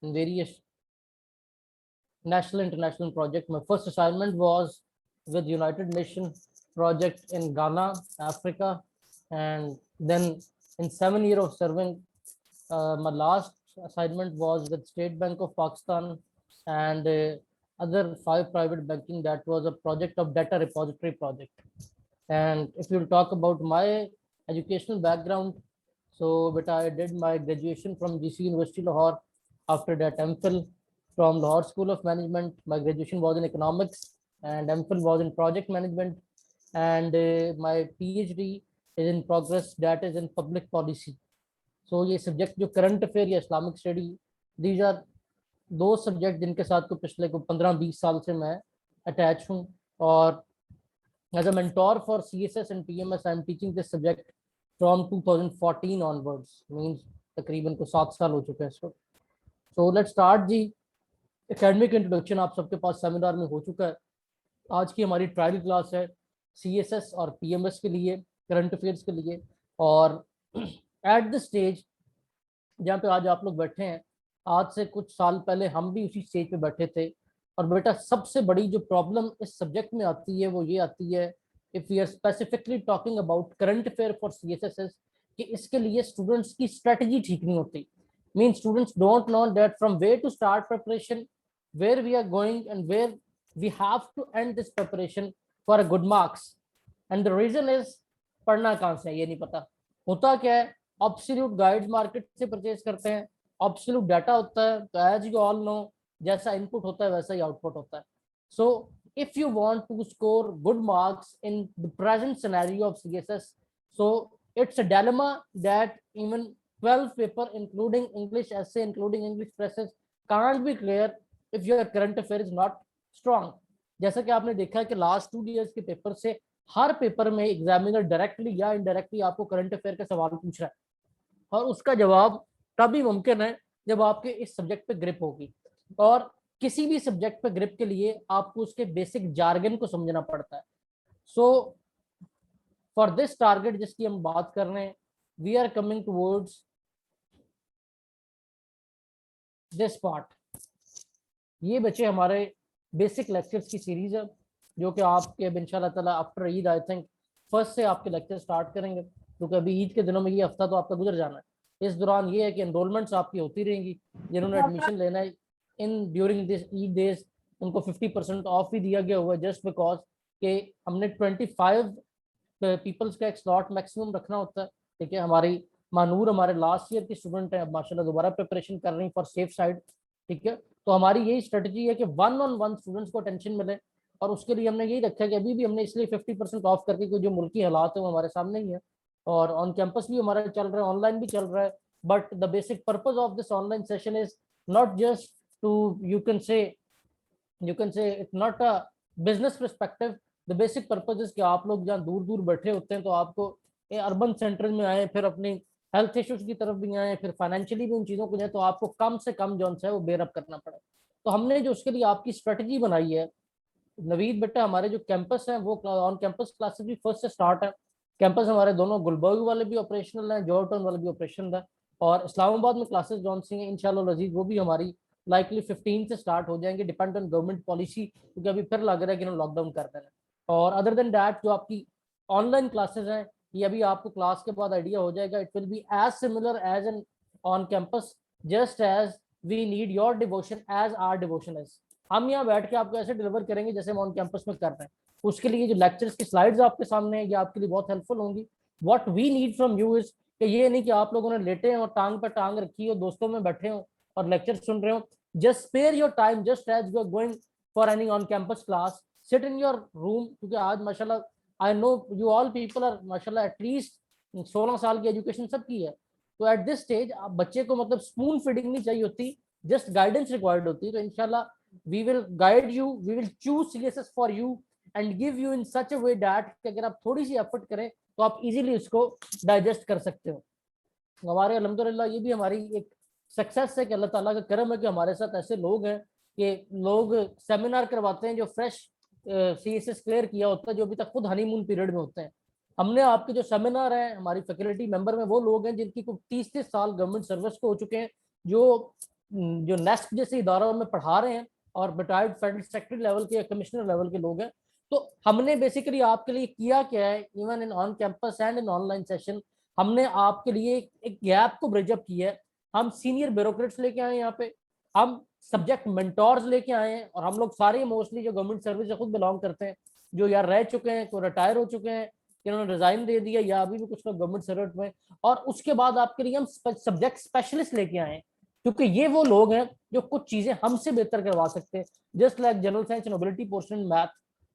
in various national international projects. My first assignment was with United Nations project in Ghana, Africa, and then in 7 years of serving, my last assignment was with State Bank of Pakistan and other 5 private banking. That was a project of data repository project. And if you talk about my educational background, so but I did my graduation from GC University Lahore. After that, MPhil from Lahore School of Management. My graduation was in economics, and MPhil was in project management. And my PhD is in progress, that is in public policy. So ये subject जो current affair या Islamic study, these are दो subject जिनके साथ को पिछले को 15-20 साल से मैं अटैच हूँ. और as a mentor for CSS and PMS, I am teaching this subject from 2014 onwards. Means तकरीबन को 7 साल हो चुके हैं इसको. So let's start जी. एकेडमिक इंट्रोडक्शन आप सबके पास सेमिनार में हो चुका है. आज की हमारी ट्रायल क्लास है CSS और PMS के लिए, करंट अफेयर्स के लिए. और एट द स्टेज जहाँ पे आज आप लोग बैठे हैं, आज से कुछ साल पहले हम भी उसी स्टेज पे बैठे थे. और बेटा सबसे बड़ी जो प्रॉब्लम इस सब्जेक्ट में आती है वो ये आती है, if we are specifically talking about current affair for CSS, कि इसके लिए स्टूडेंट्स की स्ट्रेटजी ठीक नहीं होती. Mean students don't know that from where to start preparation, where we are going and where we have to end this preparation for a good marks. And the reason is पढ़ना कहाँ से है ये नहीं पता. होता क्या है, ऑब्सोल्यूट गाइड्स मार्केट से परचेज करते हैं, ऑब्सोल्यूट डाटा होता है. तो एज यू ऑल नो, जैसा इनपुट होता है वैसा ही आउटपुट होता है. So if you want to score good marks in the present scenario of CSS, so it's a dilemma that even 12 paper including English essay, including English phrases, can't be clear if your current affair is not strong. जैसा कि आपने देखा है कि last 2 years के paper से हर paper में examiner directly या इनडायरेक्टली आपको करंट अफेयर का सवाल पूछ रहा है, और उसका जवाब तभी मुमकिन है जब आपके इस सब्जेक्ट पे ग्रिप होगी. और किसी भी सब्जेक्ट पे ग्रिप के लिए आपको उसके बेसिक जार्गन को समझना पड़ता है. सो फॉर दिस टारगेट जिसकी हम बात कर रहे हैं, we are coming towards this part. ये बच्चे हमारे बेसिक लेक्चर्स की सीरीज है जो कि आपके अब इंशाल्लाह ताला after Eid I think first से आपके लेक्चर स्टार्ट करेंगे, क्योंकि अभी ईद के दिनों में ये हफ्ता तो आपका गुजर जाना है. इस दौरान ये है कि एनरोलमेंट्स आपकी होती रहेंगी. जिन्होंने एडमिशन लेना है in during this Eid days, उनको 50% ऑफ भी दिया गया हुआ है, जस्ट बिकॉज कि हमने 25 पीपल्स का एक स्लॉट मैक्सिमम रखना होता है. ठीक है, हमारी मानूर हमारे लास्ट ईयर की स्टूडेंट है, माशाल्लाह दोबारा प्रिपरेशन कर रही हैं फॉर सेफ साइड. ठीक है, तो हमारी यही स्ट्रेटजी है कि 1-on-1 स्टूडेंट्स को अटेंशन मिले, और उसके लिए हमने यही रखा है कि अभी भी हमने इसलिए 50% ऑफ करके, कोई जो मुल्की हालात है वो हमारे सामने ही है, और ऑन कैंपस भी हमारा चल रहा है, ऑनलाइन भी चल रहा है. But the basic purpose of this online session is not just to you can say it's not a business perspective. The basic purpose is कि आप लोग जहाँ दूर दूर बैठे होते हैं तो आपको अर्बन सेंटर में आए, फिर अपनी हेल्थ इश्यूज की तरफ भी आए, फिर फाइनेंशियली भी उन चीज़ों को जाए, तो आपको कम से कम जो है वो बेरअप करना पड़े. तो हमने जो उसके लिए आपकी स्ट्रेटजी बनाई है, नवीद बेटा हमारे जो कैंपस हैं वो ऑन कैंपस क्लासेस भी फर्स्ट से स्टार्ट है. कैंपस हमारे दोनों गुलबर्ग वाले भी ऑपरेशनल हैं, जॉर्ज टाउन वाले भी ऑपरेशनल है, और इस्लामाबाद में क्लासेस जौन सी हैं इंशाल्लाह अजीज वो भी हमारी लाइकली 15 से स्टार्ट हो जाएंगे, डिपेंड ऑन गवर्नमेंट पॉलिसी, क्योंकि अभी फिर लग रहा है कि उन्होंने लॉकडाउन कर देना. और अदर देन डैट जो आपकी ऑनलाइन क्लासेज हैं, ये अभी आपको क्लास के बाद आइडिया हो जाएगा. It will be as similar as an on campus, just as we need your devotion as our devotion is. हम यहाँ बैठ के आपको ऐसे डिलीवर करेंगे जैसे हम ऑन कैंपस में कर रहे हैं. उसके लिए जो लेक्चर्स की स्लाइड्स आपके सामने है, ये आपके लिए बहुत हेल्पफुल होंगी. What we need from you is कि ये नहीं कि आप लोगों ने लेटे हैं और टांग पर टांग रखी हो, दोस्तों में बैठे हो और लेक्चर सुन रहे हो. Just spare your time, just as you are going for any on campus class, sit in your room. क्योंकि आज माशाल्लाह I know you all people are माशाल्लाह एटलीस्ट 16 साल की एजुकेशन सबकी है. तो एट दिस स्टेज आप बच्चे को मतलब स्पून फीडिंग नहीं चाहिए होती, जस्ट गाइडेंस रिक्वायर्ड होती है. तो इंशाल्लाह we will guide you, we will choose CSS for you and give you in such a way that कि अगर आप थोड़ी सी एफर्ट करें तो आप इजीली उसको डाइजेस्ट कर सकते हो. हमारे अल्हम्दुलिल्लाह ये भी हमारी एक सक्सेस है कि अल्लाह ताला का करम है कि हमारे साथ ऐसे लोग हैं कि लोग सेमिनार करवाते हैं जो फ्रेश CSS क्लियर किया होता है, जो अभी तक खुद हनीमून पीरियड में होते हैं. हमने आपके जो सेमिनार है, हमारी फैकल्टी मेंबर में वो लोग हैं जिनकी 30-30 साल गवर्नमेंट सर्विस को हो चुके हैं, जो जो नेस्ट जैसे इदारों में पढ़ा रहे हैं और रिटायर्ड फेडरल सेक्रेटरी लेवल के या कमिश्नर लेवल के लोग हैं। तो हमने बेसिकली आपके लिए किया क्या है, even in on campus and in online session, हमने आपके लिए एक गैप को ब्रिज अप किया है। हम सीनियर ब्यूरोक्रेट्स लेके आए यहाँ पे, हम सब्जेक्ट मेंटोर्स लेके आए हैं, और हम लोग सारे मोस्टली जो गवर्नमेंट सर्विस से खुद बिलोंग करते हैं, जो यार रह चुके हैं, कोई रिटायर हो चुके हैं, जिन्होंने रिजाइन दे दिया, या अभी भी कुछ लोग गवर्नमेंट सर्विस में। और उसके बाद आपके लिए हम सब्जेक्ट स्पेशलिस्ट लेके आए हैं, क्योंकि ये वो लोग हैं जो कुछ चीजें हमसे बेहतर करवा सकते हैं, just like general science nobility portion, math,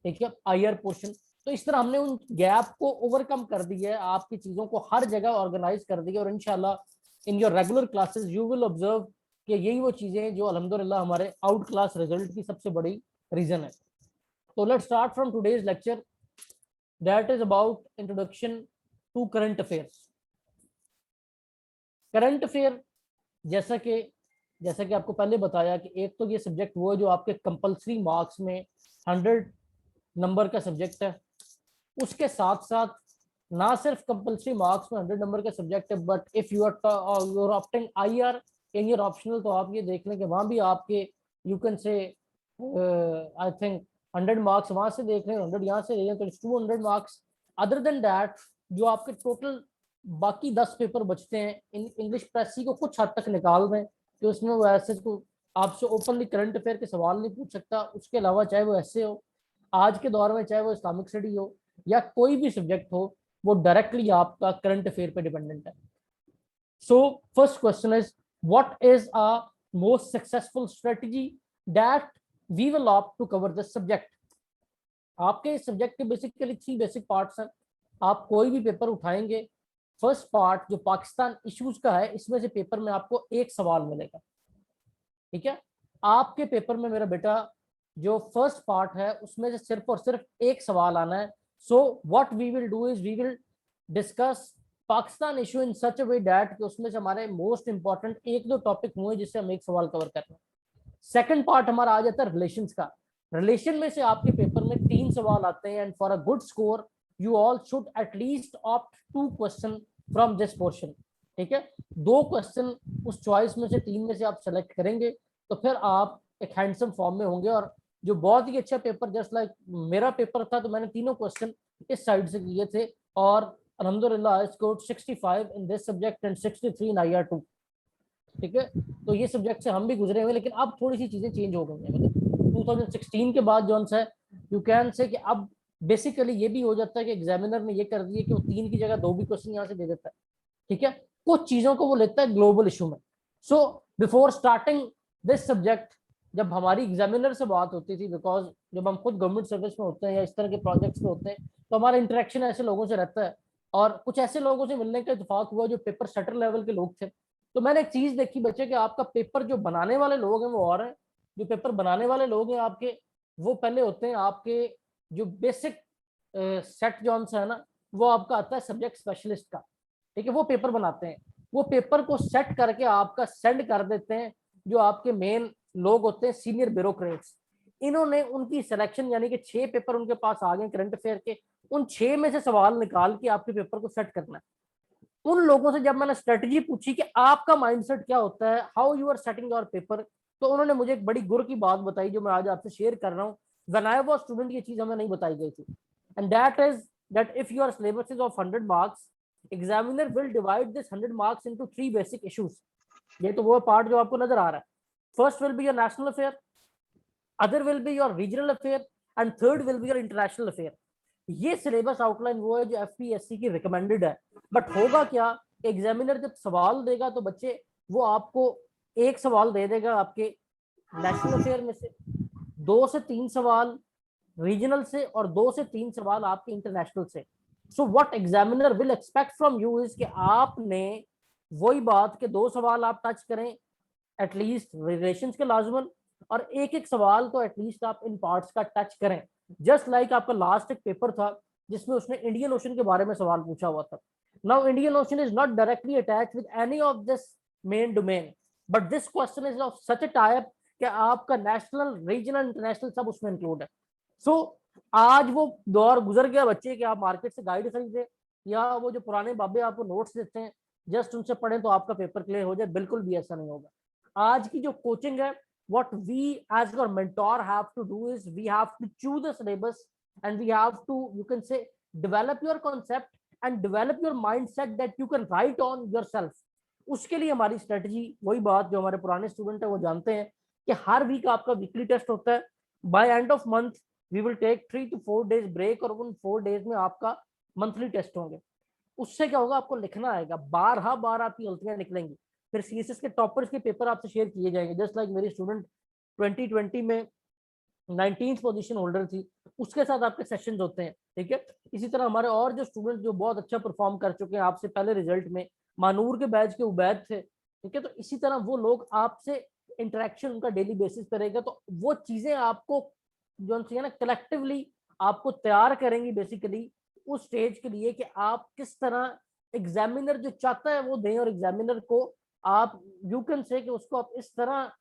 ठीक है, आईआर पोर्शन। तो इस तरह हमने उन गैप को ओवरकम कर दिया है, आपकी चीजों को हर जगह ऑर्गेनाइज कर दिया, और इंशाल्लाह in your regular classes you will observe कि यही वो चीजें जो अल्हम्दुलिल्लाह हमारे आउट क्लास रिजल्ट की सबसे बड़ी रीजन है। तो let's start from today's lecture, that is about introduction to current affairs. Current affair, जैसा कि आपको पहले बताया कि एक तो ये सब्जेक्ट वो है जो आपके कंपलसरी मार्क्स में 100 नंबर का सब्जेक्ट है। उसके साथ साथ ना सिर्फ कंपलसरी मार्क्स में 100 नंबर का सब्जेक्ट है, but if you are opting IR in your optional, तो आप ये देख लें कि वहां भी आपके यू कैन से आई थिंक 100 मार्क्स वहां से देख लें, 100 यहाँ से ले लें, तो 200 मार्क्स। अदर देन दैट जो आपके टोटल बाकी 10 पेपर बचते हैं, इंग्लिश प्रेसी को कुछ हद तक निकाल दें कि उसमें वो ऐसे को आपसे ओपनली करंट अफेयर के सवाल नहीं पूछ सकता। उसके अलावा चाहे वो ऐसे हो आज के दौर में, चाहे वो इस्लामिक स्टडी हो या कोई भी सब्जेक्ट हो, वो डायरेक्टली आपका करंट अफेयर पे डिपेंडेंट है। So first question is, what is a most successful strategy that we will opt to cover this subject. आपके सब्जेक्ट के बेसिकली 3 बेसिक पार्ट्स हैं। आप कोई भी पेपर उठाएंगे, फर्स्ट पार्ट जो पाकिस्तान इश्यूज का है, इसमें से पेपर में आपको एक सवाल मिलेगा, ठीक है। आपके पेपर में मेरा बेटा जो फर्स्ट पार्ट है उसमें से सिर्फ और सिर्फ एक सवाल आना है। So what we will do is we will discuss Pakistan issue in such a way that कि उसमें से हमारे मोस्ट इंपॉर्टेंट 1-2 टॉपिक हुए जिससे हम एक सवाल कवर कर रहे हैं। सेकंड पार्ट हमारा आ जाता है रिलेशंस का। रिलेशन में से आपके पेपर में 3 सवाल आते हैं, and for a good score you all should at least opt 2 question from this portion, ठीक है। 2 क्वेश्चन उस चॉइस में से 3 में से आप सेलेक्ट करेंगे, तो फिर आप एक हैंडसम फॉर्म में होंगे। और जो बहुत ही अच्छा पेपर, जस्ट लाइक मेरा पेपर था, तो मैंने तीनों क्वेश्चन इस साइड से किए थे, और अल्हम्दुलिल्लाह I scored 65 in this subject and 63 in IR2, ठीक है। तो ये सब्जेक्ट से हम भी गुजरे हुए, लेकिन अब थोड़ी सी चीजें चेंज हो गई हैं। मतलब 2016 के बाद जो है यू कैन से कि अब बेसिकली ये भी हो जाता है कि एग्जामिनर ने ये कर दिया कि वो 3 की जगह 2 भी क्वेश्चन यहाँ से दे देता है, ठीक है। कुछ चीजों को वो लेता है ग्लोबल इशू में। So before starting this subject, जब हमारी एग्जामिनर से बात होती थी, बिकॉज जब हम खुद गवर्नमेंट सर्विस में होते हैं या इस तरह के प्रोजेक्ट्स में होते हैं, तो हमारा इंटरेक्शन ऐसे लोगों से रहता है, और कुछ ऐसे लोगों से मिलने का इत्तेफाक हुआ जो पेपर सेटर लेवल के लोग थे। तो मैंने एक चीज देखी बच्चे कि आपका पेपर जो बनाने वाले लोग हैं वो और हैं, जो पेपर बनाने वाले लोग हैं आपके, वो पहले होते हैं आपके जो बेसिक सेट जॉन है ना, वो आपका आता है सब्जेक्ट स्पेशलिस्ट का, ठीक है। वो पेपर बनाते हैं, वो पेपर को सेट करके आपका सेंड कर देते हैं जो आपके मेन लोग होते हैं, सीनियर ब्यूरोक्रेट्स। इन्होंने उनकी सिलेक्शन, यानी कि 6 पेपर उनके पास आ गए करंट अफेयर के, उन 6 में से सवाल निकाल के आपके पेपर को सेट करना है। उन लोगों से जब मैंने स्ट्रेटजी पूछी कि आपका माइंडसेट क्या होता है, how you are setting your paper, तो उन्होंने मुझे एक बड़ी गुर की बात बताई जो मैं आज आपसे शेयर कर रहा हूँ। व्हेन आई वाज स्टूडेंट ये चीज हमें नहीं बताई गई थी, and that is that if your syllabus is of 100 marks, examiner will divide this 100 marks into 3 basic issues. ये तो वो पार्ट जो आपको नजर आ रहा है। First will be your national affair, other will be your regional affair, and third will be your international affair. ये syllabus outline वो है जो FPSC की रिकमेंडेड है। बट होगा क्या, एग्जामिनर जब सवाल देगा तो बच्चे वो आपको एक सवाल दे देगा आपके नेशनल अफेयर में से, 2 से 3 सवाल रीजनल से, और 2 से 3 सवाल आपके इंटरनेशनल से। So what examiner will expect from you is कि आपने वही बात के 2 सवाल आप टच करें एटलीस्ट रिलेशंस के लाजमन, और एक एक सवाल तो एटलीस्ट आप इन पार्ट्स का टच करें। जस्ट लाइक आपका लास्ट एक पेपर था जिसमें उसने इंडियन ओशन के बारे में सवाल पूछा हुआ था। Now Indian ocean is not directly attached with any of this main domain, but this question is of such a type कि आपका नेशनल, रीजनल, इंटरनेशनल सब उसमें इंक्लूड है। सो आज वो दौर गुजर गया बच्चे कि आप मार्केट से गाइड खरीदे, या वो जो पुराने बाबे आपको नोट्स देते हैं जस्ट उनसे पढ़ें तो आपका पेपर क्लियर हो जाए, बिल्कुल भी ऐसा नहीं होगा। आज की जो कोचिंग है, what we as your mentor have to do is we have to choose the syllabus and we have to, you can say, develop your concept and develop your mindset that you can write on yourself. उसके लिए हमारी strategy, वही बात जो हमारे पुराने student है वो जानते हैं कि हर वीक आपका वीकली टेस्ट होता है. By end of month we will take 3 to 4 days break और उन 4 days में आपका मंथली टेस्ट होंगे. उससे क्या होगा, आपको लिखना आएगा, बार आपकी गलतियां निकलेंगी. फिर सीएसएस के टॉपर्स के पेपर आपसे शेयर किए जाएंगे. जस्ट लाइक मेरी स्टूडेंट 2020 में 19th पोजीशन होल्डर थी, उसके साथ आपके सेशंस होते हैं. ठीक है, इसी तरह हमारे और जो स्टूडेंट जो बहुत अच्छा परफॉर्म कर चुके हैं आपसे पहले रिजल्ट में, मानूर के बैच के उबैद थे. ठीक है, तो इसी तरह वो लोग आपसे इंटरेक्शन उनका डेली बेसिस पे रहेगा. तो वो चीजें आपको जो है ना कलेक्टिवली आपको तैयार करेंगी बेसिकली उस स्टेज के लिए कि आप किस तरह एग्जामिनर जो चाहता है वो दें, और एग्जामिनर को आप यू कैन से कि उसको आप इस तरह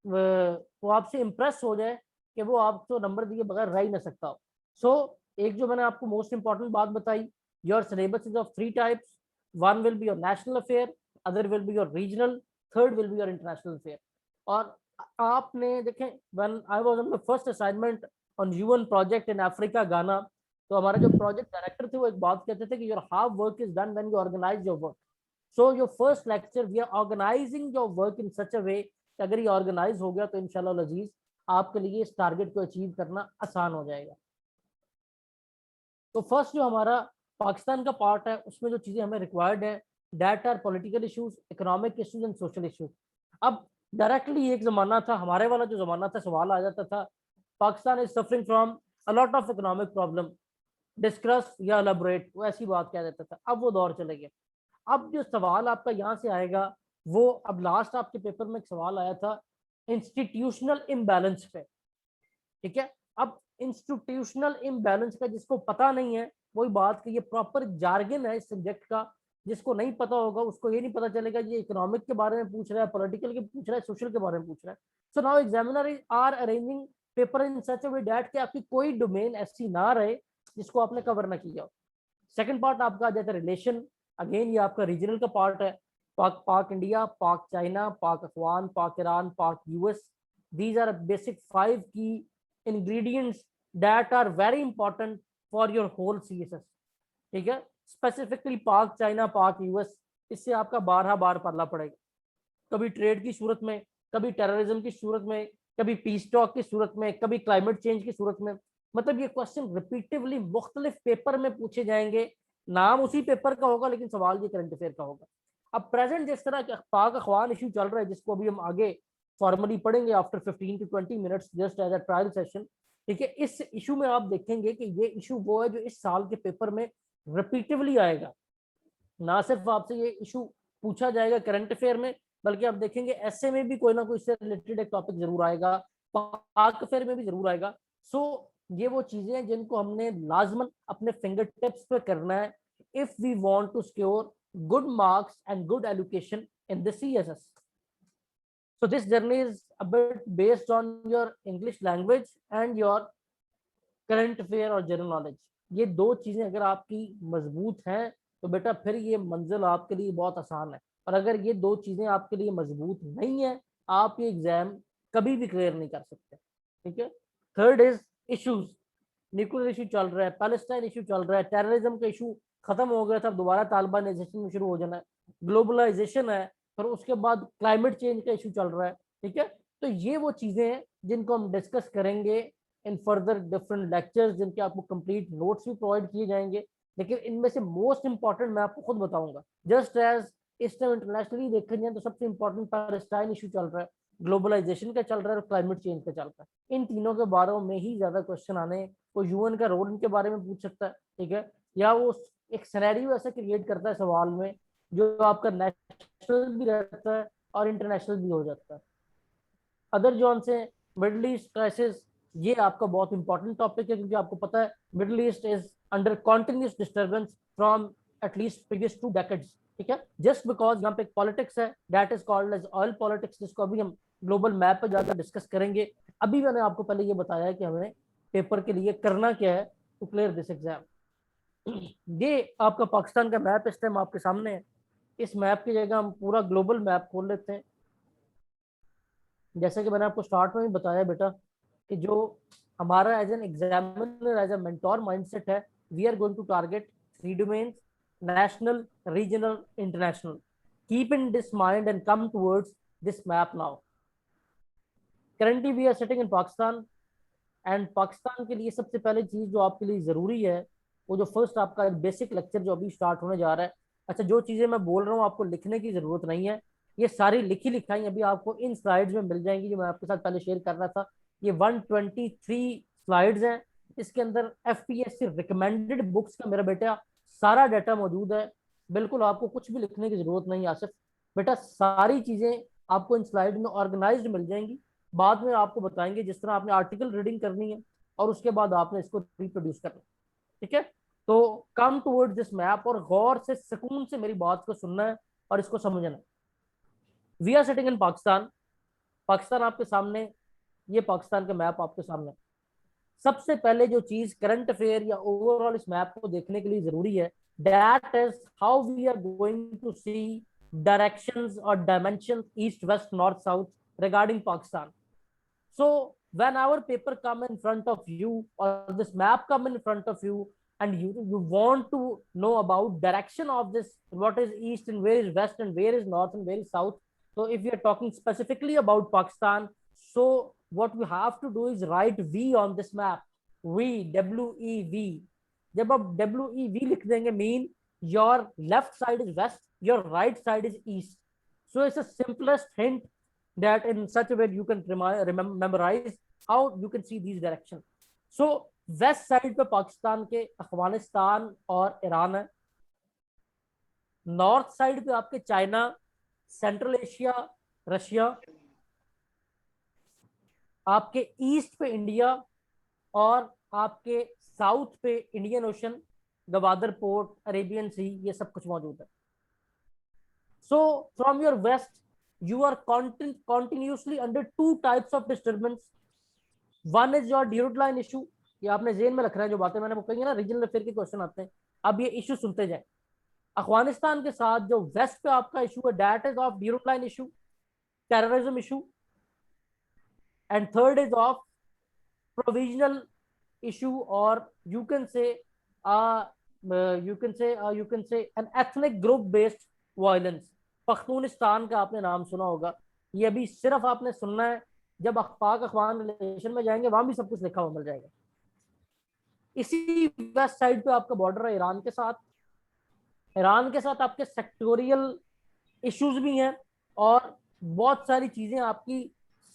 वो आपसे इम्प्रेस हो जाए कि वो आपको नंबर दिए बगैर रह ही ना सकता हो. सो एक जो मैंने आपको मोस्ट इंपॉर्टेंट बात बताई, your syllabus is of 3 types. One will be your national affair, other will be your regional, third will be your international affair. और आपने देखें, when I was on the first assignment on UN project in Africa गाना, तो हमारे जो project director थे वो एक बात कहते थे कि your half work is done when you organise your work. So your first lecture we are organising your work in such a way, अगर ये ऑर्गेनाइज हो गया तो इंशाल्लाह लजीज आपके लिए इस टारगेट को अचीव करना आसान हो जाएगा. तो फर्स्ट जो हमारा पाकिस्तान का पार्ट है उसमें जो चीज़ें हमें रिक्वायर्ड है, that are political issues, economic issues and social issues. अब डायरेक्टली एक ज़माना था, हमारे वाला जो ज़माना था, सवाल आ जाता था Pakistan is suffering from a lot of economic problem, discuss या एलाबोरेट, वो ऐसी बात कह देता था. अब वो दौर चले गए. अब जो सवाल आपका यहाँ से आएगा वो, अब लास्ट आपके पेपर में एक सवाल आया था इंस्टीट्यूशनल इम्बैलेंस पे. ठीक है, अब इंस्टीट्यूशनल इम्बैलेंस का जिसको पता नहीं है, वही बात कि ये प्रॉपर जार्गन है इस सब्जेक्ट का, जिसको नहीं पता होगा उसको ये नहीं पता चलेगा ये इकोनॉमिक के बारे में पूछ रहा है, पॉलिटिकल के पूछ रहा है, सोशल के बारे में पूछ रहा है. So now examiner are arranging paper in such a way that कि आपकी कोई डोमेन ऐसी ना रहे जिसको आपने कवर ना किया हो. सेकंड पार्ट आपका आ जाता है रिलेशन. अगेन ये आपका रीजनल का पार्ट है. पाक इंडिया, पाक चाइना, पाक अफगान, पाक ईरान, पाक US, these are basic 5 key ingredients that are very important for your whole CSS. ठीक है, स्पेसिफिकली पाक चाइना, पाक यूएस, इससे आपका 12 बार पढ़ना पड़ेगा. कभी ट्रेड की सूरत में, कभी टेररिज्म की सूरत में, कभी पीस टॉक की सूरत में, कभी क्लाइमेट चेंज की सूरत में. मतलब ये क्वेश्चन रिपीटिवली मुख्तलिफ पेपर में पूछे जाएंगे. नाम उसी पेपर का होगा लेकिन सवाल ये करंट अफेयर का होगा. अब प्रेजेंट जिस तरह पाक अखवान इशू चल रहा है, जिसको अभी हम आगे फॉर्मली पढ़ेंगे after 15 to 20 minutes just as a trial session. ठीक है, इस इशू में आप देखेंगे कि ये इशू वो है जो इस साल के पेपर में रिपीटिवली आएगा. ना सिर्फ आपसे ये इशू पूछा जाएगा करंट अफेयर में, बल्कि आप देखेंगे ऐसे में भी कोई ना कोई इससे रिलेटेड एक टॉपिक जरूर आएगा, पाक अफेयर में भी जरूर आएगा. सो ये वो चीजें हैं जिनको हमने लाजमन अपने फिंगर टिप्स पे करना है if we want to secure good marks and good education in the CSS. So this journey is a bit based on your English language and your current affair और general knowledge. ये दो चीजें अगर आपकी मजबूत हैं तो बेटा फिर ये मंजिल आपके लिए बहुत आसान है. और अगर ये दो चीजें आपके लिए मजबूत नहीं है, आप ये एग्जाम कभी भी क्लियर नहीं कर सकते. ठीक है. Third is issues. Nuclear issue चल रहा है, पैलेस्टाइन इशू चल रहा है, टेररिज्म का इशू खत्म हो गया था, दोबारा तालिबानाइजेशन में शुरू हो जाना है, ग्लोबलाइजेशन है, फिर उसके बाद क्लाइमेट चेंज का इशू चल रहा है. ठीक है, तो ये वो चीजें हैं जिनको हम डिस्कस करेंगे इन फर्दर डिफरेंट लेक्चर्स, जिनके आपको कंप्लीट नोट्स भी प्रोवाइड किए जाएंगे. लेकिन इनमें से मोस्ट इंपॉर्टेंट मैं आपको खुद बताऊंगा. जस्ट एज इस टाइम इंटरनेशनली देखा जाए तो सबसे इंपॉर्टेंट पैलेस्टाइन इशू चल रहा है, ग्लोबलाइजेशन का चल रहा है और क्लाइमेट चेंज का चल रहा है. इन तीनों के बारे में ही ज्यादा क्वेश्चन आने. वो यूएन का रोल इनके बारे में पूछ सकता है. ठीक है, या वो एक सिनेरियो ऐसा क्रिएट करता है सवाल में जो आपका नेशनल भी रहता है और इंटरनेशनल भी हो जाता है. अदर जोन से मिडल ईस्ट क्राइसिस, ये आपका बहुत इंपॉर्टेंट टॉपिक है क्योंकि आपको पता है middle east is under continuous disturbance from at least previous 2 decades. ठीक है, जस्ट बिकॉज यहाँ पे एक पॉलिटिक्स है that is called as oil politics, जिसको अभी हम ग्लोबल मैप पर जाकर डिस्कस करेंगे. अभी मैंने आपको पहले ये बताया है कि हमें पेपर के लिए करना क्या है टू क्लियर दिस एग्जाम. ये आपका पाकिस्तान का मैप इस टाइम आपके सामने है. इस मैप की जगह हम पूरा ग्लोबल मैप खोल लेते हैं. जैसे कि मैंने आपको स्टार्ट में भी बताया बेटा कि जो हमारा as an examiner as a mentor mindset है, we are going to target 3 domains: national, regional, international. Keep in this mind and come towards this map now. Currently we are sitting in Pakistan, and Pakistan के लिए सबसे पहले चीज जो आपके लिए जरूरी है, वो जो फर्स्ट आपका बेसिक लेक्चर जो अभी स्टार्ट होने जा रहा है। अच्छा, जो चीजें मैं बोल रहा हूँ आपको लिखने की जरूरत नहीं है, ये सारी लिखी लिखाई अभी आपको इन स्लाइड्स में मिल जाएंगी जो मैं आपके साथ पहले शेयर कर रहा था। ये 123 स्लाइड्स हैं, इसके अंदर एफपीएससी रिकमेंडेड बुक्स का मेरा बेटा सारा डाटा मौजूद है। बिल्कुल आपको कुछ भी लिखने की जरूरत नहीं आसिफ बेटा, सारी चीजें आपको इन स्लाइड में ऑर्गेनाइज्ड मिल जाएंगी। बाद में आपको बताएंगे जिस तरह आपने आर्टिकल रीडिंग करनी है और उसके बाद आपने इसको रिप्रोड्यूस करना है। ठीक है, तो कम टुवर्ड्स दिस मैप और गौर से सुकून से मेरी बात को सुनना है और इसको समझना है। We are sitting in Pakistan. Pakistan आपके सामने, ये पाकिस्तान का मैप आपके सामने। सबसे पहले जो चीज करंट अफेयर या ओवरऑल इस मैप को देखने के लिए जरूरी है, that is how we are going to see directions और dimension east west north south regarding Pakistan. So when our paper come in front of you or this map come in front of you and you want to know about direction of this, what is east and where is west and where is north and where is south. So if we are talking specifically about Pakistan, so what we have to do is write V on this map. V, W-E-V. जब आप W-E-V लिख देंगे, mean your left side is west, your right side is east. So it's the simplest hint that in such a way you can memorize how you can see these directions. So west side पे पाकिस्तान के अफगानिस्तान और Iran है, north side पे आपके China, central Asia, Russia, आपके east पे India और आपके साउथ पे Indian Ocean, Gwadar port, Arabian Sea, ये सब कुछ मौजूद है. So from your west you are continuously under two types of disturbance. One is your direct line issue. ये आपने जेन में रख रहा है, जो बातें मैंने कही है ना, रीजनल अफेयर के क्वेश्चन आते हैं. अब ये इशू सुनते जाए. अफगानिस्तान के साथ जो वेस्ट पे आपका इशू है, that is of direct line issue, terrorism issue, and third is of provisional issue, or you can say an ethnic group based violence. Pakhtunistan का आपने नाम सुना होगा, ये अभी सिर्फ आपने सुनना है. जब पाक अफगान रिलेशन में जाएंगे वहां भी सब कुछ लिखा हुआ मिल जाएगा. इसी वेस्ट साइड पे आपका बॉर्डर है ईरान के साथ. ईरान के साथ आपके सेक्टोरियल इश्यूज भी हैं और बहुत सारी चीजें आपकी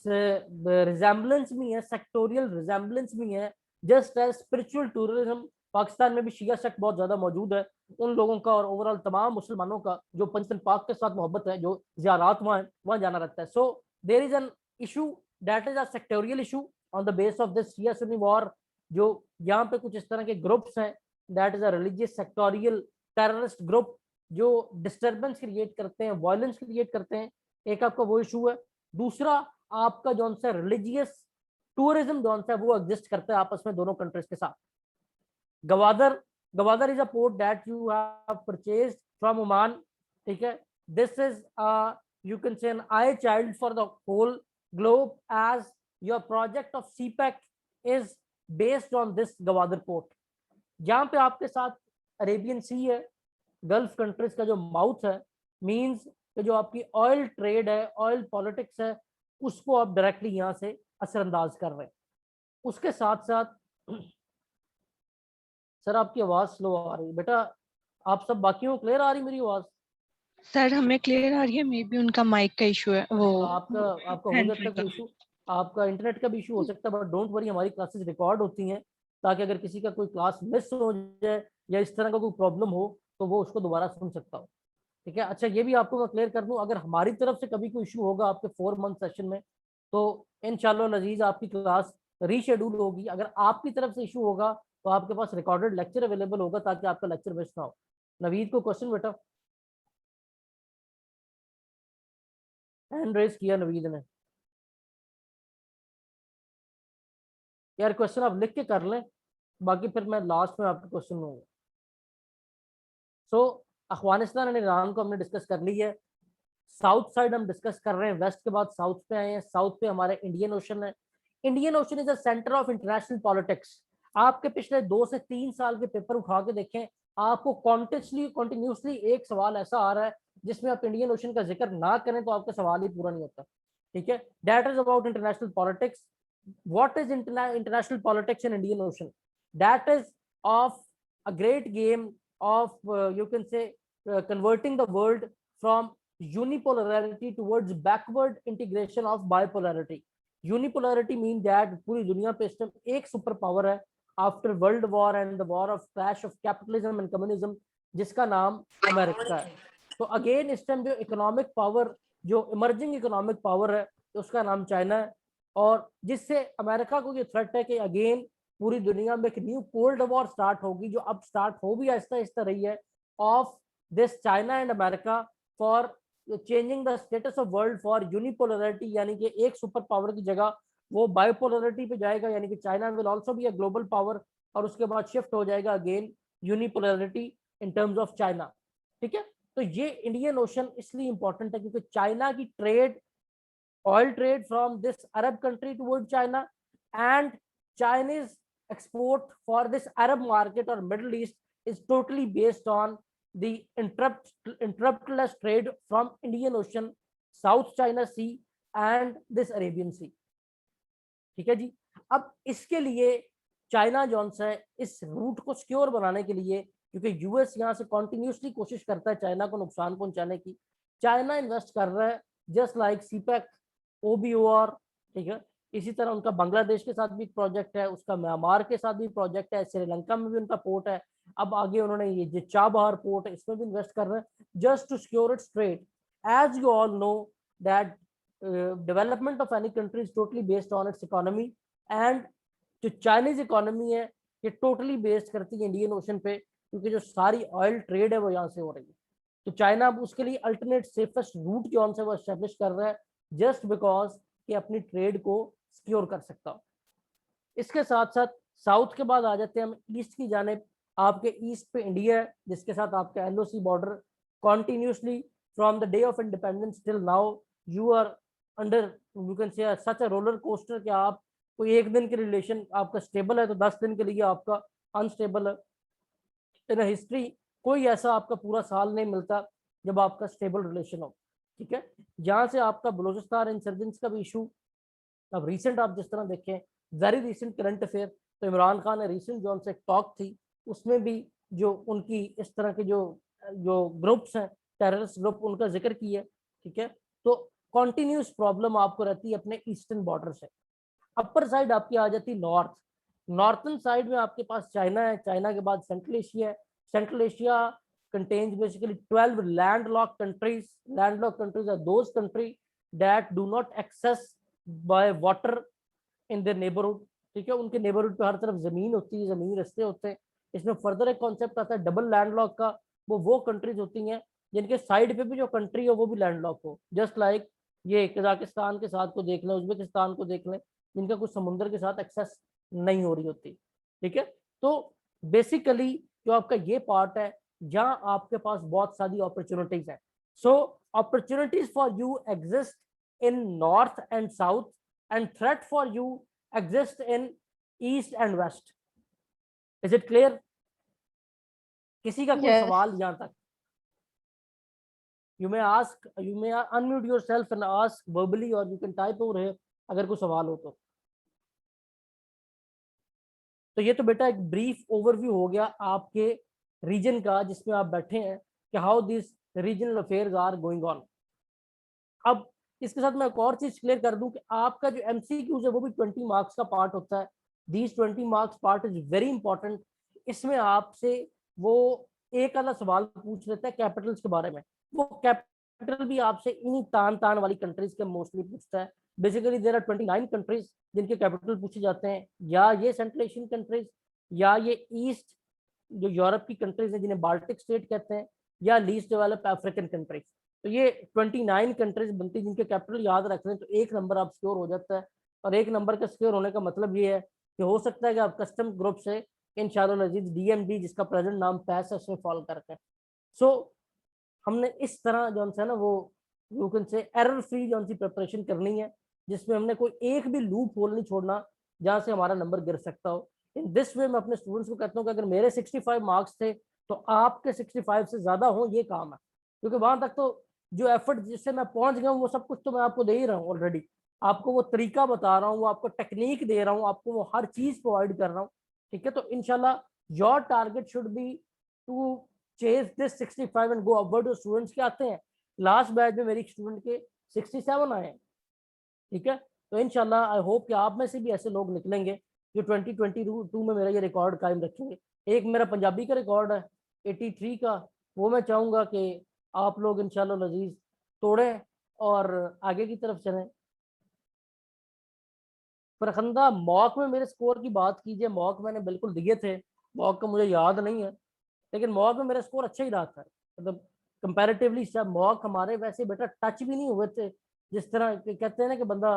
रिजेम्बलेंस भी है, सेक्टोरियल रिजेम्बलेंस भी है. Just as spiritual tourism, Pakistan में भी शिया सेक्ट बहुत ज्यादा मौजूद है उन लोगों का, और ओवरऑल तमाम मुसलमानों का जो पंचतन पाक के साथ मोहब्बत है, जो ज़ियारात वहाँ जाना रहता है. So there is an issue that is a sectorial issue on the base of this शिया सुन्नी वॉर. जो यहाँ पे कुछ इस तरह के ग्रुप्स हैं, that is a religious sectorial terrorist group जो डिस्टर्बेंस क्रिएट करते हैं, वायलेंस क्रिएट करते हैं. एक आपका वो इशू है. दूसरा आपका जो सा रिलीजियस टूरिज्म जो सा वो एग्जिस्ट करता है आपस में दोनों कंट्रीज के साथ. Gwadar is a port that you have purchased from Oman. ठीक है, this is you can say an eye child for the whole globe, as your project of CPEC is based on this Gwadar port. जहाँ पे आपके साथ Arabian सी है, gulf countries का जो mouth है, मींस कि जो आपकी ऑयल ट्रेड है, ऑयल पॉलिटिक्स है, उसको आप डायरेक्टली यहाँ से असरअंदाज कर रहे हैं. उसके साथ साथ सर आपकी आवाज स्लो आ रही है बेटा, आप सब बाकियों को क्लियर आ रही मेरी आवाज? सर हमें क्लियर आ रही है, मे बी उनका माइक का इशू है, वो आपका हो सकता है इशू, आपका इंटरनेट का भी इशू हो सकता है, बट डोंट वरी, हमारी क्लासेस रिकॉर्ड होती हैं ताकि अगर किसी का कोई क्लास मिस हो जाए या इस तरह का कोई प्रॉब्लम हो तो वो उसको दोबारा सुन सकता हो. ठीक है, अच्छा ये भी आपको मैं क्लियर कर दूं, अगर हमारी तरफ से कभी कोई इशू होगा आपके 4 मंथ सेशन में तो इंशाल्लाह अजीज आपकी क्लास रीशेड्यूल होगी. अगर आपकी तरफ से इशू होगा तो आपके पास रिकॉर्डेड लेक्चर अवेलेबल होगा ताकि आपका लेक्चर मिस ना हो. नवीद को क्वेश्चन बेटा, हैंड रेज किया नवीद ने. यार क्वेश्चन आप लिख के कर लें, बाकी फिर मैं लास्ट में आपके क्वेश्चन लूंगा. सो अफगानिस्तान एंड ईरान को हमने डिस्कस कर ली है. साउथ साइड हम डिस्कस कर रहे हैं, वेस्ट के बाद साउथ पे आए हैं। साउथ पे हमारे इंडियन ओशन है। Indian ocean is a centre of international politics. आपके पिछले 2 से 3 साल के पेपर उठा के देखें, आपको कंटिन्यूसली एक सवाल ऐसा आ रहा है जिसमें आप इंडियन ओशन का जिक्र ना करें तो आपका सवाल ही पूरा नहीं होता। ठीक है, that is about international politics. what is international politics in Indian Ocean? That is of a great game of you can say converting the world from unipolarity towards backward integration of bipolarity. Unipolarity means that पूरी दुनिया पे इस time एक super power है after world war and the war of clash of capitalism and communism, जिसका नाम America है। तो अगेन इस टाइम जो इकोनॉमिक पावर, जो इमर्जिंग इकोनॉमिक पावर है, उसका नाम चाइना है। और जिससे अमेरिका को ये थ्रेट है कि अगेन पूरी दुनिया में एक न्यू कोल्ड वॉर स्टार्ट होगी, जो अब स्टार्ट हो भी आहिस्ता आहिस्ता रही है, of this China and America for changing the status of world for unipolarity, यानी कि एक सुपर पावर की जगह वो बायोपोलरिटी पे जाएगा, यानी कि China will also be a global power, और उसके बाद शिफ्ट हो जाएगा again unipolarity in terms of China. ठीक है, तो ये इंडियन ओशन इसलिए इंपॉर्टेंट है क्योंकि चाइना की trade, oil trade from this Arab country toward China, and Chinese export for this Arab market or Middle East is totally based on the interruptless trade from Indian Ocean, South China Sea and this Arabian Sea. ठीक है जी। अब इसके लिए China John है इस root को secure बनाने के लिए, क्योंकि यूएस यहाँ से कॉन्टिन्यूसली कोशिश करता है चाइना को नुकसान पहुंचाने की, चाइना इन्वेस्ट कर रहा है जस्ट लाइक सीपैक, OBOR। ठीक है, इसी तरह उनका बांग्लादेश के साथ भी प्रोजेक्ट है, उसका म्यांमार के साथ भी प्रोजेक्ट है, श्रीलंका में भी उनका पोर्ट है। अब आगे उन्होंने ये जो चाबहार पोर्ट है इसमें भी इन्वेस्ट कर रहे हैं just to secure its trade. As you all know that development of any country is totally based on its economy, and जो चाइनीज इकोनॉमी है ये टोटली बेस्ड करती है इंडियन ओशन पे, क्योंकि जो सारी ऑयल ट्रेड है वो यहाँ से हो रही है। तो चाइना अब उसके लिए अल्टरनेट सेफेस्ट रूट कौन से वो एस्टेब्लिश कर रहा है जस्ट बिकॉज कि अपनी ट्रेड को सिक्योर कर सकता हो। इसके साथ साथ साउथ के बाद आ जाते हैं हम ईस्ट की जानिब। आपके ईस्ट पे इंडिया है जिसके साथ आपका LOC border continuously from the day of independence till now you are under you can say such a roller coaster कि आप कोई एक दिन के रिलेशन आपका स्टेबल है तो 10 दिन के लिए आपका अनस्टेबल है। इन हिस्ट्री कोई ऐसा आपका पूरा साल नहीं मिलता जब आपका स्टेबल रिलेशन हो। ठीक है, जहां से आपका बलूचिस्तान इंसर्जेंस का भी इशू, अब रिसेंट आप जिस तरह देखें वेरी रिसेंट करंट अफेयर, तो इमरान खान ने रिसेंट जो उनसे एक टॉक थी उसमें भी जो उनकी इस तरह के जो जो ग्रुप्स हैं टेररिस्ट ग्रुप उनका जिक्र किया। ठीक है, तो कॉन्टिन्यूस प्रॉब्लम आपको रहती है अपने ईस्टर्न बॉर्डर से। अपर साइड आपकी आ जाती नॉर्थ, नॉर्थन साइड में आपके पास चाइना है, चाइना के बाद सेंट्रल एशिया है। Central Asia contains basically 12 landlocked countries. Landlocked countries are those countries that do not access by water in their neighborhood. ठीक है, उनके नेबरहुड पे हर तरफ जमीन होती है, जमीनी रास्ते होते हैं। इसमें फर्दर एक कॉन्सेप्ट आता है डबल लैंडलॉक का, वो कंट्रीज होती हैं जिनके साइड पे भी जो कंट्री हो वो भी लैंडलॉक हो, जस्ट लाइक ये कजाकिस्तान के साथ को देख लें, उज्बेकिस्तान को देख लें, जिनका कुछ समुद्र के साथ एक्सेस नहीं हो रही होती। ठीक है, तो बेसिकली जो आपका ये पार्ट है जहां आपके पास बहुत सारी अपॉर्चुनिटीज है। So opportunities for you exist in north and south and threat for you exist in east and west. Is it clear? किसी का कोई सवाल यहां तक? You may ask, you may unmute yourself and ask verbally और you can type over here अगर कोई सवाल हो तो। तो ये तो बेटा एक ब्रीफ ओवरव्यू हो गया आपके रीजन का जिसमें आप बैठे हैं कि how this regional affairs are going on. अब इसके साथ मैं एक और चीज क्लियर कर दूं कि आपका जो MCQs है वो भी 20 मार्क्स का पार्ट होता है। These 20 marks part is very important. इसमें आपसे वो एक आधा सवाल पूछ लेता है कैपिटल्स के बारे में। वो कैपिटल भी आपसे इन्हीं तान तान वाली कंट्रीज के मोस्टली पूछता है। बेसिकली देयर आर 29 कंट्रीज जिनके कैपिटल पूछे जाते हैं, या ये सेंट्रल एशियन कंट्रीज, या ये ईस्ट जो यूरोप की कंट्रीज हैं जिन्हें बाल्टिक स्टेट कहते हैं, या लीस्ट डेवलप अफ्रीकन कंट्रीज। तो ये 29 कंट्रीज बनती है जिनके कैपिटल याद रख लें तो एक नंबर आप सिक्योर हो जाता है। और एक नंबर का सिक्योर होने का मतलब ये है कि हो सकता है कि आप कस्टम ग्रुप से इंशाअल्लाह अजीज DMD जिसका प्रेजेंट नाम पैस है उसमें फॉलो करते हैं। सो हमने इस तरह जो है ना वो यू कैन से एरर फ्री जो सी प्रिपरेशन करनी है, जिसमें हमने कोई एक भी लूप होल नहीं छोड़ना जहां से हमारा नंबर गिर सकता हो। इन दिस वे मैं अपने स्टूडेंट्स को कहता हूँ कि अगर मेरे 65 मार्क्स थे तो आपके 65 से ज्यादा हो, ये काम है। क्योंकि वहां तक तो जो एफर्ट जिससे मैं पहुंच गया हूँ वो सब कुछ तो मैं आपको दे ही रहा हूँ ऑलरेडी। आपको वो तरीका बता रहा हूँ, वो आपको टेक्निक दे रहा हूँ, आपको वो हर चीज प्रोवाइड कर रहा हूँ। ठीक है, तो इनशाला your target should be to chase this 65 and go upward. जो स्टूडेंट्स के आते हैं, लास्ट बैच में मेरी स्टूडेंट के 67 आए हैं। ठीक है, तो इनशाला आई होप कि आप में से भी ऐसे लोग निकलेंगे जो 2022 में मेरा ये रिकॉर्ड कायम रखेंगे। एक मेरा पंजाबी का रिकॉर्ड है 83 का, वो मैं चाहूँगा कि आप लोग इंशाल्लाह लजीज तोड़ें और आगे की तरफ चलें। फरखंदा, मॉक में मेरे स्कोर की बात कीजिए, मॉक मैंने बिल्कुल दिए थे, मॉक का मुझे याद नहीं है, लेकिन मॉक में मेरा स्कोर अच्छा ही रहा था। मतलब कंपैरेटिवली सब मॉक हमारे वैसे बेटा टच भी नहीं हुए थे। जिस तरह कहते हैं ना कि बंदा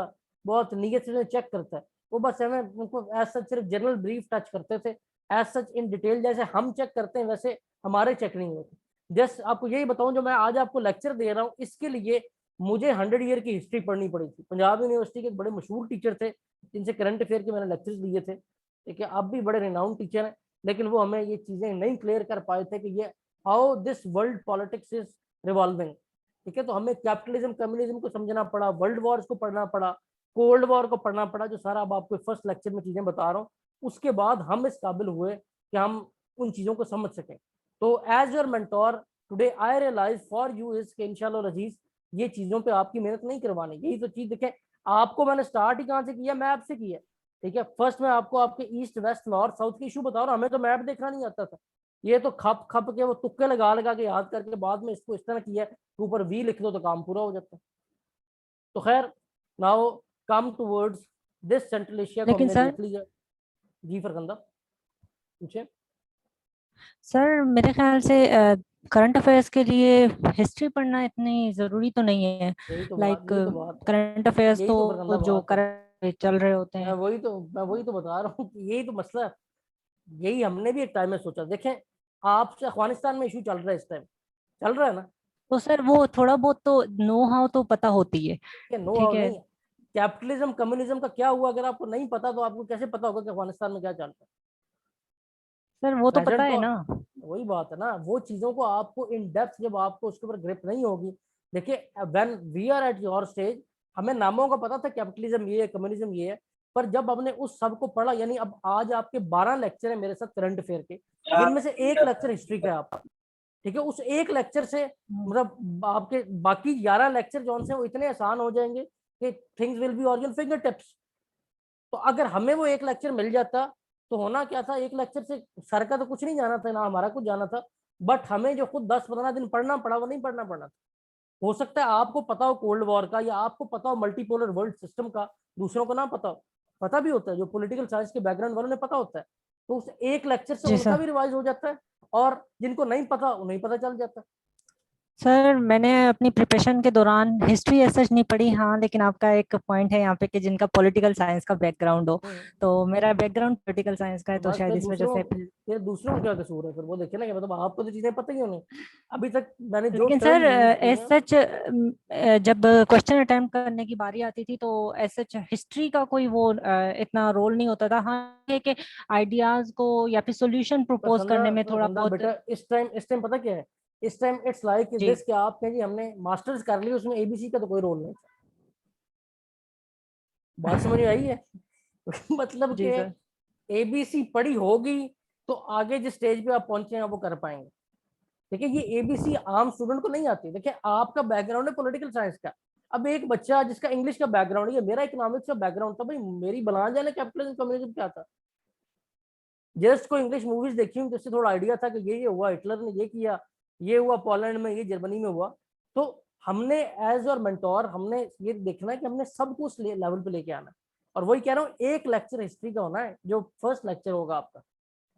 बहुत नीयत से चेक करता है, वो बस हमें उनको एज सच सिर्फ जनरल ब्रीफ टच करते थे। एज सच इन डिटेल जैसे हम चेक करते हैं वैसे हमारे चेक नहीं होते। जस्ट आपको यही बताऊं, जो मैं आज आपको लेक्चर दे रहा हूँ इसके लिए मुझे 100 ईयर की हिस्ट्री पढ़नी पड़ी थी। पंजाब यूनिवर्सिटी के बड़े मशहूर टीचर थे जिनसे करंट अफेयर के मैंने लेक्चर्स लिए थे। ठीक है, अब भी बड़े रिनाउंड टीचर हैं, लेकिन वो हमें ये चीजें नहीं क्लियर कर पाए थे कि ये how this world politics is revolving. ठीक है, तो हमें कैपिटलिज्म कम्युनिज्म को समझना पड़ा, वर्ल्ड वॉर्स को पढ़ना पड़ा, कोल्ड वॉर को पढ़ना पड़ा, जो सारा अब आपको फर्स्ट लेक्चर में चीजें बता रहा हूँ। उसके बाद हम इस काबिल हुए कि हम उन चीजों को समझ सकें। तो as your mentor today I realize for you is के इंशाल्लाह अजीज ये चीजों पे आपकी मेहनत नहीं करवानी। यही तो चीज देखें, आपको मैंने स्टार्ट ही कहाँ से किया, मैप से किया। ठीक है, फर्स्ट मैं आपको आपके ईस्ट वेस्ट नॉर्थ साउथ की इशू बता रहा हूँ। हमें तो मैप देखना नहीं आता था, ये तो खप खप के वो तुक्के लगा लगा के याद करके बाद में इसको इस तरह किया, ऊपर वी लिख दो तो काम पूरा हो जाता है। तो खैर, now come towards this central Asia को लेकिन हमने सर देख लिया। जी फरखंदा पूछे। सर मेरे ख्याल से करंट अफेयर्स के लिए हिस्ट्री पढ़ना इतनी जरूरी तो नहीं है। यही तो बात, लाइक यही तो बात है, करंट अफेयर्स यही तो तो फरखंदा जो बात है। करंट चल रहे होते हैं। मैं वही तो बता रहा हूँ कि यही तो मसला है। यही हमने भी एक टाइम में सोचा। देखें, आपसे अफगानिस्तान में इशू चल रहा है इस टाइम, चल रहा है ना। तो सर वो थोड़ा बहुत तो नो हाउ तो पता होती है। कि नो ठीक और है नहीं, कैपिटलिज्म कम्युनिज्म का क्या हुआ अगर आपको नहीं पता तो आपको कैसे पता होगा कि अफगानिस्तान में क्या चल रहा है। सर, वो तो पता प्रेजेंट है तो ना। वही बात है ना, वो चीजों को आपको इन डेप्थ जब आपको उसके ऊपर ग्रिप नहीं होगी। देखिए, when we are at your stage, हमें नामों का पता था, कैपिटलिज्म ये है, कम्युनिज्म ये है, पर जब हमने उस सब को पढ़ा, यानी अब आज आपके 12 लेक्चर है मेरे साथ करंट अफेयर के, जिनमें से एक लेक्चर हिस्ट्री का है आपका। ठीक है, उस एक लेक्चर से मतलब आपके बाकी 11 लेक्चर जो से वो इतने आसान हो जाएंगे कि things will be on your finger tips. तो अगर हमें वो एक लेक्चर मिल जाता तो होना क्या था, एक लेक्चर से सर का तो कुछ नहीं जाना था ना हमारा कुछ जाना था, बट हमें जो खुद 10-15 दिन पढ़ना पड़ा वो नहीं पढ़ना पड़ा था। हो सकता है आपको पता हो कोल्ड वॉर का, या आपको पता हो मल्टीपोलर वर्ल्ड सिस्टम का, दूसरों को ना पता हो। पता भी होता है, जो पॉलिटिकल साइंस के बैकग्राउंड वालों ने पता होता है। तो उस एक लेक्चर से जी उनका सर। भी रिवाइज हो जाता है, और जिनको नहीं पता उन्हें पता चल जाता है। सर मैंने अपनी प्रिपरेशन के दौरान हिस्ट्री ऐसा नहीं पढ़ी, हाँ, लेकिन आपका एक पॉइंट है यहाँ पे कि जिनका पॉलिटिकल साइंस का बैकग्राउंड हो। हम्म। तो मेरा बैकग्राउंड पॉलिटिकल साइंस का है, तो तो बस शायद इस वजह से फिर दूसरों का क्या कसूर है, फिर वो देखे ना कि मतलब आपको तो चीजें पता ही होनी। अभी तक मैंने जो लेकिन टर्म सर यूज किए एज हैं। सच जब क्वेश्चन अटेम्प्ट करने की बारी आती थी तो एज सच हिस्ट्री का कोई वो इतना रोल नहीं होता था। हाँ, ये कि आइडियाज को या फिर सॉल्यूशन प्रपोज करने में पर थोड़ा खंदा बहुत। बेटा, इस टाइम पता क्या है, इस टाइम इट्स लाइक जी दिस कि आप कहें जी हमने मास्टर्स कर लिया, उसमें एबीसी का तो कोई रोल नहीं था। बात समझ में आई है? मतलब कि जी सर। एबीसी पढ़ी होगी तो आगे जिस स्टेज पे आप पहुंचे हैं वो कर पाएंगे। देखिए, ये एबीसी आम स्टूडेंट को नहीं आती। देखिए, आपका बैकग्राउंड है पॉलिटिकल साइंस का, अब एक बच्चा जिसका इंग्लिश का बैकग्राउंड है, मेरा इकोनॉमिक्स का बैकग्राउंड था, भाई मेरी बना जाने कैपिटलिज्म कम्युनिज्म क्या था। जस्ट को इंग्लिश मूवीज देखी हूँ जिससे थोड़ा आइडिया था कि ये हुआ, हिटलर ने ये किया, ये हुआ पोलैंड में, ये जर्मनी में हुआ। तो हमने एज और मेंटोर हमने ये देखना है कि हमने सब कुछ लेवल पे लेके आना है। और वही कह रहा हूँ, एक लेक्चर हिस्ट्री का होना है जो फर्स्ट लेक्चर होगा आपका,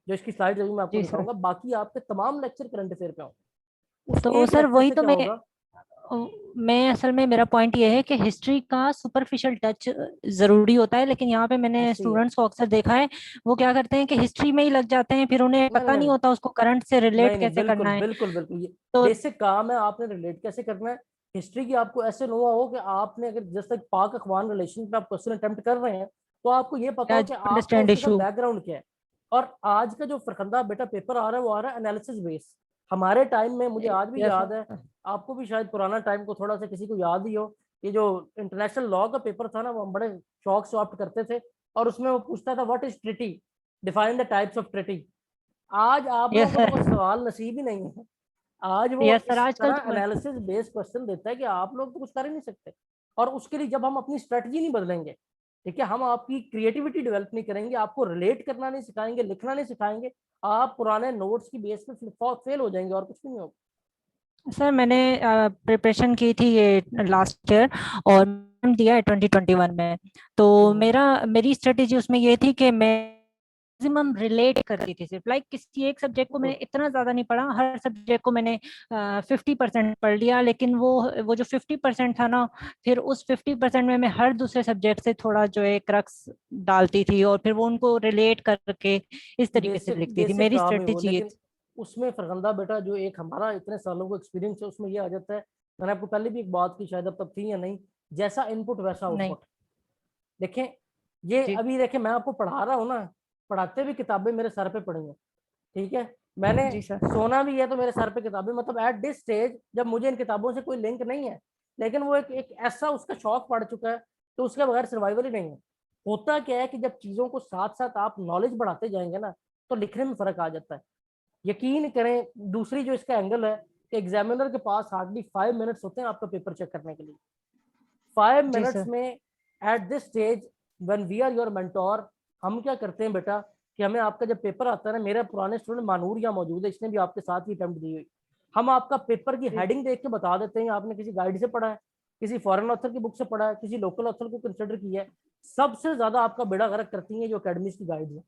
जो इसकी स्लाइड अभी मैं आपको जी सर। दिखाऊंगा, बाकी आपके तमाम लेक्चर करंट अफेयर पे होंगे। उस तो एक सर लेक्चर वही से तो क्या होगा। मैं असल में मेरा पॉइंट ये है कि हिस्ट्री का सुपरफिशियल टच जरूरी होता है, लेकिन यहाँ पे मैंने ऐसे ही है। स्टूडेंट्स को अक्सर देखा है, वो क्या करते हैं कि हिस्ट्री में ही लग जाते हैं, फिर उन्हें नहीं पता नहीं नहीं नहीं होता उसको करंट से रिलेट नहीं नहीं, कैसे बिल्कुल करना है। बिल्कुल बिल्कुल, ये तो बेसिक काम है, आपने रिलेट कैसे करना है। हिस्ट्री की आपको ऐसे हुआ हो कि आपने अगर जैसे पाक अखवान रिलेशन पे आप क्वेश्चन अटेम्प्ट कर रहे हैं तो आपको ये पता हो कि आपका अंडरस्टैंड उसके साथ इशू। बैकग्राउंड क्या है। और आज का जो फरखंदा बेटा पेपर आ रहा है वो आ रहा है एनालिसिस बेस। हमारे टाइम में मुझे आज भी यस याद है, आपको भी शायद पुराना टाइम को थोड़ा सा किसी को याद ही हो, ये जो इंटरनेशनल लॉ का पेपर था ना वो हम बड़े शौक से ऑप्ट करते थे। और उसमें वो पूछता था what is treaty, define the types of treaty. आज आप यस लोगों को तो सर, कोई सवाल नसीब ही नहीं है। आज वो यस सर, इस आजकल तरह तो एनालिसिस बेस्ड क्वेश्चन देता है कि आप लोग तो कुछ कर ही नहीं सकते। और उसके लिए जब हम अपनी स्ट्रेटजी नहीं बदलेंगे, ठीक है, हम आपकी क्रिएटिविटी डेवलप नहीं करेंगे, आपको रिलेट करना नहीं सिखाएंगे, लिखना नहीं सिखाएंगे, आप पुराने नोट्स की बेस पे फेल हो जाएंगे और कुछ नहीं होगा। सर मैंने प्रिपरेशन की थी ये लास्ट ईयर और दिया है 2021 में। तो मेरी स्ट्रेटेजी उसमें ये थी कि मैं मैक्सिमम रिलेट करती थी, सिर्फ लाइक किसी एक सब्जेक्ट को मैंने गुड। इतना ज्यादा नहीं पढ़ा, हर सब्जेक्ट को मैंने 50% पढ़ लिया, लेकिन वो जो 50% था ना, फिर उस 50% में मैं हर दूसरे सब्जेक्ट से थोड़ा जो है क्रक्स डालती थी और फिर वो उनको रिलेट करके इस तरीके से बेसिक लिखती थी। बेसिक मेरी काम है वो, स्ट्रेटेजी ये लेकिन उसमें फरगंदा बेटा जो एक हमारा इतने सालों को एक्सपीरियंस है उसमें ये आ जाता है। मैंने आपको पहले भी एक बात की, शायद अब तब थी या नहीं, जैसा इनपुट वैसा नहीं। आउटपुट। देखें, ये जी अभी देखें मैं आपको पढ़ा रहा हूँ ना, पढ़ाते भी किताबें मेरे सर पे पड़ी हैं, ठीक है, मैंने जी सर। सोना भी है तो मेरे सर पे किताबें, मतलब एट दिस स्टेज जब मुझे इन किताबों से कोई लिंक नहीं है, लेकिन वो एक ऐसा उसका शौक पड़ चुका है तो उसके बगैर सर्वाइवल ही नहीं है। होता क्या है कि जब चीजों को साथ साथ आप नॉलेज बढ़ाते जाएंगे ना तो लिखने में फर्क आ जाता है। यकीन करें, दूसरी जो इसका एंगल है कि एग्जामिनर के पास हार्डली 5 मिनट्स होते हैं आपका पेपर चेक करने के लिए। 5 मिनट्स सर। में at this stage when we are your mentor, हम क्या करते हैं बेटा कि हमें आपका जब पेपर आता है ना, मेरा पुराने स्टूडेंट मानूर यहाँ मौजूद है, इसने भी आपके साथ ही अटेम्प्ट दी हुई, हम आपका पेपर की जी हेडिंग देख के बता देते हैं आपने किसी गाइड से पढ़ा है, किसी फॉरेन ऑथर की बुक से पढ़ा है, किसी लोकल ऑथर को कंसिडर किया है। सबसे ज्यादा आपका बेड़ा गर्क करती है जो अकेडमीज की गाइड्स है,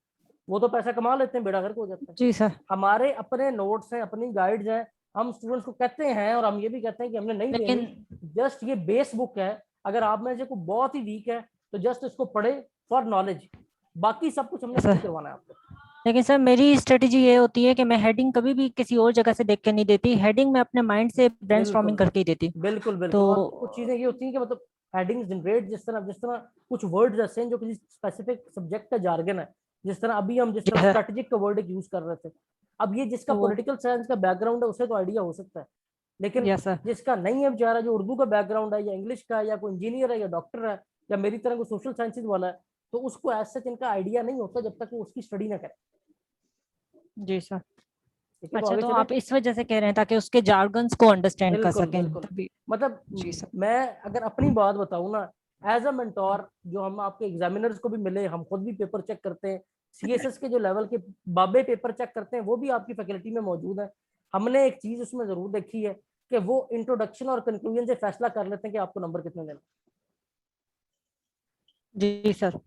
वो तो पैसा कमा लेते हैं, बेड़ा गर्क हो जाता है। जी सर। हमारे अपने नोट्स हैं, अपनी गाइड्स हैं, हम स्टूडेंट्स को कहते हैं और हम ये भी कहते हैं कि हमने नहीं लेकिन देनी, जस्ट ये बेस बुक है, अगर आप में से कोई बहुत ही वीक है तो जस्ट इसको पढ़े फॉर नॉलेज, बाकी सब कुछ हमने फ्री सर करवाना है आपको। लेकिन सर मेरी स्ट्रेटेजी ये होती है कि मैं हेडिंग कभी भी किसी और जगह से देख के नहीं देती, हेडिंग मैं अपने माइंड से ब्रेनस्टॉर्मिंग बिल्कुल करके ही देती। बिल्कुल तो बिल्कुल। और कुछ चीजें ये होती हैं कि मतलब हेडिंग्स जनरेट, जिस तरह कुछ वर्ड्स ऐसे हैं जो किसी स्पेसिफिक सब्जेक्ट का जार्गन है, जिस तरह अभी हम जिस जी तरह सर। स्ट्रेटेजिक का वर्ड एक यूज कर रहे थे, अब ये जिसका तो वो पॉलिटिकल साइंस का बैकग्राउंड है उसे तो आइडिया हो सकता है, लेकिन यस सर। जिसका नहीं है बेचारा, जो उर्दू का बैकग्राउंड है या इंग्लिश का या कोई इंजीनियर है या डॉक्टर है या मेरी तरह कोई सोशल साइंसेज वाला है, तो उसको एज सच इनका आइडिया नहीं होता जब तक वो उसकी स्टडी ना करे। जी सर। ठीक है, तो अच्छा, आगे तो चले। आप इस वजह से कह रहे हैं ताकि उसके जार्गन्स को अंडरस्टैंड कर बिल्कुल सकें बिल्कुल। तभी। मतलब जी सर। मैं अगर अपनी बात बताऊं ना, एज अ मेंटोर जो हम आपके एग्जामिनर्स को भी मिले, हम खुद भी पेपर चेक करते हैं, सीएसएस के जो लेवल के बाबे पेपर चेक करते हैं वो भी आपकी फैकल्टी में मौजूद है। हमने एक चीज उसमें जरूर देखी है कि वो इंट्रोडक्शन और कंक्लूजन से फैसला कर लेते हैं कि आपको नंबर कितने देना। जी सर।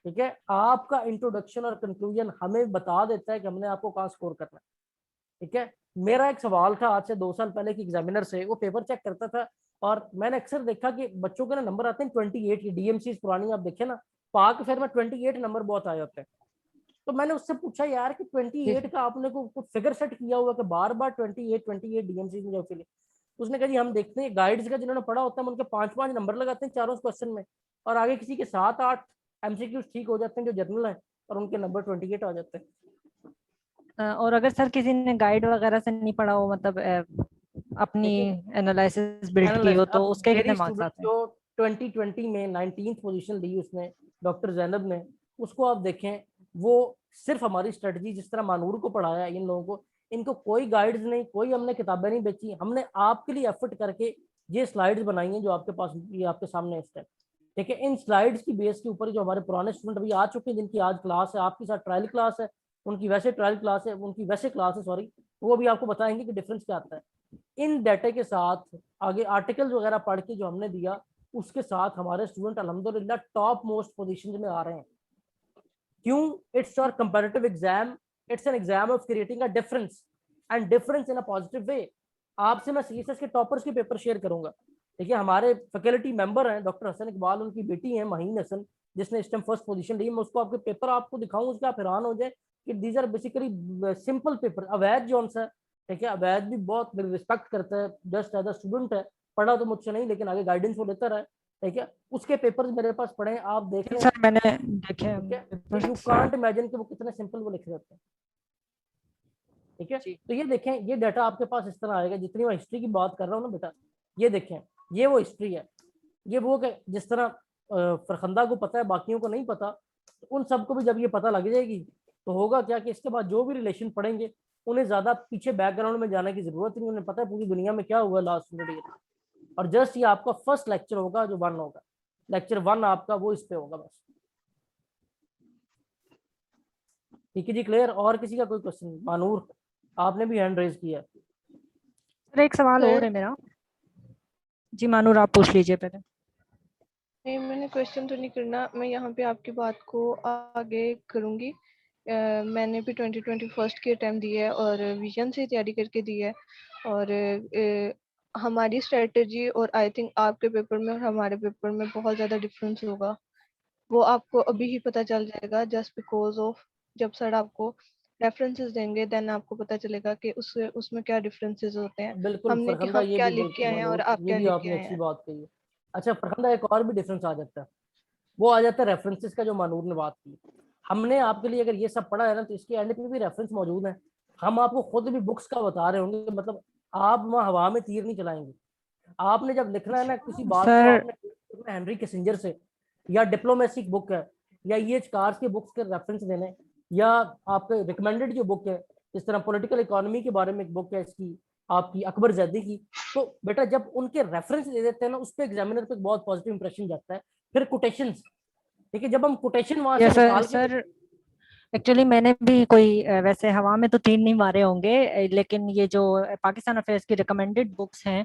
ठीक है, आपका इंट्रोडक्शन और कंक्लूजन हमें बता देता है कि हमने आपको कहाँ स्कोर करना है। ठीक है, मेरा एक सवाल था आज से 2 साल पहले की एग्जामिनर से, वो पेपर चेक करता था और मैंने अक्सर देखा कि बच्चों के ना नंबर आते हैं 28 की, डीएमसी पुरानी आप देखे ना, पाक फेयर में 28 नंबर बहुत आए होते हैं। तो मैंने उससे पूछा यार कि जी 28 का आपने को कुछ फिगर सेट किया हुआ कि बार बार 28 डीएमसी में जाओ के लिए। उसने कहा जी हम देखते हैं गाइड्स का जिन्होंने पढ़ा होता है हम उनके 5-5 नंबर लगाते हैं चारों क्वेश्चन में, और आगे किसी के 7-8 एमसीक्यूज ठीक हो जाते हैं जो जनरल है, और उनके नंबर 28 आ जाते हैं। और अगर सर किसी ने गाइड वगैरह से नहीं पढ़ा हो, मतलब अपनी देखिए एनालिसिस बिल्ड की एनालिस्ट, हो, तो अब उसके कितने मेरी मार्क्स स्टूडेंट आते हैं? जो 2020 में 19th पोजीशन ली उसने, डॉक्टर जैनब ने, उसको आप देखें, वो सिर्फ हमारी स्ट्रेटजी जिस तरह मानूर को पढ़ाया इन लोगों को, इनको कोई गाइड्स नहीं, कोई हमने किताबें नहीं बेची, हमने आपके लिए एफर्ट करके ये स्लाइड्स बनाई हैं जो आपके पास ये आपके सामने इस टाइम। ठीक है, इन स्लाइड्स की बेस के ऊपर जो हमारे पुराने स्टूडेंट अभी आ चुके हैं जिनकी आज क्लास है आपके साथ, ट्रायल क्लास है, उनकी वैसे ट्रायल क्लास है, उनकी वैसे क्लास है सॉरी, वो भी आपको बताएंगे कि डिफरेंस क्या आता है। इन डाटा के साथ आगे आर्टिकल्स वगैरह पढ़ के जो हमने दिया, उसके साथ हमारे स्टूडेंट अल्हम्दुलिल्लाह टॉप मोस्ट पोजीशन में आ रहे हैं। क्यों? It's your comparative exam, it's an exam of creating a difference, and difference in a positive way. आपसे मैं सीएसएस के टॉपर्स के पेपर शेयर करूंगा। देखिए हमारे फैकल्टी मेंबर हैं डॉक्टर हसन इकबाल, उनकी बेटी है महीन हसन जिसने इस टाइम फर्स्ट पोजीशन ली। मैं उसको आपके पेपर आपको दिखाऊं, उसके आप हैरान हो जाए कि these are basically simple paper. अवैध जॉन सा, ठीक है, अवैध भी बहुत रिस्पेक्ट करता है, जस्ट एज अ स्टूडेंट है, पढ़ा तो मुझसे नहीं, लेकिन आगे गाइडेंस वो लेता रहा है, ठीक है। उसके पेपर्स मेरे पास पढ़े हैं, आप देख लें, सर मैंने देखे हैं ठीक है। You papers। कांट इमेजिन कि वो कितने सिंपल वो लिखे जाते हैं, ठीक है। जी तो ये देखें, ये डाटा आपके पास इस तरह आएगा, जितनी मैं हिस्ट्री की बात कर रहा हूँ ना बेटा, ये देखें, ये वो हिस्ट्री है, ये वो कि जिस तरह फरखंदा को पता है बाकियों को नहीं पता, तो उन सबको भी जब ये पता लग जाएगी तो होगा क्या कि इसके बाद जो भी रिलेशन पढ़ेंगे उन्हें ज्यादा पीछे बैकग्राउंड में जाने की जरूरत नहीं, उन्हें पता है पूरी दुनिया में क्या हुआ लास्ट 100 ईयर। और जस्ट ये आपका फर्स्ट लेक्चर होगा जो 1 होगा, लेक्चर 1 आपका वो इस पे होगा बस। ठीक है जी, क्लियर। और किसी का कोई क्वेश्चन? मानूर, आपने भी हैंड रेज किया। सर एक सवाल और सर है मेरा। जी मानूर आप पूछ लीजिए पहले। नहीं, मैंने क्वेश्चन तो नहीं करना, मैं यहाँ पे आपकी बात को आगे करूँगी। मैंने भी 2021 के अटैम्प्ट दिए है और विजन से तैयारी करके दी है, और हमारी स्ट्रेटजी और आई थिंक आपके पेपर में और हमारे पेपर में बहुत ज़्यादा डिफरेंस होगा। वो आपको अभी ही पता चल जाएगा, जस्ट बिकॉज ऑफ जब सर आपको रेफरेंसेस देंगे देन आपको पता चलेगा कि उसमें क्या डिफरेंसेस होते हैं। बिल्कुल हमने फरखंदा, हम ये क्या भी लिख के बिल्कुल आए हैं और मानूर, आप ये क्या भी लिख के आपने आए अच्छी हैं। बात कही है। अच्छा फरखंदा, एक और भी डिफरेंस आ जाता है, वो आ जाता है रेफरेंसेस का, जो मानूर ने बात की। हमने आपके लिए अगर ये सब पढ़ा है ना, तो इसके एंड पे भी रेफरेंस मौजूद है। हम आपको खुद भी बुक्स का बता रहे होंगे, मतलब आप वहाँ हवा में तीर नहीं चलाएंगे। आपने जब लिखना है ना किसी बात को, सर आपने हेनरी किसिंजर से, या डिप्लोमेसी की बुक है, या ये कार्स के बुक्स के रेफरेंस देने, या आपके रिकमेंडेड जो बुक है, इस तरह पॉलिटिकल इकोनॉमी के बारे में एक बुक है इसकी आपकी अकबर जैदी की, तो बेटा जब उनके रेफरेंस दे देते हैं ना, उस पर एग्जामिनर पे बहुत पॉजिटिव इंप्रेशन जाता है। फिर कोटेशंस, ठीक है, जब हम कोटेशन वहां से यस निकाल के सर, एक्चुअली मैंने भी कोई वैसे हवा में तो तीन नहीं मारे होंगे, लेकिन ये जो पाकिस्तान अफेयर्स की रिकमेंडेड बुक्स हैं,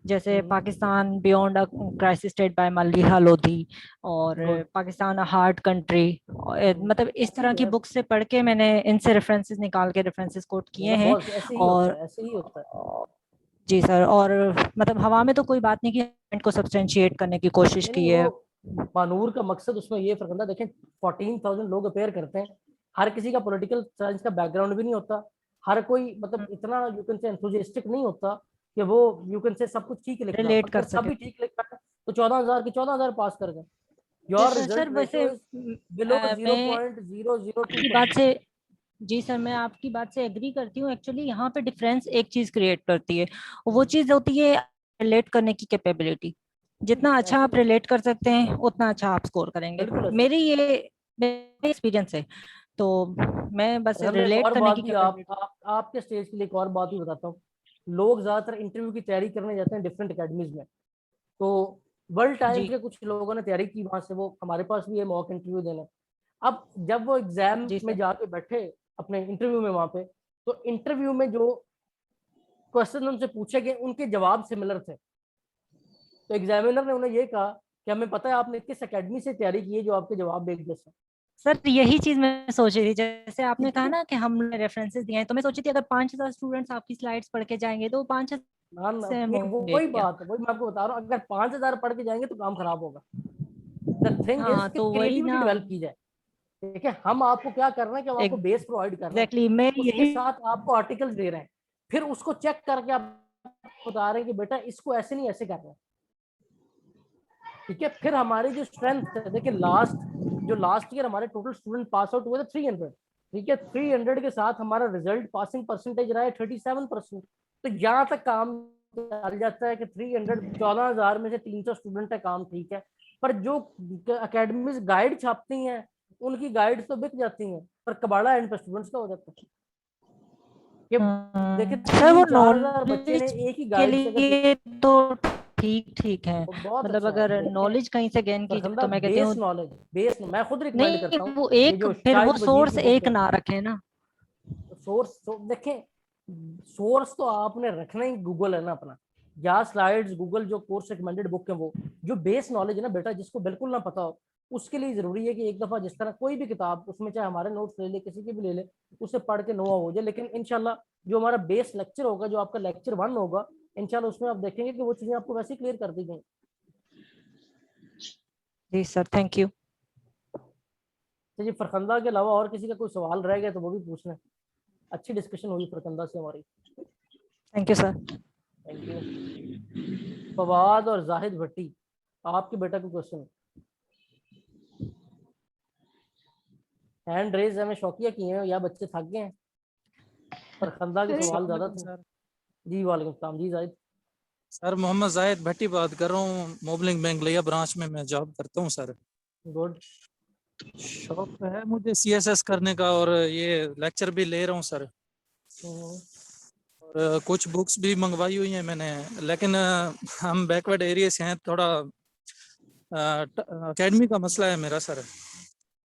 जैसे Pakistan beyond a crisis state by Maliha Lodhi, और good, Pakistan a hard country, मतलब इस ऐसे ही तरह की है, बुक्स से पढ़ के मैंने इनसे रेफरेंसेस निकाल के रेफरेंसेस कोट किए मतलब हैं। बहुत ऐसे ही होता और है, ऐसे ही होता है। जी सर, और मतलब हवा में तो कोई बात नहीं की पॉइंट को सब्सटेंशिएट करने की कोशिश नहीं की नहीं, है। वो मानूर का मकसद उसमें ये फर्क था, देखें 14,000 लोग अपेयर करते हैं, हर किसी का पॉलिटिकल साइंस का बैकग्राउंड भी नहीं होता, हर कोई मतलब इतना यू कैन से एंथुसियास्टिक नहीं होता कि वो यू कैन से सब कुछ ठीक लिख रहा हो। रिलेट और कर जब सके। सभी ठीक लिख रहा है तो 14,000 की 14,000 पास कर गए। योर सर रिजल्ट वैसे रेशियो इज बिलो जीरो मैं पॉइंट जीरो जीरो टू आपकी बात परसेंट से, जी सर मैं आपकी बात से एग्री करती हूँ। एक्चुअली यहाँ पे डिफरेंस एक चीज क्रिएट करती है, वो चीज होती है रिलेट करने की कैपेबिलिटी। जितना अच्छा ऐसे आप रिलेट कर सकते हैं उतना अच्छा आप स्कोर करेंगे। बिल्कुल ऐसे। मेरी ये मेरे एक्सपीरियंस है, तो मैं बस हमने एक रिलेट और करने बात की भी कैपेबिलिटी। आपके स्टेज के लिए एक और बात भी बताता हूँ। लोग ज्यादातर इंटरव्यू की तैयारी करने जाते हैं डिफरेंट अकेडमीज में, तो वर्ल्ड टाइम्स जी के कुछ लोगों ने तैयारी की वहां से, वो हमारे पास भी है मॉक इंटरव्यू देने। अब जब वो एग्जाम जी में सर। जाके बैठे अपने इंटरव्यू में वहां पे, तो इंटरव्यू में जो क्वेश्चन उनसे पूछे गए उनके जवाब सिमिलर थे। तो एग्जामिनर ने उन्हें ये कहा कि हमें पता है आपने किस एकेडमी से तैयारी की है, जो आपके जवाब एक जैसे। सर यही चीज मैं सोच रही थी, जैसे आपने ठीक कहा है, ना कि हमने रेफरेंसेस दिए हैं, तो मैं सोची थी अगर 5,000 स्टूडेंट्स आपकी स्लाइड्स पढ़ के जाएंगे तो 5,000 ना ना, से ये होंगे वही क्या। बात है, वही मैं आपको बता रहा हूँ, अगर 5,000 पढ़ के जाएंगे तो काम खराब होगा। द थिंग इज हाँ कि तो वही क्रिएटिविटी ना। डेवलप की जाए, ठीक है। हम आपको क्या कर रहे हैं कि हम आपको बेस प्रोवाइड कर रहे हैं, एग्जैक्टली मैं उसके यही। साथ आपको आर्टिकल्स दे रहे हैं, फिर उसको चेक करके आप बता रहे हैं कि बेटा इसको ऐसे नहीं ऐसे करना है, ठीक है। फिर हमारी जो स्ट्रेंथ है, देखिए लास्ट ईयर हमारे टोटल स्टूडेंट पास आउट हुए थे 300, ठीक है। 300 के साथ हमारा रिजल्ट पासिंग परसेंटेज रहा है 37%। तो यहाँ तक काम चल जाता है कि 300 14,000 में से 300 स्टूडेंट है, काम ठीक है। पर जो अकेडमीज गाइड छापती हैं उनकी गाइड्स तो बिक जाती हैं, पर कबाड़ा एंड पर स्टूडेंट्स का हो जाता है। ये देखिए सर वो 3-4 हजार बच्चे ने नॉलेज एक ही के गाइड से अगर लिए तो ठीक ठीक है, वो बहुत मतलब अच्छा है, अगर देखें नॉलेज कहीं से गेन की जाए फरखंदा तो मैं कहती बेस हूँ। नॉलेज, मैं खुद रिकमेंड नहीं करता हूँ। वो ये एक, जो फिर वो शाहिद वजीर की सोर्स बुक एक है, ना रखे ना। सोर्स देखें, सोर्स तो आपने रखना ही गूगल है ना अपना, या स्लाइड्स गूगल, जो कोर्स रिकमेंडेड बुक है वो। जो बेस नॉलेज है ना बेटा, जिसको बिल्कुल ना पता हो, उसके लिए जरूरी है कि एक दफा जिस तरह कोई भी किताब, उसमें चाहे हमारे नोट्स ले ले, किसी की भी ले ले, उसे पढ़ के नो हो जाए। लेकिन इंशाल्लाह जो हमारा बेस लेक्चर होगा, जो आपका लेक्चर 1 होगा, इंशाल्लाह उसमें आप देखेंगे कि वो चीजें आपको वैसे क्लियर कर दी गई। जी सर थैंक यू। तो जी फरखंदा के अलावा और किसी का कोई सवाल रह गया तो वो भी पूछ लें। अच्छी डिस्कशन हुई फरखंदा से हमारी। Thank you sir. Thank you. Fawad और जाहिद भट्टी, आपके बेटा को क्वेश्चन। हैंड रेज हमें शौकिया किए हैं या बच्चे थक गए हैं, पर खंदा के सवाल ज्यादा थे। सर जी वालेकुम सलाम। जी जाहिद। सर मोहम्मद जाहिद भट्टी बात कर रहा हूँ, मोबलिंग बेंगलिया ब्रांच में मैं जॉब करता हूँ सर। गुड। शौक तो है मुझे सीएसएस करने का और ये लेक्चर भी ले रहा हूँ सर। और कुछ बुक्स भी मंगवाई हुई हैं मैंने, लेकिन हम बैकवर्ड एरिया से हैं थोड़ा, एकेडमी का मसला है मेरा सर।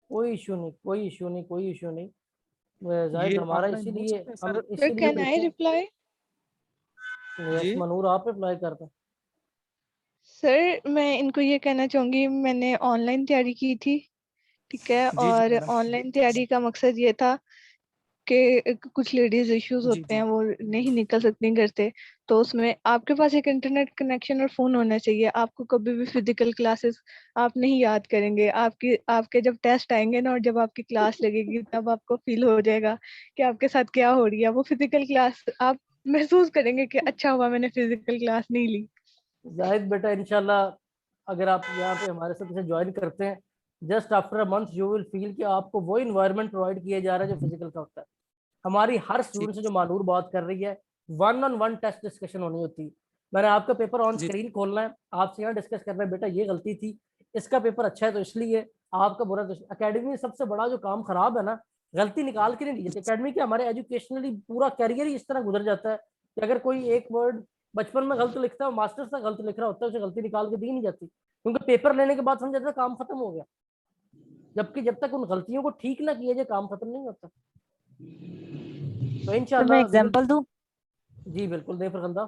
कोई इशू नहीं, कोई इशू नहीं, कोई इशू नहीं। ये जाहिद हमारा ऑनलाइन हो इसीलिए सकता है हम सर? सर इसीलिए कैन आई पूछे। रिप्लाई? यस जी मनूर, आप अप्लाई करते हैं। सर मैं इनको ये कहना चाहूँगी, मैंने ऑनलाइन तैयारी की थी, ठीक है, जी जी और मैडम। ऑनलाइन तैयारी का मकसद ये था कि कुछ लेडीज इश्यूज जी होते जी हैं, वो नहीं निकल सकती घर से, तो उसमें आपके पास एक इंटरनेट कनेक्शन और फोन होना चाहिए। आपको कभी भी फिजिकल क्लासेस आप नहीं याद करेंगे, आपके जब टेस्ट आएंगे ना और जब आपकी क्लास लगेगी तब आपको फील हो जाएगा कि आपके साथ क्या हो रही है। वो फिजिकल क्लास आप महसूस करेंगे कि अच्छा हुआ मैंने फिजिकल क्लास नहीं ली। जाहिद बेटा इंशाल्लाह अगर आप यहाँ पे हमारे साथ इसे ज्वाइन करते हैं, just after a month you will feel कि आपको वो इन्वायरमेंट प्रोवाइड किया जा रहा है जो फिजिकल का होता है। हमारी हर ठीक स्टूडेंट से है जो सर। मानूर बात कर रही है, 1-on-1 टेस्ट डिस्कशन होनी होती है। मैंने आपका पेपर ऑन जी स्क्रीन खोलना है, आपसे यहाँ डिस्कस करना है, बेटा ये गलती थी, इसका पेपर अच्छा है तो इसलिए, आपका बुरा तो। अकेडमी में सबसे बड़ा जो काम खराब है ना, गलती निकाल के नहीं दी जाती अकेडमी के। हमारे एजुकेशनली पूरा कैरियर ही इस तरह गुजर जाता है कि अगर कोई एक वर्ड बचपन में गलत लिखता है, मास्टर्स तक गलत लिख रहा होता है, उसे गलती निकाल के दी नहीं जाती, क्योंकि पेपर लेने के बाद समझ जाता है काम खत्म हो गया। जबकि जब तक उन गलतियों को ठीक ना किया जाए काम खत्म नहीं होता। तो सर मैं इंशाल्लाह वी विल। एग्जांपल दूं? जी बिल्कुल, दे फरखंदा।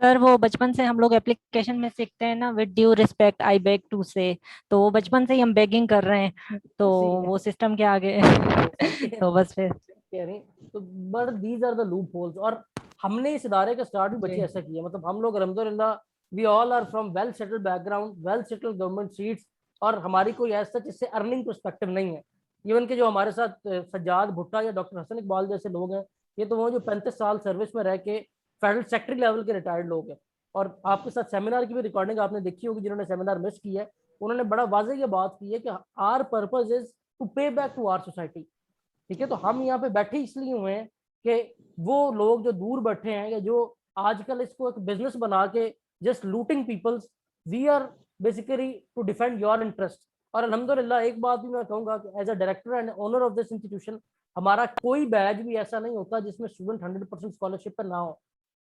सर वो बचपन से हम लोग एप्लीकेशन में सीखते हैं ना, with due respect I beg to say, तो वो बचपन से ही हम बेगिंग कर रहे हैं, तो सही है, वो सिस्टम के आगे सही है, तो बस फिर। कह रही। तो but these are the loopholes. और हमने इस इदारे का स्टार्ट भी बच्चे जी ऐसा किया, मतलब हम लोग अल्हम्दुलिल्लाह we all are from well settled background, well settled government seats, और हमारी कोई ऐसा इससे अर्निंग परस्पेक्टिव नहीं है। इवन के जो हमारे साथ सज्जाद भुट्टा या डॉक्टर हसन इकबाल जैसे लोग हैं, ये तो वो जो 35 साल सर्विस में रह के फेडरल सेक्रेटरी लेवल के रिटायर्ड लोग हैं। और आपके साथ सेमिनार की भी रिकॉर्डिंग आपने देखी होगी, जिन्होंने सेमिनार मिस किया है, उन्होंने बड़ा वाज़ेह ये बात की है कि आर पर्पज इज टू पे बैक टू आर सोसाइटी। ठीक है, तो हम यहाँ पे बैठे इसलिए हुए हैं कि वो लोग जो दूर बैठे हैं या जो आजकल इसको एक बिजनेस बना के just looting peoples, we are basically to defend your interest. और अल्हम्दुलिल्लाह एक बात भी मैं कहूँगा कि as a director and owner of this institution, हमारा कोई बैच भी ऐसा नहीं होता जिसमें स्टूडेंट 100% स्कॉलरशिप पर ना हो।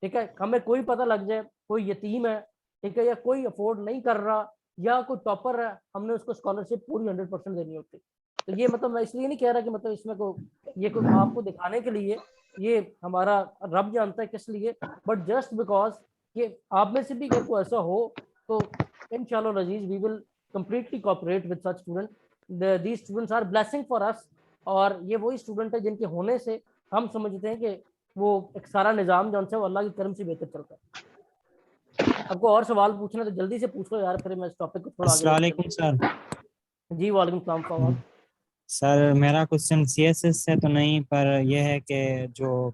ठीक है, हमें कोई पता लग जाए कोई यतीम है, ठीक है, या कोई अफोर्ड नहीं कर रहा, या कोई टॉपर है, हमने उसको स्कॉलरशिप पूरी 100% देनी होती। तो ये मतलब मैं इसलिए नहीं कह रहा कि मतलब इसमें को ये कोई आपको दिखाने के लिए, ये हमारा रब जानता है किस लिए, बट जस्ट बिकॉज कि आप में से भी अगर कोई ऐसा हो तो इंशाल्लाह रजीज we will completely cooperate with such student. These students are blessing for us, और ये वही स्टूडेंट है जिनके होने से हम समझते हैं कि वो एक सारा निज़ाम जो है वो अल्लाह की करम से बेहतर चलता है। आपको और सवाल पूछना तो जल्दी से पूछ लो यार, फिर मैं इस टॉपिक को थोड़ा आगे अस्सलाम लेके वालेकुम सर। चलूँ। जी वालेकुम सलाम फवाद। सर मेरा क्वेश्चन सीएसएस से तो नहीं, पर यह है कि जो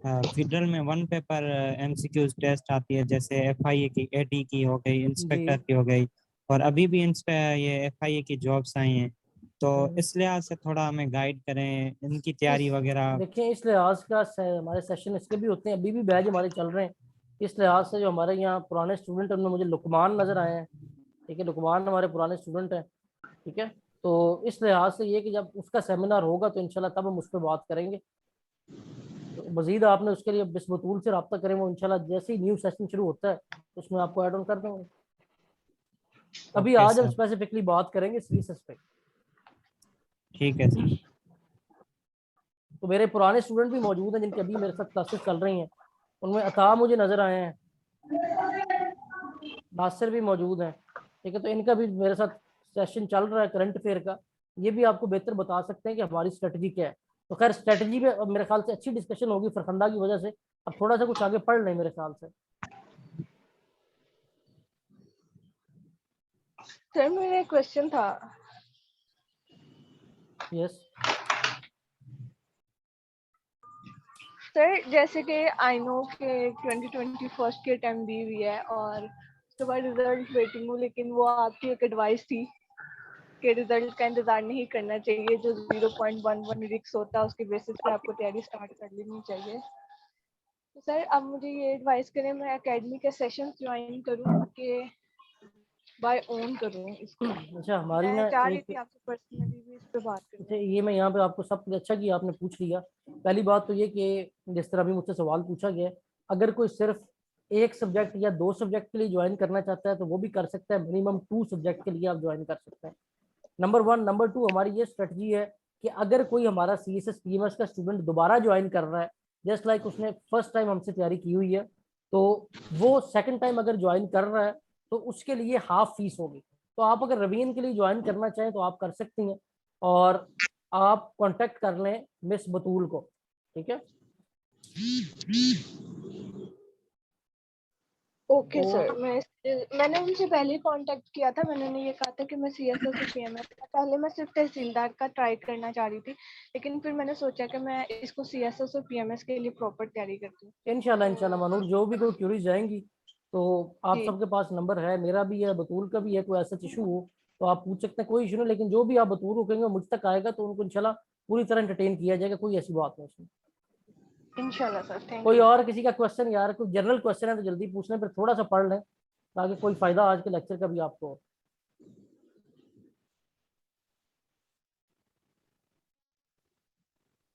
फेडरल में वन पेपर एमसीक्यूज टेस्ट आती है, जैसे एफआईए की, एडी की हो गई, इंस्पेक्टर जी की हो गई, और अभी भी ये एफआईए की जॉब्स आई हैं, तो इस लिहाज से थोड़ा हमें गाइड करें इनकी तैयारी इस वगैरह। देखिए इस लिहाज का हमारे सेशन इसके भी होते हैं, अभी भी बैच हमारे चल रहे हैं। इस लिहाज से जो हमारे यहाँ पुराने स्टूडेंट हैं उनमें मुझे लुकमान नज़र आए हैं। ठीक है, लुकमान हमारे पुराने स्टूडेंट हैं। ठीक है, तो इस लिहाज से ये कि जब उसका सेमिनार होगा तो इंशाल्लाह तब हम उस पर बात करेंगे। तो मजीद आपने उसके लिए बिस्बतूल से रब्ता करें, वो इंशाल्लाह जैसे ही न्यू सेशन शुरू होता है उसमें आपको ऐड ऑन कर देंगे। अभी ओके आज हम सर, स्पेसिफिकली बात करेंगे सीएसएस पे। ठीक है सर। तो मेरे पुराने स्टूडेंट भी मौजूद हैं जिनकी अभी मेरे साथ क्लासेस चल रही हैं, उनमें अता मुझे नज़र आए हैं, नासिर भी मौजूद हैं। ठीक है, तो इनका भी मेरे साथ सेशन चल रहा है करंट अफेयर का। ये भी आपको बेहतर बता सकते हैं कि हमारी स्ट्रेटजी क्या है। तो खैर स्ट्रेटजी में अब मेरे ख्याल से अच्छी डिस्कशन होगी फरखंदा की वजह से। अब थोड़ा सा कुछ आगे पढ़ लें मेरे ख्याल से। सर मेरा एक क्वेश्चन था। यस सर जैसे कि आई नो के 2020 फर्स्ट की अटेम्प्ट दी हुई है और उसके बाद रिजल्ट वेटिंग हूँ, लेकिन वो आपकी एक एडवाइस थी कि रिजल्ट का इंतजार नहीं करना चाहिए, जो 0.11 रिक्स होता है उसके बेसिस पे आपको तैयारी स्टार्ट कर लेनी चाहिए। तो सर अब मुझे ये एडवाइस करें, मैं एकेडमी के सेशंस ज्वाइन करूँ कि बाय ओन करूँ इसको? अच्छा हमारी मैं ना चाह रही एक, थी आपसे पर्सनली भी इस पे बात अच्छा करना। ये मैं यहाँ पे आपको सब कुछ अच्छा किया आपने पूछ लिया। पहली बात तो ये कि जिस तरह अभी मुझसे सवाल पूछा गया है, अगर कोई सिर्फ एक सब्जेक्ट या दो सब्जेक्ट के लिए ज्वाइन करना चाहता है तो वो भी कर सकता है, मिनिमम 2 सब्जेक्ट के लिए आप ज्वाइन कर सकते हैं। नंबर 1। नंबर 2, हमारी ये स्ट्रेटजी है कि अगर कोई हमारा CSS PMS का स्टूडेंट दोबारा ज्वाइन कर रहा है, जस्ट लाइक उसने फर्स्ट टाइम हमसे तैयारी की हुई है, तो वो सेकंड टाइम अगर ज्वाइन कर रहा है तो उसके लिए हाफ फीस होगी। तो आप अगर रवीन के लिए ज्वाइन करना चाहें तो आप कर सकती हैं, और आप कांटेक्ट कर लें मिस बतूल को, ठीक है। ओके तो सर, मैंने उनसे पहले कांटेक्ट किया था। मैंने उन्हें ये कहा था कि मैं CSS और PMS पहले मैं सिर्फ तहसीलदार का ट्राई करना चाह रही थी, लेकिन फिर मैंने सोचा कि मैं इसको CSS और PMS के लिए प्रॉपर तैयारी करती हूँ। इंशाल्लाह मनूर, जो भी कोई क्यूरीज जाएंगी तो आप जी सबके पास नंबर है, मेरा भी है, बतूल का भी है, कोई ऐसा इशू हो तो आप पूछ सकते हैं, कोई इशू नहीं। लेकिन जो भी आप बतूल को कहेंगे मुझ तक आएगा तो उनको इंशाल्लाह पूरी तरह एंटरटेन किया जाएगा, कोई ऐसी बात नहीं उसमें। इंशाल्लाह सर, थैंक कोई यू। और किसी का क्वेश्चन, यार कोई जनरल क्वेश्चन है तो जल्दी पूछ लें, फिर थोड़ा सा पढ़ लें ताकि कोई फायदा आज के लेक्चर का भी आपको हो।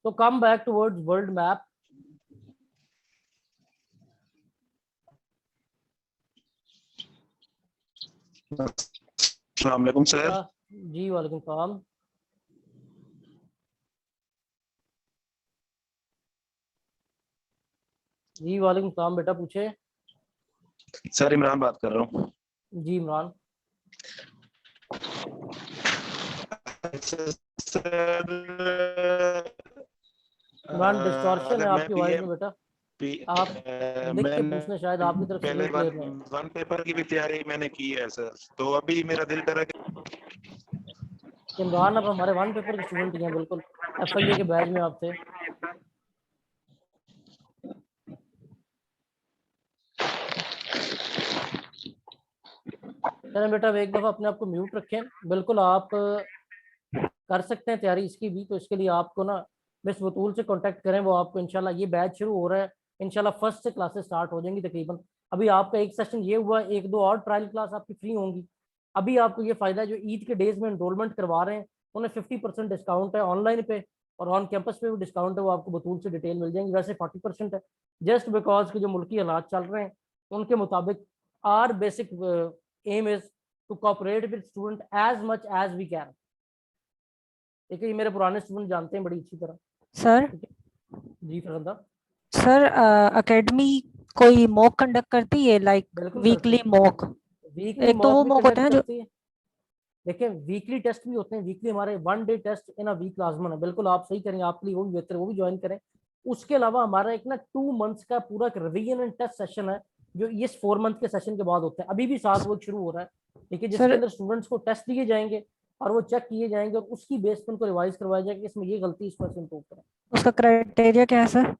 तो come back towards world map. अस्सलाम वालेकुम सर। जी वालेकुम सलाम। जी वालेकुम सलाम, बेटा पूछे। सर इमरान बात कर रहा हूँ। जी इमरान। सर इमरान डिस्टॉर्शन है अगर मैं आपकी वॉइस में पीएम बेटा, पी आप लिख के मैंने पूछना, शायद आपकी तरफ पहले सिग्नल क्लियर नहीं है। वन पेपर की भी तैयारी मैंने की है सर, तो अभी मेरा दिल कर रहा इमरान आप हमारे 1 पेपर के स्टूडेंट ही हैं, बिल्कुल FIA के बैच में आप थे। चलें बेटा, अब एक दफ़ा अपने आप को म्यूट रखें। बिल्कुल आप कर सकते हैं तैयारी इसकी भी, तो इसके लिए आपको ना मिस बतूल से कांटेक्ट करें, वो आपको इंशाल्लाह, ये बैच शुरू हो रहा है इंशाल्लाह, फर्स्ट से क्लासेस स्टार्ट हो जाएंगी तकरीबन। अभी आपका एक सेशन ये हुआ, एक दो और ट्रायल क्लास आपकी फ्री होंगी। अभी आपको ये फ़ायदा है जो ईद के डेज में एनरोलमेंट करवा रहे हैं उन्हें 50% डिस्काउंट है ऑनलाइन पे, और ऑन कैंपस पे भी डिस्काउंट है, वो आपको बतूल से डिटेल मिल जाएंगी। वैसे 40% है, जस्ट बिकॉज के जो मुल्की हालात चल रहे हैं उनके मुताबिक our basic aim is to cooperate with student as much as we can. ठीक है, ये मेरे पुराने स्टूडेंट जानते हैं बड़ी अच्छी तरह। सर ठीक है जी फरंदा। सर एकेडमी कोई मॉक कंडक्ट करती है, लाइक बिल्कुल करती वीकली है, मॉक? वीकली एक तो मॉक वो भी मॉक होते कंडक्ट हैं जो, करती है। देखिए वीकली टेस्ट भी होते हैं, वीकली हमारे 1 day test in a week लाजमन है। बिल्कुल आप सही करेंगे, आपके लिए वो भी बेहतर है, वो भी ज्वाइन करें। उसके अलावा हमारा एक ना 2 मंथ्स का पूरा रिवीजन एंड टेस्ट सेशन है जो इस 4 मंथ के सेशन के बाद होता है। अभी भी साथ वो शुरू हो रहा है, ठीक है, जिसके सर अंदर स्टूडेंट्स को टेस्ट दिए जाएंगे और वो चेक किए जाएंगे और उसकी बेस पर उनको रिवाइज करवाया जाएगा कि इसमें ये गलती, इस पर इम्प्रूव करें। उसका क्राइटेरिया क्या है सर?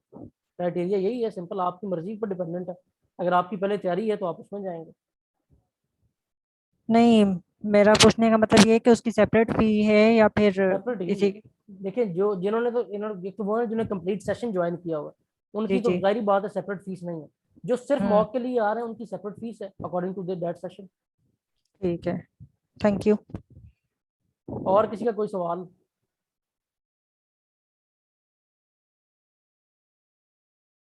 क्राइटेरिया यही है, सिंपल, आपकी मर्जी पर डिपेंडेंट है। अगर आपकी पहले तैयारी है तो आप उसमें जाएंगे। नहीं, मेरा पूछने का मतलब ये है कि उसकी सेपरेट फी है या फिर सेपरेट ही, इसी? देखिए जो जिन्होंने तो इन्होंने एक तो वो है जिन्होंने कंप्लीट सेशन ज्वाइन किया हुआ है जी उनकी तो जी। जाहिर बात है सेपरेट फीस नहीं है। जो सिर्फ मॉक के लिए आ रहे हैं उनकी सेपरेट फीस है अकॉर्डिंग टू दैट सेशन। ठीक है, थैंक यू। और किसी का कोई सवाल?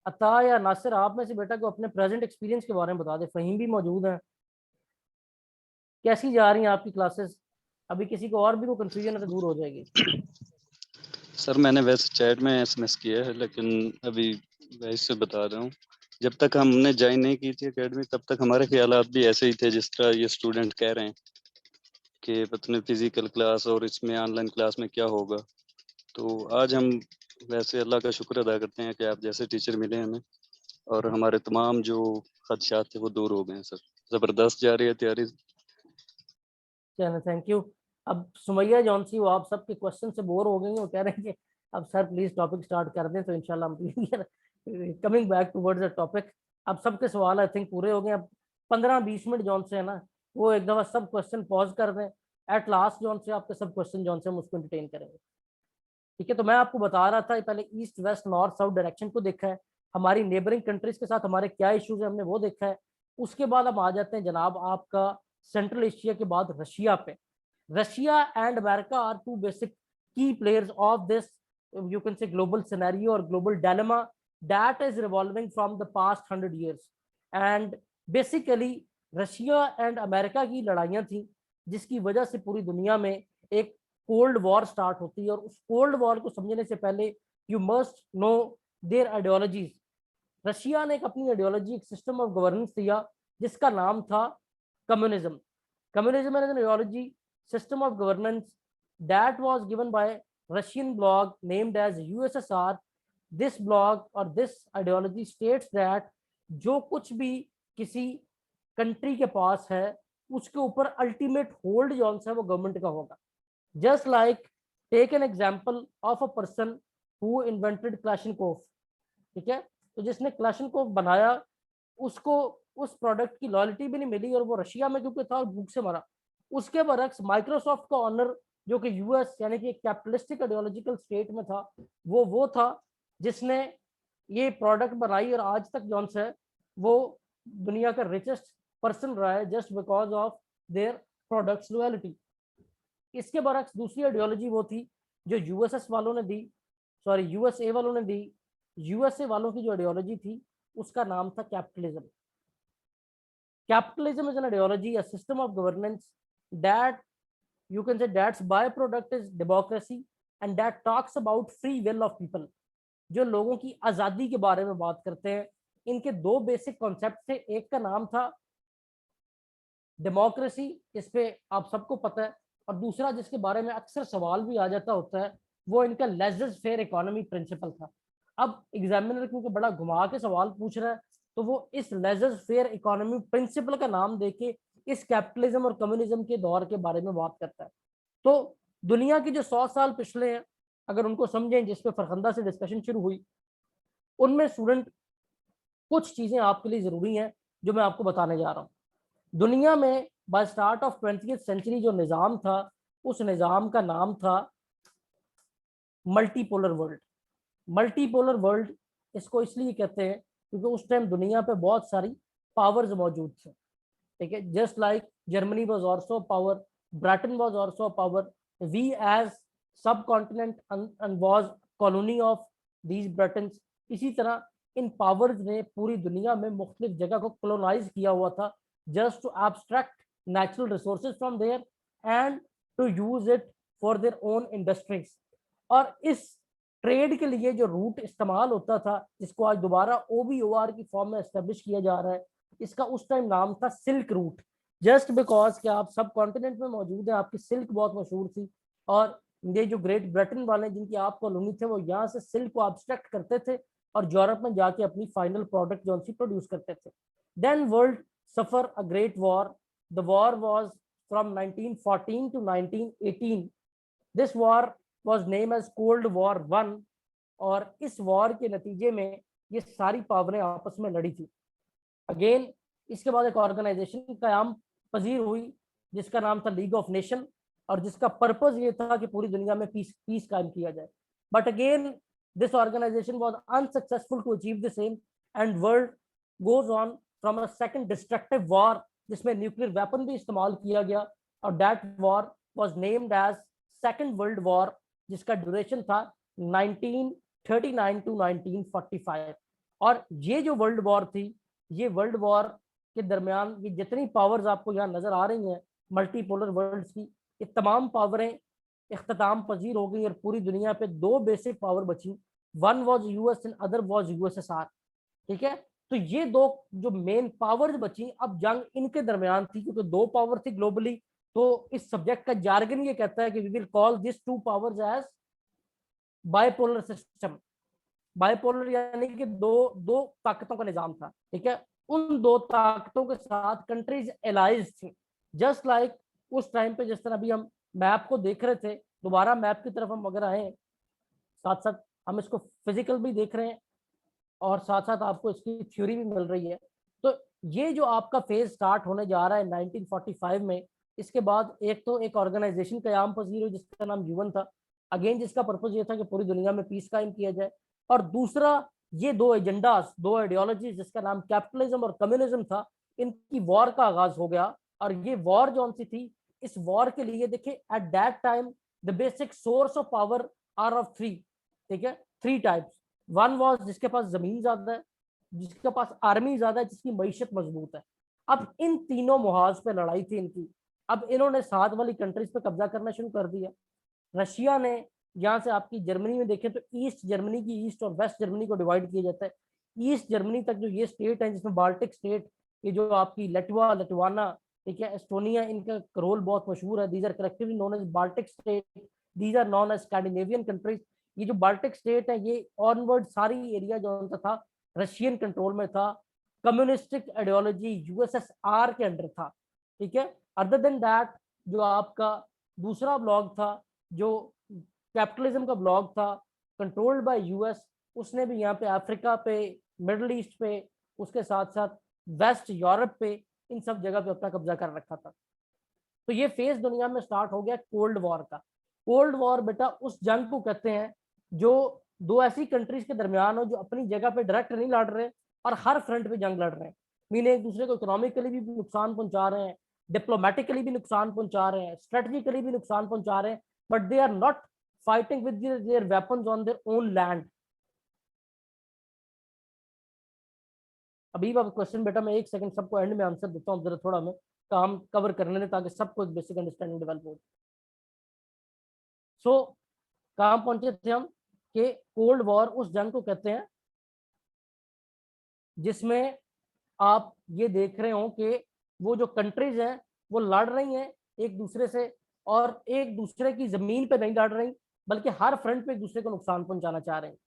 अता या नासिर, आप में से बेटा को अपने प्रेजेंट एक्सपीरियंस के बारे में बता दे। फहीम भी मौजूद है, कैसी जा रही हैं आपकी क्लासेस? अभी किसी को और भी कोई कंफ्यूजन है तो दूर हो जाएगी। सर मैंने वैसे चैट में SMS किया है, लेकिन अभी वैसे से बता रहा हूँ। जब तक हमने ज्वाइन नहीं की थी एकेडमी तब तक हमारे ख्यालात भी ऐसे ही थे जिस तरह ये स्टूडेंट कह रहे हैं कि पता नहीं फिजिकल क्लास और इसमें ऑनलाइन क्लास में क्या होगा। तो आज हम वैसे अल्लाह का शुक्र अदा करते हैं कि आप जैसे टीचर मिले हमें, और हमारे तमाम जो खदशात थे वो दूर हो गए हैं सर। ज़बरदस्त जा रही है तैयारी। चलो थैंक यू। अब सुमैया जॉनसी, वो आप सबके क्वेश्चन से बोर हो गई हैं, वो कह रहे हैं कि अब सर प्लीज टॉपिक स्टार्ट कर दें तो इंशाल्लाह हम clear coming back towards the topic, अब सबके सवाल आई थिंक पूरे हो गए। अब 15-20 मिनट जौन से है ना, वो एक दफा सब क्वेश्चन पॉज कर दें, एट लास्ट जौन से आपके सब क्वेश्चन जौन से हम उसको एंटरटेन करेंगे। ठीक है, तो मैं आपको बता रहा था पहले east west north south direction को देखा है, हमारी नेबरिंग कंट्रीज के साथ हमारे क्या इश्यूज है हमने वो देखा है। उसके बाद हम आ जाते हैं जनाब आपका सेंट्रल एशिया के बाद रशिया पे। Russia and America are two basic key players of this you can say global scenario or global dilemma that is revolving from the past 100 years, and basically Russia and America की लड़ाइयाँ थी जिसकी वजह से पूरी दुनिया में एक कोल्ड वॉर स्टार्ट होती है। और उस कोल्ड वॉर को समझने से पहले you must know their ideologies. Russia ने एक अपनी आइडियोलॉजी, एक सिस्टम ऑफ गवर्नेंस दिया जिसका नाम था communism. Communism as an ideology, system of governance that was given by Russian blog named as USSR. This blog or this ideology states that जो कुछ भी किसी कंट्री के पास है उसके ऊपर अल्टीमेट होल्ड जो है वो गवर्नमेंट का होगा। Just like take an example of a person who invented Kalashnikov. ठीक है, तो जिसने क्लाशनकोव बनाया उसको उस प्रोडक्ट की लॉयल्टी भी नहीं मिली और वो रशिया में क्योंकि था और भूख से मरा। उसके बरक्स माइक्रोसॉफ्ट का ऑनर जो कि यूएस यानी कि एक कैपिटलिस्टिक आइडियोलॉजिकल स्टेट में था, वो था जिसने ये प्रोडक्ट बनाई और आज तक जॉन से वो दुनिया का रिचेस्ट पर्सन रहा है just because of their products loyalty. इसके बरक्स दूसरी आइडियोलॉजी वो थी जो यूएसएस वालों ने दी, सॉरी यूएसए वालों ने दी। यूएसए वालों की जो आइडियोलॉजी थी उसका नाम था capitalism. Capitalism is an ideology, a system of governance that you can say that's byproduct is democracy and that talks about free will of people। जो लोगों की आजादी के बारे में बात करते हैं। इनके दो बेसिक कॉन्सेप्ट थे, एक का नाम था डेमोक्रेसी, इस पे आप सबको पता है, और दूसरा जिसके बारे में अक्सर सवाल भी आ जाता होता है वो इनका लेजर फेयर इकोनॉमी प्रिंसिपल था। अब एग्जामिनर क्योंकि बड़ा घुमा के सवाल पूछ रहा है तो वो इस लेजर फेयर इकोनॉमी प्रिंसिपल का नाम देके इस कैपिटलिज्म और कम्युनिज्म के दौर के बारे में बात करता है। तो दुनिया की जो 100 साल पिछले हैं अगर उनको समझें, जिस पे फरखंदा से डिस्कशन शुरू हुई, उनमें स्टूडेंट कुछ चीजें आपके लिए जरूरी हैं जो मैं आपको बताने जा रहा हूँ। दुनिया में bye start of 20th century जो निज़ाम था उस निज़ाम का नाम था मल्टीपोलर वर्ल्ड। मल्टीपोलर वर्ल्ड इसको इसलिए कहते हैं क्योंकि उस टाइम दुनिया पे बहुत सारी पावर्स मौजूद थे। ठीक है, just like Germany was also power, Britain was also power, we as subcontinent and was colony of these Britains. इसी तरह इन पावर्स ने पूरी दुनिया में मुख्तलिफ जगह को कॉलोनाइज किया हुआ था just to abstract natural resources from there and to use it for their own industries। और इस ट्रेड के लिए जो रूट इस्तेमाल होता था जिसको आज दोबारा OBOR की फॉर्म में एस्टेब्लिश किया जा रहा है, इसका उस टाइम नाम था सिल्क रूट। जस्ट बिकॉज कि आप सब कॉन्टिनेंट में मौजूद है, आपकी सिल्क बहुत मशहूर थी और ये जो ग्रेट ब्रिटेन वाले जिनकी आप कॉलोनी थे वो यहाँ से सिल्क को एब्स्ट्रैक्ट करते थे और यूरोप में जाके अपनी फाइनल प्रोडक्ट जो सी प्रोड्यूस करते थे। Then world suffer a great war. The war was from 1914 to 1918. This war was named as Cold War I और इस वॉर के नतीजे में ये सारी पावरें आपस में लड़ी थी। अगेन इसके बाद एक ऑर्गेनाइजेशन कायम पजीर हुई जिसका नाम था लीग ऑफ नेशन और जिसका पर्पस ये था कि पूरी दुनिया में पीस कायम किया जाए। But again this organization was unsuccessful to achieve the same end world goes on from a second destructive war जिसमें न्यूक्लियर वेपन भी इस्तेमाल किया गया और that war was named as second world war जिसका ड्यूरेशन था 1939 टू 1945। और ये जो वर्ल्ड वॉर थी, ये वर्ल्ड वॉर के दरमियान ये जितनी पावर्स आपको यहाँ नजर आ रही हैं मल्टीपोलर वर्ल्ड्स की, ये तमाम पावरें इख्तिताम पजीर हो गई और पूरी दुनिया पे दो बेसिक पावर बची, one was US and other was USSR. ठीक है, तो ये दो जो मेन पावर्स बची, अब जंग इनके दरमियान थी क्योंकि दो पावर थी ग्लोबली। तो इस सब्जेक्ट का जार्गन ये कहता है कि we will call this two powers as bipolar system. Bipolar यानी कि दो ताकतों का निजाम था। ठीक है, उन दो ताकतों के साथ कंट्रीज एलाइज थी। जस्ट लाइक उस टाइम पे जिस तरह अभी हम मैप को देख रहे थे, दोबारा मैप की तरफ हम अगर आए, साथ साथ हम इसको फिजिकल भी देख रहे हैं और साथ साथ आपको इसकी थ्योरी भी मिल रही है। तो ये जो आपका फेज स्टार्ट होने जा रहा है 1945 में, इसके बाद एक तो एक ऑर्गेनाइजेशन कयाम पजीर हुई जिसका नाम यूएन था, अगेन जिसका पर्पज ये था कि पूरी दुनिया में पीस कायम किया जाए। और दूसरा ये दो एजेंडास, दो आइडियोलॉजीज जिसका नाम कैपिटलिज्म और कम्युनिज्म था, इनकी वॉर का आगाज हो गया। और ये वॉर जो सी थी, इस वॉर के लिए देखिए at that time the basic source of power are of three, ठीक है, थ्री टाइप्स। वन वॉज जिसके पास जमीन ज्यादा है, जिसके पास आर्मी ज्यादा है, जिसकी मईशत मजबूत है। अब इन तीनों मुहाज पे लड़ाई थी इनकी। अब इन्होंने साथ वाली कंट्रीज पे कब्जा करना शुरू कर दिया। रशिया ने यहाँ से आपकी जर्मनी में देखें तो ईस्ट जर्मनी की, ईस्ट और वेस्ट जर्मनी को डिवाइड किया जाता है। ईस्ट जर्मनी तक जो ये स्टेट है जिसमें बाल्टिक स्टेट, ये जो आपकी लटवा, लटवाना, ठीक है, एस्टोनिया, इनका रोल बहुत मशहूर है। These are collectively known as Baltic state, these are known as Scandinavian countries. ये जो बाल्टिक स्टेट है ये ऑनवर्ड सारी एरिया जो उनका था रशियन कंट्रोल में था, कम्युनिस्टिक आइडियोलॉजी यूएसएसआर के अंडर था, ठीक है। अदर देन दैट जो आपका दूसरा ब्लॉक था जो कैपिटलिज्म का ब्लॉक था, कंट्रोल्ड बाय यूएस, उसने भी यहाँ पे अफ्रीका पे, मिडल ईस्ट पे, उसके साथ साथ वेस्ट यूरोप पे, इन सब जगह पे अपना कब्जा कर रखा था। तो ये फेज दुनिया में स्टार्ट हो गया कोल्ड वॉर का। कोल्ड वॉर बेटा उस जंग को कहते हैं जो दो ऐसी कंट्रीज के दरमियान हो जो अपनी जगह पे डायरेक्ट नहीं लड़ रहे और हर फ्रंट पे जंग लड़ रहे हैं, मीने एक दूसरे को इकोनॉमिकली भी नुकसान पहुंचा रहे हैं, डिप्लोमेटिकली भी नुकसान पहुंचा रहे हैं, स्ट्रेटजिकली भी नुकसान पहुंचा रहे हैं, but they are not fighting with their weapons on their own land. अभी क्वेश्चन बेटा मैं एक सेकंड सबको एंड में आंसर देता हूँ, जरा थोड़ा मैं काम कवर करने दें ताकि सबको एक बेसिक अंडरस्टैंडिंग डेवलप हो। सो कहाँ पहुंचे थे हम कि कोल्ड वॉर उस जंग को कहते हैं जिसमें आप ये देख रहे हो कि वो जो कंट्रीज हैं वो लड़ रही हैं एक दूसरे से, और एक दूसरे की जमीन पे नहीं लड़ रही बल्कि हर फ्रंट पे एक दूसरे को नुकसान पहुंचाना चाह रहे हैं।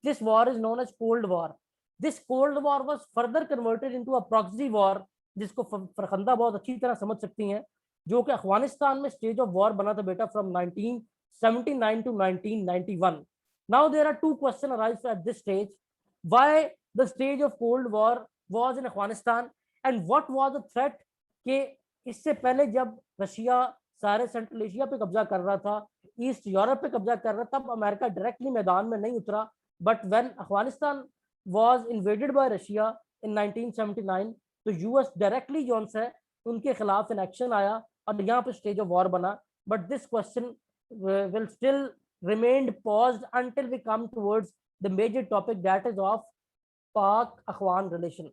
This war is known as cold war. This cold war was further converted into a proxy war, जिसको फरखंदा बहुत अच्छी तरह समझ सकती हैं, जो कि अफगानिस्तान में स्टेज ऑफ वॉर बना था बेटा from 1979 to 1991. Now there are two questions arise at this stage. Why the stage of Cold War was in Afghanistan and what was the threat कि इससे पहले जब रशिया सारे सेंट्रल एशिया पे कब्जा कर रहा था, ईस्ट यूरोप पे कब्जा कर रहा था, तब अमेरिका डायरेक्टली मैदान में नहीं उतरा, but when Afghanistan was invaded by Russia in 1979 तो यूएस डायरेक्टली जो है उनके खिलाफ इन एक्शन आया और यहाँ पे स्टेज ऑफ वॉर बना। But this question will still remained paused until we come towards the major topic that is of पाक अफगान रिलेशन,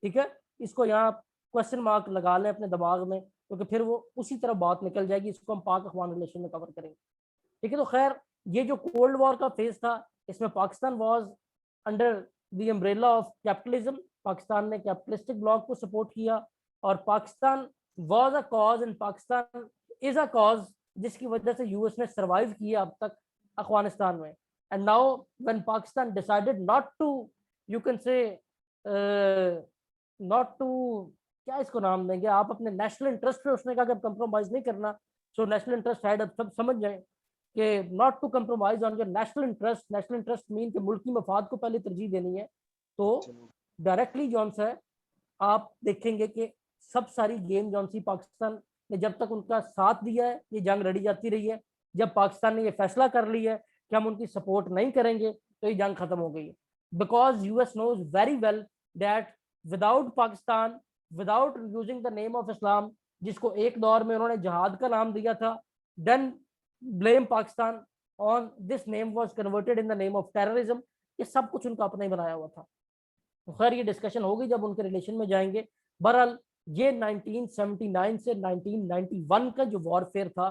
ठीक है। इसको यहाँ क्वेश्चन मार्क लगा लें अपने दिमाग में क्योंकि फिर वो उसी तरह बात निकल जाएगी, इसको हम पाक अफगान रिलेशन में कवर करेंगे, ठीक है। तो खैर ये जो कोल्ड वॉर का फेज था इसमें Pakistan was under the umbrella of capitalism, Pakistan ने कैपिटलिस्टिक ब्लॉक को सपोर्ट किया और Pakistan was a cause and Pakistan is a cause जिसकी वजह से यूएस ने सरवाइव किया अब तक अफगानिस्तान में। And now when Pakistan decided not to, you can say not to, क्या इसको नाम देंगे आप, अपने नेशनल इंटरेस्ट पे उसने कहा कि अब कंप्रोमाइज नहीं करना। सो नेशनल इंटरेस्ट है, अब सब समझ जाए कि not to compromise on your national interest. National interest mean कि मुल्क की मफाद को पहले तरजीह देनी है। तो डायरेक्टली जौन सा है आप देखेंगे कि सब सारी गेम जौन सी पाकिस्तान ने जब तक उनका साथ दिया है ये जंग लड़ी जाती रही है। जब पाकिस्तान ने ये फैसला कर लिया है कि हम उनकी सपोर्ट नहीं करेंगे तो ये जंग खत्म हो गई है। Because US knows very well that without Pakistan, without using the name of Islam, जिसको एक दौर में उन्होंने जहाद का नाम दिया था, then blame Pakistan on this name was converted in the name of terrorism. ये सब कुछ उनका अपना ही बनाया हुआ था। तो खैर ये डिस्कशन होगी जब उनके रिलेशन में जाएंगे। बहरहाल ये 1979 से 1991 का जो वॉरफेयर था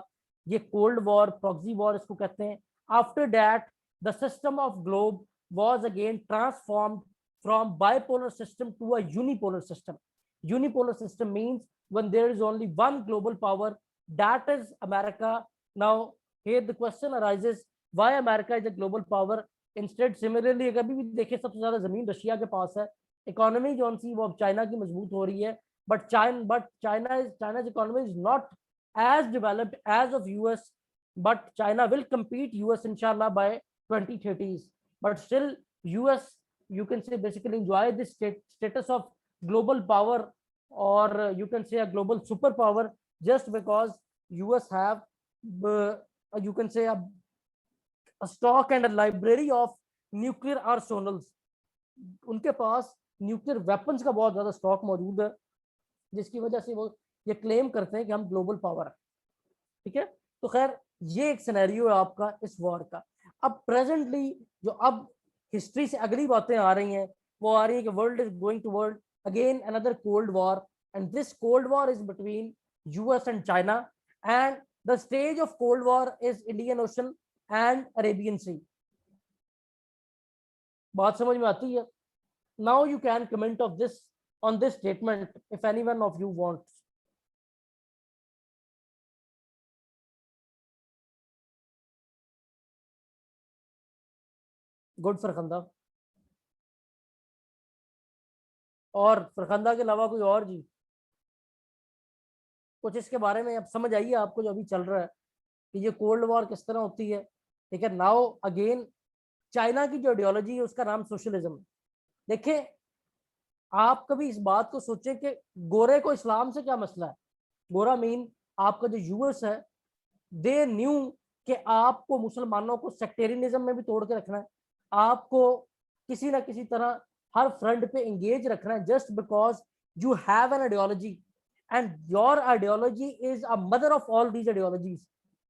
ये कोल्ड वॉर, प्रॉक्सी वॉर इसको कहते हैं। After that the system of globe was again transformed from bipolar system to a unipolar system. Unipolar system means when there is only one global power, that is America. Now here the question arises why America is a global power. Instead similarly अगर भी देखें सबसे ज्यादा जमीन Russia के पास है, economy जो सी वो अब चाइना की मजबूत हो रही है, but China's economy is not as developed as of US, but China will compete US inshallah by 2030s, but still US you can say basically enjoy this status of global power, or you can say a global superpower, just because US have you can say a stock and a library of nuclear arsenals. उनके पास nuclear weapons का बहुत ज्यादा stock मौजूद है, जिसकी वजह से वो ये क्लेम करते हैं कि हम ग्लोबल पावर है। ठीक है, तो खैर ये एक सिनेरियो है आपका इस वॉर का। अब प्रेजेंटली जो अब हिस्ट्री से अगली बातें आ रही हैं वो आ रही है कि world is going toward again another cold war, and this cold war is between US and China, and the stage of cold war is Indian Ocean and Arabian Sea. बात समझ में आती है? Now you can comment of this on this statement if anyone of you wants. Good Farkhanda, और फरखंदा के अलावा कोई और जी कुछ इसके बारे में अब समझ आइए आपको जो अभी चल रहा है कि ये कोल्ड वॉर किस तरह होती है। ठीक है, नाउ अगेन चाइना की जो आइडियोलॉजी है उसका नाम सोशलिज्म। देखें, आप कभी इस बात को सोचें कि गोरे को इस्लाम से क्या मसला है। गोरा मीन आपका जो यूएस है, दे न्यू कि आपको मुसलमानों को सेक्टेरियनिज्म में भी तोड़ के रखना है, आपको किसी ना किसी तरह हर फ्रंट पे एंगेज रखना है, just because you have an ideology and your ideology is a mother of all these ideologies.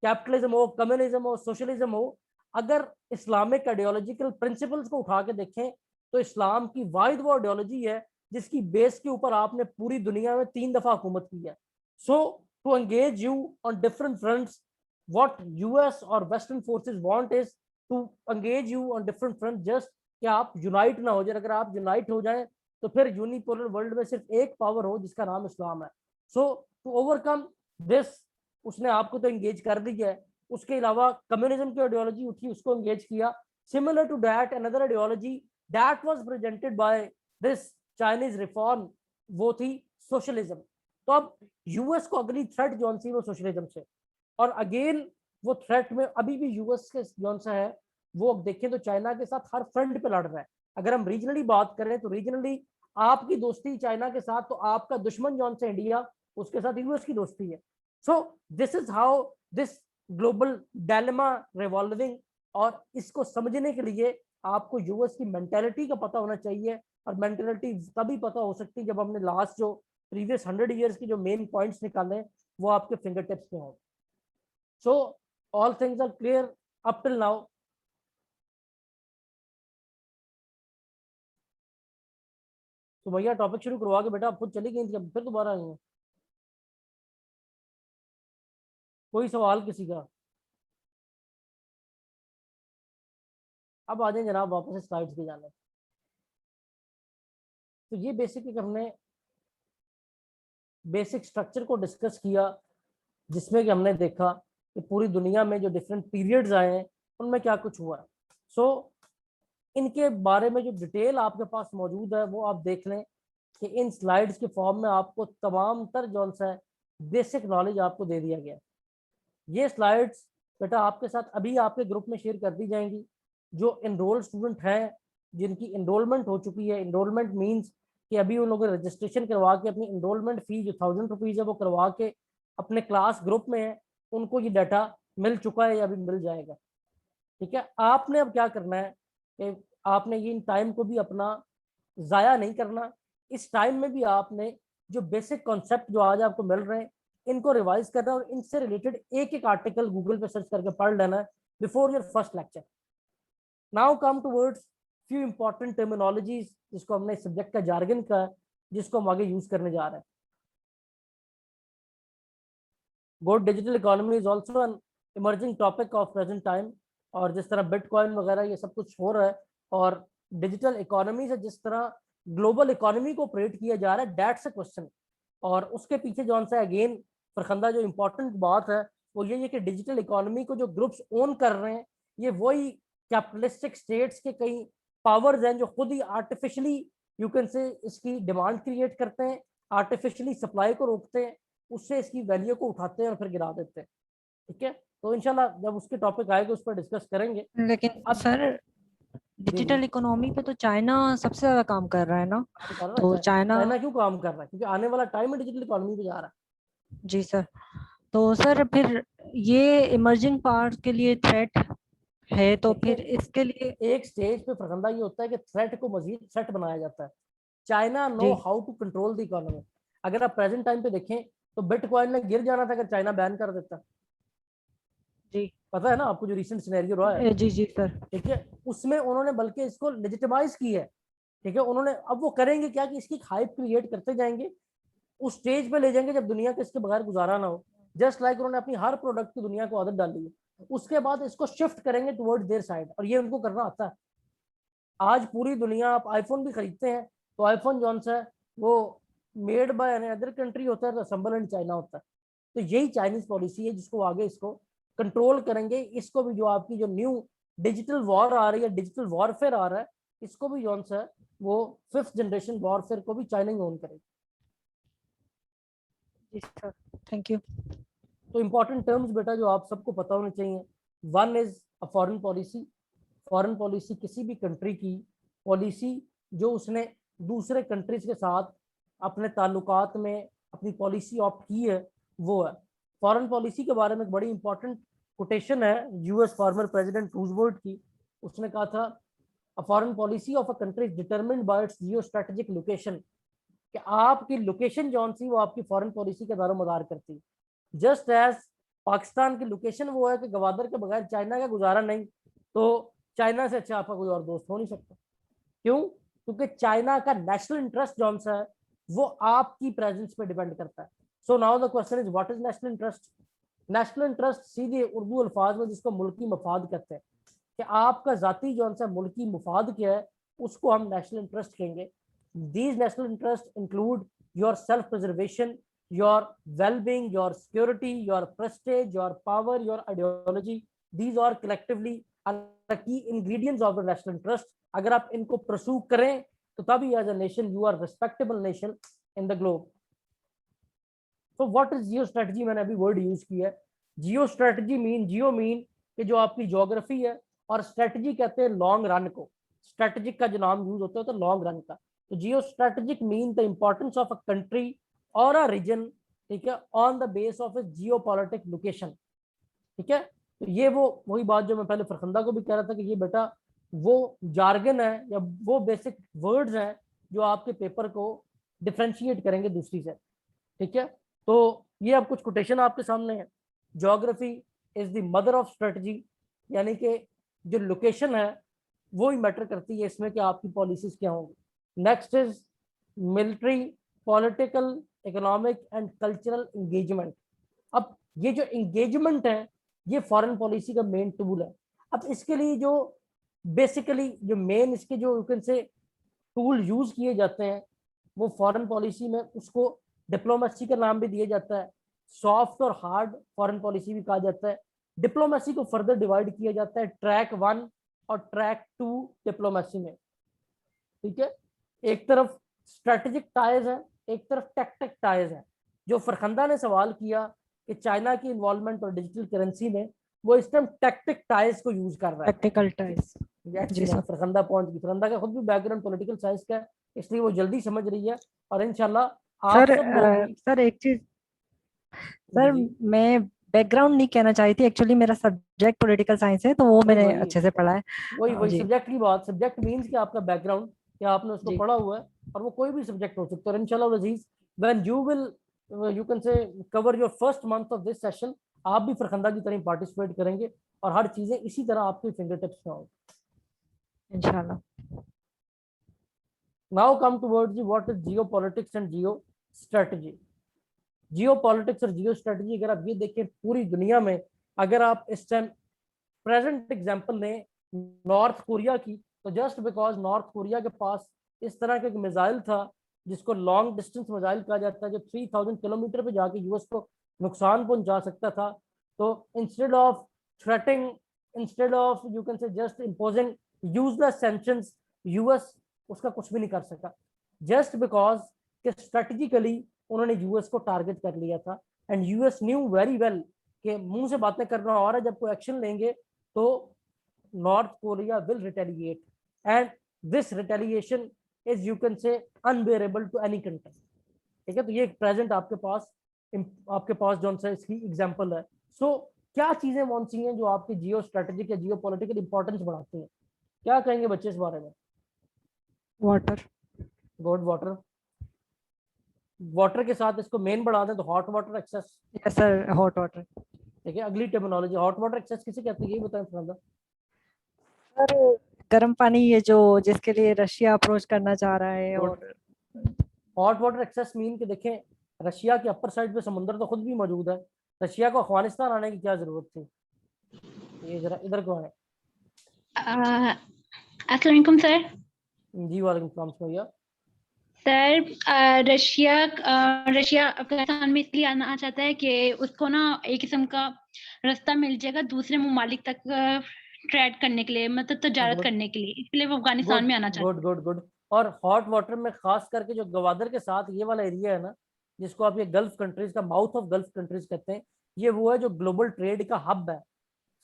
Capitalism हो, कम्युनिज्म हो, सोशलिज्म हो, अगर इस्लामिक आइडियोलॉजिकल प्रिंसिपल्स को उठा के देखें तो इस्लाम की वाहिद वो आइडियोलॉजी है जिसकी बेस के ऊपर आपने पूरी दुनिया में 3 दफा हुकूमत की है। So to engage you on different fronts, what US और western forces want is to engage you on different front, just कि आप यूनाइट ना हो जाए। अगर आप यूनाइट हो जाएं तो फिर यूनिपोलर वर्ल्ड में सिर्फ एक पावर हो जिसका नाम इस्लाम है। सो टू ओवरकम दिस उसने आपको तो एंगेज कर दिया है। उसके अलावा कम्युनिज्म की आइडियोलॉजी उठी, उसको एंगेज किया। Similar to that another ideology that was presented by this Chinese reform, वो थी सोशलिज्म। तो अब यूएस को अगली थ्रेट जौन सी वो सोशलिज्म से, और अगेन वो थ्रेट में अभी भी यूएस के जौन सा है वो देखें तो चाइना के साथ हर फ्रंट पे लड़ रहा है। अगर हम रीजनली बात करें तो रीजनली आपकी दोस्ती चाइना के साथ, तो आपका दुश्मन जौन सा इंडिया, उसके साथ यूएस की दोस्ती है। So this is how this global dilemma revolving, और इसको समझने के लिए आपको यूएस की मेंटालिटी का पता होना चाहिए, और मेंटालिटी तभी पता हो सकती है जब हमने लास्ट जो प्रीवियस 100 ईयर्स की जो मेन पॉइंट्स निकाले वो आपके फिंगर टिप्स पे हो। So all things are clear up till now. तो भैया टॉपिक शुरू करवा के बेटा आप खुद चली गई थी, अब फिर दोबारा आई हैं। कोई सवाल किसी का? अब आ जाए जनाब वापस स्लाइड्स पे जाने। तो ये बेसिकली हमने बेसिक स्ट्रक्चर को डिस्कस किया, जिसमें कि हमने देखा कि पूरी दुनिया में जो डिफरेंट पीरियड्स आए हैं उनमें क्या कुछ हुआ है। सो इनके बारे में जो डिटेल आपके पास मौजूद है वो आप देख लें कि इन स्लाइड्स के फॉर्म में आपको तमाम तर जौन सा है बेसिक नॉलेज आपको दे दिया गया। ये स्लाइड्स बेटा आपके साथ अभी आपके ग्रुप में शेयर कर दी जाएंगी। जो एनरोल्ड स्टूडेंट हैं, जिनकी एनरोलमेंट हो चुकी है, एनरोलमेंट मीन्स कि अभी उन लोगों ने रजिस्ट्रेशन करवा के अपनी एनरोलमेंट फी जो 1000 रुपीज़ है वो करवा के अपने क्लास ग्रुप में है, उनको ये डाटा मिल चुका है या अभी मिल जाएगा। ठीक है, आपने अब क्या करना है कि आपने ये इन टाइम को भी अपना ज़ाया नहीं करना। इस टाइम में भी आपने जो बेसिक कॉन्सेप्ट जो आज आपको मिल रहे हैं इनको रिवाइज करना है, और इनसे रिलेटेड एक एक आर्टिकल गूगल पे सर्च करके पढ़ लेना है before your first lecture. Now come towards few important terminologies, जिसको हमने सब्जेक्ट का जार्गन का, जिसको हम आगे यूज करने जा रहे हैं। Good digital economy is also an emerging topic of present time, और जिस तरह बिटकॉइन वगैरह ये सब कुछ हो रहा है, और डिजिटल इकोनॉमी से जिस तरह ग्लोबल इकोनॉमी को ऑपरेट किया जा रहा है, दैट्स अ क्वेश्चन। और उसके पीछे जौन सा अगेन फरखंदा जो इम्पोर्टेंट बात है वो ये है कि डिजिटल इकोनॉमी को जो ग्रुप्स ओन कर रहे हैं ये वही कैपिटलिस्टिक स्टेट्स के कई पावर्स हैं जो खुद ही आर्टिफिशियली यू कैन से इसकी डिमांड क्रिएट करते हैं, आर्टिफिशियली सप्लाई को रोकते हैं, उससे इसकी वैल्यू को उठाते हैं और फिर गिरा देते हैं। ठीक है, तो इंशाल्लाह जब उसके टॉपिक आएगा उस पर डिस्कस करेंगे। लेकिन अब सर डिजिटल इकोनॉमी पे तो चाइना सबसे ज्यादा काम कर रहा है ना, काम कर रहा तो है चाइना। चाइना क्यों काम कर रहा है? क्योंकि आने वाला टाइम है डिजिटल इकोनॉमी पे जा रहा है। जी सर। तो सर फिर ये इमर्जिंग पार्ट के लिए थ्रेट है, तो देखिए, फिर इसके लिए। एक स्टेज पे फरकंदा ये होता है कि थ्रेट को मजीद थ्रेट बनाया जाता है। चाइना नो जी how to control the economy. अगर आप प्रेजेंट टाइम पे देखें तो बिटकॉइन ने गिर जाना था अगर चाइना बैन कर देता। जी पता है ना आपको जो रिसेंट सिनेरियो रहा है, जी जी सर। ठीक है, उसमें उन्होंने बल्कि इसको लेजिटिमाइज की है। ठीक है, उन्होंने अब वो करेंगे क्या कि इसकी हाइप क्रिएट करते जाएंगे, उस स्टेज पे ले जाएंगे जब दुनिया को इसके बगैर गुजारा ना हो। जस्ट लाइक उन्होंने अपनी हर प्रोडक्ट की दुनिया को आदत डाली है, उसके बाद इसको शिफ्ट करेंगे टुवर्ड्स देयर साइड, और ये उनको करना आता है। आज पूरी दुनिया, आप आईफोन भी खरीदते हैं तो आईफोन जौन सा है वो मेड बाय अदर कंट्री होता है, असेंबल इन चाइना होता है। तो यही चाइनीज पॉलिसी है जिसको आगे इसको कंट्रोल करेंगे। इसको भी जो आपकी जो न्यू डिजिटल वॉर आ रही है, डिजिटल वॉरफेयर आ रहा है, इसको भी जौन सा है वो 5th जनरेशन वॉरफेयर को भी चाइना ही ओन करेगी। जी सर, थैंक यू। तो इंपॉर्टेंट टर्म्स बेटा जो आप सबको पता होने चाहिए, one is a foreign policy. Foreign policy किसी भी कंट्री की पॉलिसी जो उसने दूसरे कंट्रीज के साथ अपने ताल्लुकात में अपनी पॉलिसी ऑप्ट की है, वो है फॉरेन पॉलिसी। के बारे में एक बड़ी इंपॉर्टेंट कोटेशन है यूएस फॉर्मर प्रेसिडेंट रूजवेल्ट की। उसने कहा था, a foreign policy of a country is determined bye it's geo strategic location, कि आपकी लोकेशन जौन सी वो आपकी फॉरेन पॉलिसी के दारोमदार करती है। जस्ट एज पाकिस्तान की लोकेशन वो है कि गवादर के बगैर चाइना का गुजारा नहीं, तो चाइना से अच्छा आपका कोई और दोस्त हो नहीं सकता। क्यों? क्योंकि चाइना का नेशनल इंटरेस्ट जौन सा है वो आपकी प्रेजेंस पे डिपेंड करता है। So now the question is what is national interest? National interest सीधे उर्दू अल्फाज में जिसको मुल्की मफाद कहते हैं, कि आपका जाती जौन सा मुल्की मफाद क्या है उसको हम नेशनल इंटरेस्ट कहेंगे। These national interest include your self preservation, your well-being, your security, your prestige, your power, your ideology. These are collectively are the key ingredients of the national interest. अगर आप इनको pursue करें तो तभी as a nation you are respectable nation in the globe. So what is geo strategy? मैंने अभी word use किया है। Geo strategy mean, geo mean कि जो आपकी geography है, और strategy कहते हैं long run को। Strategic का जो नाम यूज होता है तो long run का। तो geo strategic mean the importance of a country और अ रीजन, ठीक है, on the base of A geopolitic location. ठीक है, तो ये वो वही बात जो मैं पहले फरखंदा को भी कह रहा था कि ये बेटा वो जार्गन है या वो बेसिक वर्ड्स हैं जो आपके पेपर को डिफ्रेंशिएट करेंगे दूसरी से। ठीक है, तो ये अब कुछ कोटेशन आपके सामने है। Geography is the mother of strategy, यानी कि जो लोकेशन है वो ही मैटर करती है इसमें कि आपकी पॉलिसीज क्या होंगी। Next is military, political, economic and cultural engagement. अब ये जो एंगेजमेंट है ये फॉरेन पॉलिसी का मेन टूल है। अब इसके लिए जो बेसिकली जो मेन इसके जो यू कैन से टूल यूज किए जाते हैं वो फॉरेन पॉलिसी में उसको डिप्लोमेसी का नाम भी दिया जाता है, सॉफ्ट और हार्ड फॉरेन पॉलिसी भी कहा जाता है। डिप्लोमेसी को फर्दर डिवाइड किया जाता है ट्रैक 1 और ट्रैक 2 डिप्लोमेसी में। ठीक है, एक तरफ स्ट्रेटेजिक टाइज है, एक तरफ टैक्टिक टाइज है। जो फरखंदा ने सवाल किया कि चाइना की इन्वॉल्वमेंट और डिजिटल करेंसी में, वो इस टाइम टैक्टिक टाइज को यूज कर रहा है। Tactical ties. जी सर। फरखंदा पहुंच गई। फरखंदा का खुद भी बैकग्राउंड पॉलिटिकल साइंस का है, इसलिए वो जल्दी समझ रही है। और इंशाल्लाह आप सर सब लोग भी सर एक चीज, सर मैं बैकग्राउंड नहीं कहना चाहती थी, एक्चुअली मेरा सब्जेक्ट पॉलिटिकल साइंस है तो वो मैंने अच्छे से पढ़ा है। वही जी सब्जेक्ट की बात। सब्जेक्ट मींस कि आपका बैकग्राउंड कि आपने उसको जी पढ़ा हुआ है, और वो कोई भी सब्जेक्ट हो सकता है। इंशाल्लाह अजीज when you will you can say cover your first month of this session, आप भी फरखंदा की तरह पार्टिसिपेट करेंगे और हर चीजें इसी तरह आपके फिंगर टिप्स में होंगी इंशाल्लाह। Now come towards what is Jio politics and Jio strategy. Jio politics और जियो स्ट्रेटजी अगर आप ये देखें पूरी दुनिया में, अगर आप इस टाइम प्रेजेंट एग्जांपल लें नॉर्थ कोरिया की, तो जस्ट बिकॉज नॉर्थ कोरिया के पास इस तरह का एक मिसाइल था जिसको लॉन्ग डिस्टेंस मिसाइल कहा जाता है, जो 3000 किलोमीटर पे जाके यूएस को नुकसान पहुंचा सकता था, तो instead of threatening, instead of you can से just imposing useless sanctions, US उसका कुछ भी नहीं कर सका, जस्ट बिकॉज कि स्ट्रेटेजिकली उन्होंने यूएस को टारगेट कर लिया था। And US new very well कि मुंह से बातें करना और है, जब कोई एक्शन लेंगे तो North Korea will retaliate. And this retaliation is you can say unbearable to any country. ठीक है, तो ये प्रेजेंट आपके पास जो सा इसकी एग्जांपल है। सो क्या चीजें कौन सी हैं जो आपकी जियो स्ट्रेटेजिक या जियो पॉलिटिकल इंपॉर्टेंस बढ़ाती हैं? क्या कहेंगे बच्चे इस बारे में? वाटर। Good, water. वाटर के साथ इसको मेन बढ़ा दें तो hot water access. Yes sir, hot water. ठीक है, अगली टर्मिनोलॉजी हॉट वाटर एक्सेस किसे कहते हैं, ये बताएं फरहान। सर गर्म पानी, ये जो जिसके लिए रशिया अप्रोच करना चाह रहा है। और हॉट वाटर एक्सेस मीन कि देखें, रशिया के अपर साइड पे समुद्र तो खुद भी मौजूद है, रशिया को अफगानिस्तान आने की क्या जरूरत थी? ये जरा इधर को आए। अस्सलाम वालेकुम सर। जी वालेकुम सलाम भैया। सर रशिया अफगानिस्तान में इसलिए आना चाहता है कि उसको ना एक किस्म का रास्ता मिल जाएगा दूसरे ममालिक तक ट्रेड करने के लिए, मतलब तजारत करने के लिए, इसलिए वो अफगानिस्तान में आना चाहता है। Good good good. और हॉट वाटर में खास करके जो गवादर के साथ ये वाला एरिया है ना, जिसको आप ये गल्फ कंट्रीज का माउथ ऑफ गल्फ कंट्रीज कहते हैं, ये वो है जो ग्लोबल ट्रेड का हब है।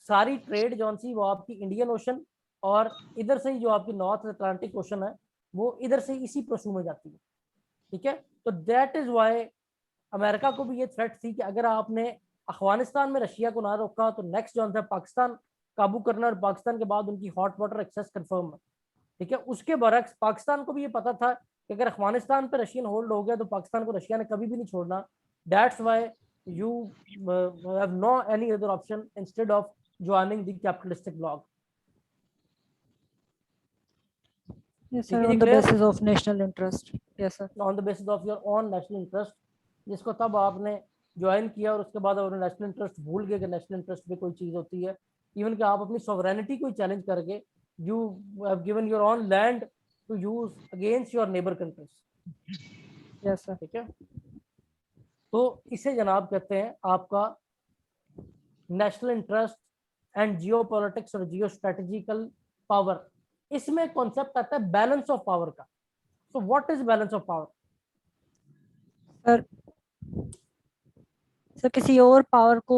सारी ट्रेड जौन सी वो आपकी इंडियन ओशन और इधर से ही जो आपकी नॉर्थ अटलांटिक ओशन है वो इधर से इसी प्रोसू में जाती है। ठीक है, तो दैट इज वाई अमेरिका को भी ये थ्रेट थी कि अगर आपने अफगानिस्तान में रशिया को ना रोका तो नेक्स्ट जो है पाकिस्तान काबू करना, और पाकिस्तान के बाद उनकी हॉट वाटर एक्सेस कंफर्म है। ठीक है, उसके बरक्स पाकिस्तान को भी ये पता था कि अगर अफगानिस्तान पे रशियन होल्ड हो गया तो पाकिस्तान को रशिया ने कभी भी नहीं छोड़ना। That's why you have no any other option instead of joining the capitalistic bloc. Yes sir, on the basis of national interest. Yes sir. On the basis of your own national interest, जिसको तब आपने join किया और उसके बाद अपने national interest भूल गए कि नेशनल इंटरेस्ट में कोई चीज होती है। इवन कि आप अपनी सॉवरेनिटी को चैलेंज करके you have given your own land to use against your neighbour countries. Yes sir. ठीक है, तो इसे जनाब कहते हैं आपका national interest and geopolitics और जियो स्ट्रेटेजिकल पावर। इसमें कॉन्सेप्ट आता है बैलेंस ऑफ पावर का। So what is balance of power? Sir किसी और पावर को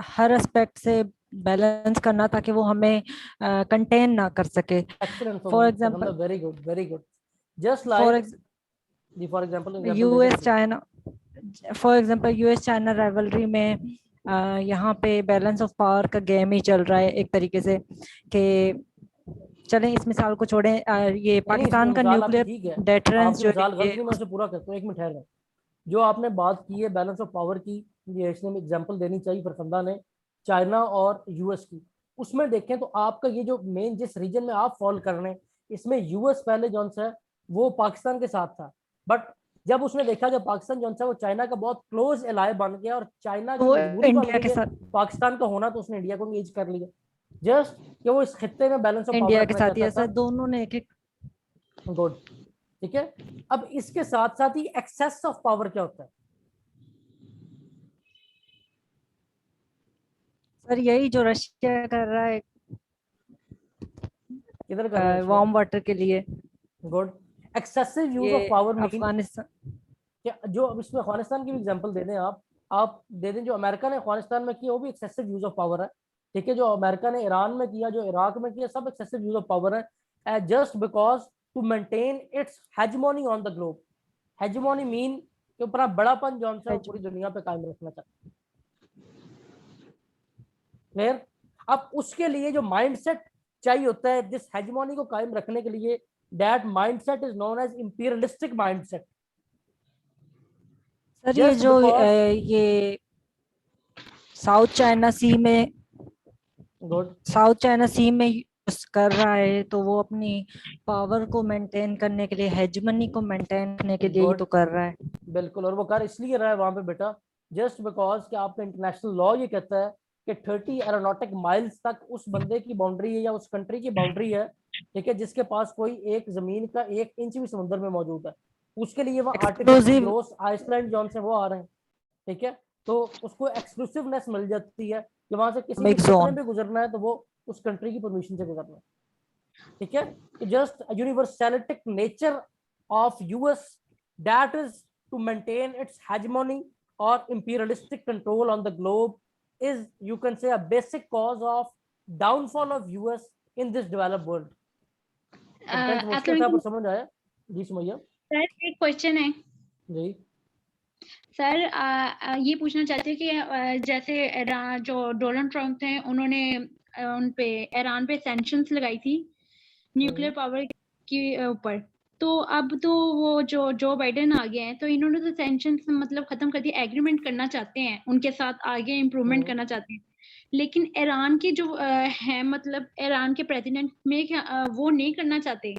हर एस्पेक्ट से बैलेंस करना ताकि वो हमें कंटेन ना कर सके। For example, very good very good. Just like for example US China, for example US China rivalry में यहाँ पे बैलेंस ऑफ पावर का गेम ही चल रहा है एक तरीके से कि चलें इस मिसाल को छोड़ें, ये पाकिस्तान का न्यूक्लियर डेटरेंस जो है पूरा करता हूं, एक मिनट ठहर। जो आपने बात की है बैलेंस ऑफ पावर की, ये इसने एग्जांपल देनी चाहिए फरफंदा ने, चाइना और यूएस की। उसमें देखें तो आपका ये जो मेन जिस रीजन में आप फॉलो कर रहे हैं, इसमें यूएस पहले जौन सा है वो पाकिस्तान के साथ था, बट जब उसने देखा कि पाकिस्तान जौन सा वो चाइना का बहुत क्लोज एलाय बन गया और चाइना की इंडिया के साथ पाकिस्तान का होना, तो उसने इंडिया को एंगेज कर लिया। जस्ट कि वो इस खित्ते में बैलेंस ऑफ इंडिया के साथ, ऐसा दोनों ने एक गुड। ठीक है, अब इसके साथ साथ ही एक्सेस ऑफ पावर क्या होता है? सर यही जो रशिया कर रहा है किधर कर रहा है वार्म वाटर के लिए। Good. Excessive use of power Afghanistan, क्या जो अब इसमें अफगानिस्तान की भी एग्जांपल दे दें आप दे दें, जो अमेरिका ने अफगानिस्तान में किया वो भी एक्सेसिव यूज ऑफ पावर है। ठीक है, जो अमेरिका ने ईरान में किया, जो इराक में किया, सब एक्सेसिव यूज ऑफ पावर है, just because to maintain its hegemony on the globe. Hegemony mean कि अपना बड़ापन जो है पूरी दुनिया पे कायम रखना चाहते हैं। क्लियर? अब उसके लिए जो माइंडसेट चाहिए होता है जिस हेजेमोनी को कायम रखने के लिए, that mindset is known as imperialistic mindset. Sir ये जो ये साउथ चाइना सी में कर रहा है, तो वो अपनी पावर को मेंटेन करने के लिए, हेजमनी को मेंटेन करने के लिए ही तो कर रहा है। बिल्कुल, और वो कर इसलिए रहा है वहां पे बेटा, जस्ट बिकॉज कि आपका इंटरनेशनल लॉ ये कहता है कि 30 एरोनॉटिक माइल्स तक उस बंदे की बाउंड्री है या उस कंट्री की बाउंड्री है, ठीक है, जिसके पास कोई एक जमीन का 1 इंच भी समुद्र में मौजूद है, उसके लिए वो आर्टिफिशियल आइसलैंड जॉन से वो आ रहे हैं। ठीक है, तो उसको एक्सक्लूसिवनेस मिल जाती है कि वहां से किसी भी गुजरना है तो वो उस कंट्री की परमिशन से गुजरना है। ठीक है, तो just universalistic nature of US, that is to maintain its hegemony और imperialistic control on the globe is, you can say, a basic cause of downfall of US in this developed world. Content मुश्किल था पर समझ आया। जी Sumaiya. Sir एक question है जी sir, ये पूछना चाहते हैं कि जैसे जो डोनाल्ड ट्रम्प थे उन्होंने उन पे ईरान पे सैंक्शंस लगाई थी न्यूक्लियर पावर के ऊपर, तो अब तो वो जो बाइडेन आ गए हैं तो इन्होंने तो सैंक्शंस मतलब खत्म कर दिए, एग्रीमेंट करना चाहते हैं उनके साथ, आगे इम्प्रूवमेंट करना चाहते हैं, लेकिन ईरान के जो है मतलब ईरान के प्रेसिडेंट में क्या वो नहीं करना चाहते?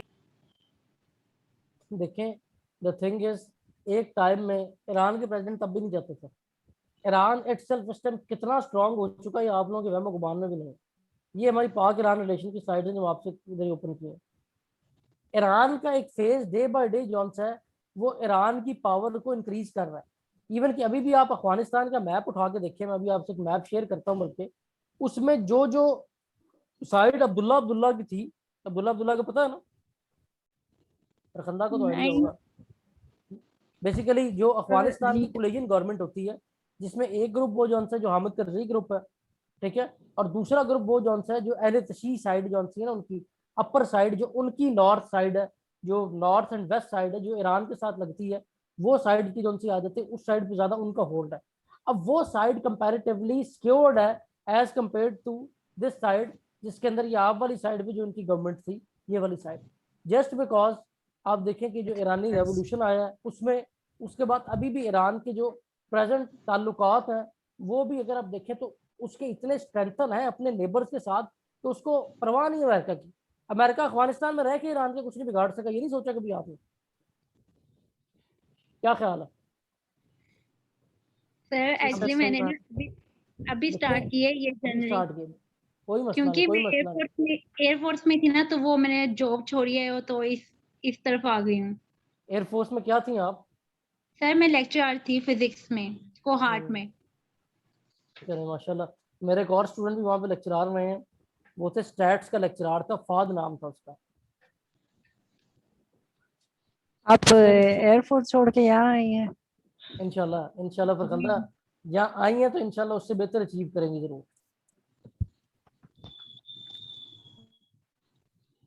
देखें, द थिंग इज, एक टाइम में ईरान के प्रेसिडेंट तब भी नहीं चाहते थे। ईरान इटसेल्फ इस टाइम कितना स्ट्रांग हो चुका है आप लोगों के वहम गुमान में भी नहीं है। ये हमारी पाक ईरान रिलेशन की साइड है जो आपसे इधर ओपन की है। ईरान का एक फेज डे बाय डे जो है वो ईरान की पावर को इंक्रीज कर रहा है। इवन कि अभी भी आप अफगानिस्तान का मैप उठा के देखिए, मैं अभी आपसे एक मैप शेयर करता हूँ, बल्कि उसमें जो जो साइड अब्दुल्ला की थी, अब्दुल्ला का पता है ना, रखंदा को तो आइडिया नहीं। होगा। बेसिकली जो अफगानिस्तान की जी। कोलिजन गवर्नमेंट होती है, जिसमें एक ग्रुप वो जो है जो हामिद करज़ई ग्रुप है, ठीक है, और दूसरा ग्रुप वो जो है जो अहले तशी साइड जो है ना, उनकी अपर साइड जो उनकी नॉर्थ साइड है, जो नॉर्थ एंड वेस्ट साइड है जो ईरान के साथ लगती है, वो साइड की जो सी आदत है उस साइड पे ज्यादा उनका होल्ड है। अब वो साइड कंपैरेटिवली सिक्योर्ड है as compare to this side, जिसके अंदर ये आप वाली साइड पे जो उनकी गवर्नमेंट थी, ये वाली साइड, जस्ट बिकॉज आप देखें कि जो ईरानी रेवोल्यूशन आया है उसमें, उसके बाद अभी भी ईरान के जो प्रेजेंट ताल्लुकात हैं वो भी अगर आप देखें तो उसके इतने स्ट्रेंथन है अपने नेबर्स के साथ, तो उसको परवाह नहीं है अमेरिका की। अमेरिका अफगानिस्तान में रह के ईरान के कुछ नहीं बिगाड़ सका, ये नहीं सोचा कभी आपने? क्या ख्याल है? सर एक्चुअली मैंने ना अभी स्टार्ट की है ये जनवरी, स्टार्ट किया, कोई मसला क्योंकि नहीं, मैं कोई मसला नहीं। एयरफोर्स में थी ना, तो वो मैंने जॉब छोड़ी है तो इस तरफ आ गई हूँ। एयरफोर्स में क्या थी आप? सर मैं लेक्चरर थी फिजिक्स में, कोहार्ट में। चले माशाल्लाह। मेरे एक और स्टूडेंट भी वहाँ पे लेक्चरार रहे हैं, वो थे स्टैट्स का लेक्चरार था, फाद नाम था उसका। आप एयरफोर्स छोड़ के यहाँ आई हैं? इंशाल्लाह इंशाल्लाह फरखंदा, यहाँ आई हैं तो इंशाल्लाह उससे बेहतर अचीव करेंगे जरूर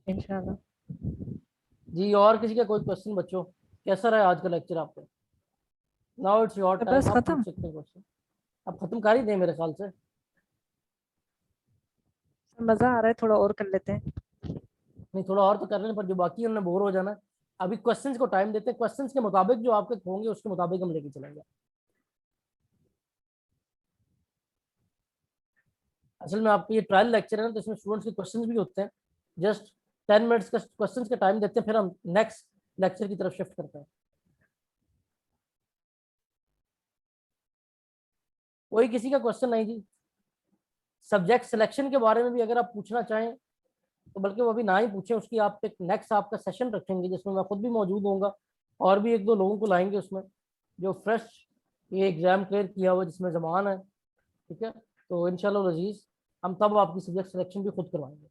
इंशाल्लाह। जी। और किसी का कोई क्वेश्चन बच्चों? कैसा रहा आज का लेक्चर आपका? नाउ इट्स योर टाइम, बस आप पूछ खत्म। सकते हैं क्वेश्चन। अब खत्म कर ही दें मेरे ख्याल से। मजा आ रहा है, थोड़ा और कर लेते हैं। नहीं, थोड़ा और तो कर लें, पर जो बाकी है उन्हें बोर हो जाना है। अभी क्वेश्चंस को टाइम देते हैं, क्वेश्चंस के मुताबिक जो आपके होंगे उसके मुताबिक हम लेके चलेंगे। असल में आपको ये ट्रायल लेक्चर है ना, तो इसमें स्टूडेंट्स के क्वेश्चंस भी होते हैं। जस्ट 10 मिनट्स का क्वेश्चंस का टाइम देते हैं, फिर हम नेक्स्ट लेक्चर की तरफ शिफ्ट करते हैं। कोई किसी का क्वेश्चन नहीं जी? सब्जेक्ट सिलेक्शन के बारे में भी अगर आप पूछना चाहें तो बल्कि वो अभी ना ही पूछें, उसकी आप एक नेक्स्ट आपका सेशन रखेंगे जिसमें मैं खुद भी मौजूद होऊंगा और भी एक दो लोगों को लाएंगे उसमें, जो फ्रेश ये एग्जाम क्लियर किया हुआ जिसमें जमान है, ठीक है। तो इंशाल्लाह अजीज हम तब आपकी सब्जेक्ट सिलेक्शन भी खुद करवाएंगे।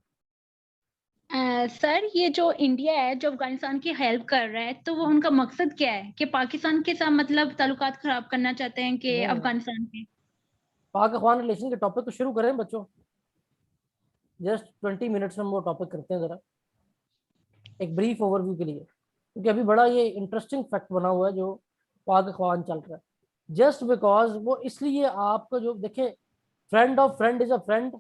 सर ये जो इंडिया है जो अफगानिस्तान की हेल्प कर रहा है, तो वो उनका मकसद क्या है कि पाकिस्तान के साथ मतलब ताल्लुकात खराब करना चाहते हैं कि नहीं, अफगानिस्तान के? पाक अफगान रिलेशन के टॉपिक को शुरू करें बच्चों। जस्ट 20 मिनट्स में हम वो टॉपिक करते हैं ज़रा एक ब्रीफ ओवरव्यू के लिए, क्योंकि अभी बड़ा ये इंटरेस्टिंग फैक्ट बना हुआ है जो पाक अफगान चल रहा है। जस्ट बिकॉज वो इसलिए आपको जो देखे, friend of friend is a friend,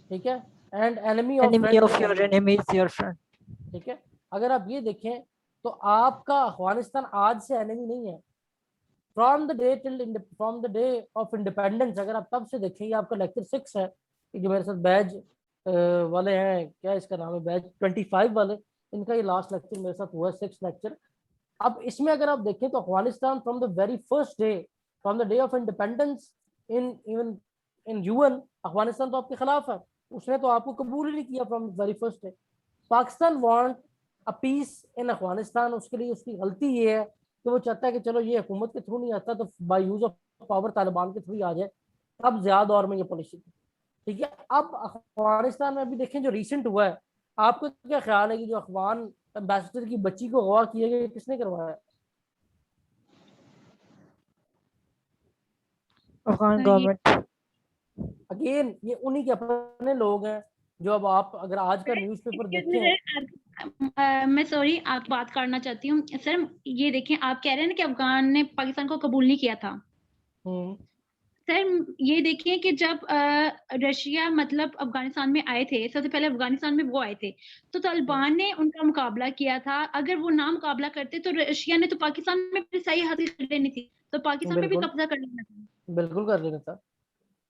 ठीक है, and enemy of enemy friend of your enemy is your friend. ठीक है। अगर आप ये देखें तो आपका अफगानिस्तान आज से एनिमी नहीं है। From the day of independence, अगर आप तब से देखें, ये आपका लेक्चर 6 है कि जो मेरे साथ बैच वाले हैं, क्या इसका नाम है, बैच 25 वाले, इनका ये लास्ट लेक्चर मेरे साथ हुआ है, 6 लेक्चर। अब इसमें अगर आप देखें तो Afghanistan from the very first day, from the day of independence in even in UN, Afghanistan तो आपके खिलाफ है, उसने तो आपको कबूल ही नहीं किया from the very first day. Pakistan want a peace in Afghanistan, उसके लिए उसकी गलती ये है कि वो चाहता है कि चलो ये हुकूमत के थ्रू नहीं आता तो by use of power Taliban के थ्रू आ जाए। अब ज्यादा दौर में ये पॉलिसी, ठीक है। अब अफगानिस्तान में अभी देखें जो रिसेंट हुआ है, आपको क्या ख्याल है कि जो अफगान एम्बेसडर की बच्ची को अगवा किया गया, किसने करवाया? अफगान गवर्नमेंट। अगेन ये उन्हीं के अपने लोग हैं जो, अब आप अगर आज का न्यूज़पेपर देखें, मैं सॉरी आप बात करना चाहती हूँ सर। ये देखिए आप कह रहे हैं ना कि अफगान ने पाकिस्तान को कबूल नहीं किया था। सर ये देखिए कि जब रशिया मतलब अफगानिस्तान में आए थे, सबसे पहले अफगानिस्तान में वो आए थे, तो तालिबान ने उनका मुकाबला किया था। अगर वो ना मुकाबला करते तो रशिया ने तो पाकिस्तान में सही हासिल कर लेनी थी, तो पाकिस्तान पे भी बिल्कुल कब्जा कर लेना था। बिल्कुल कर लेना था।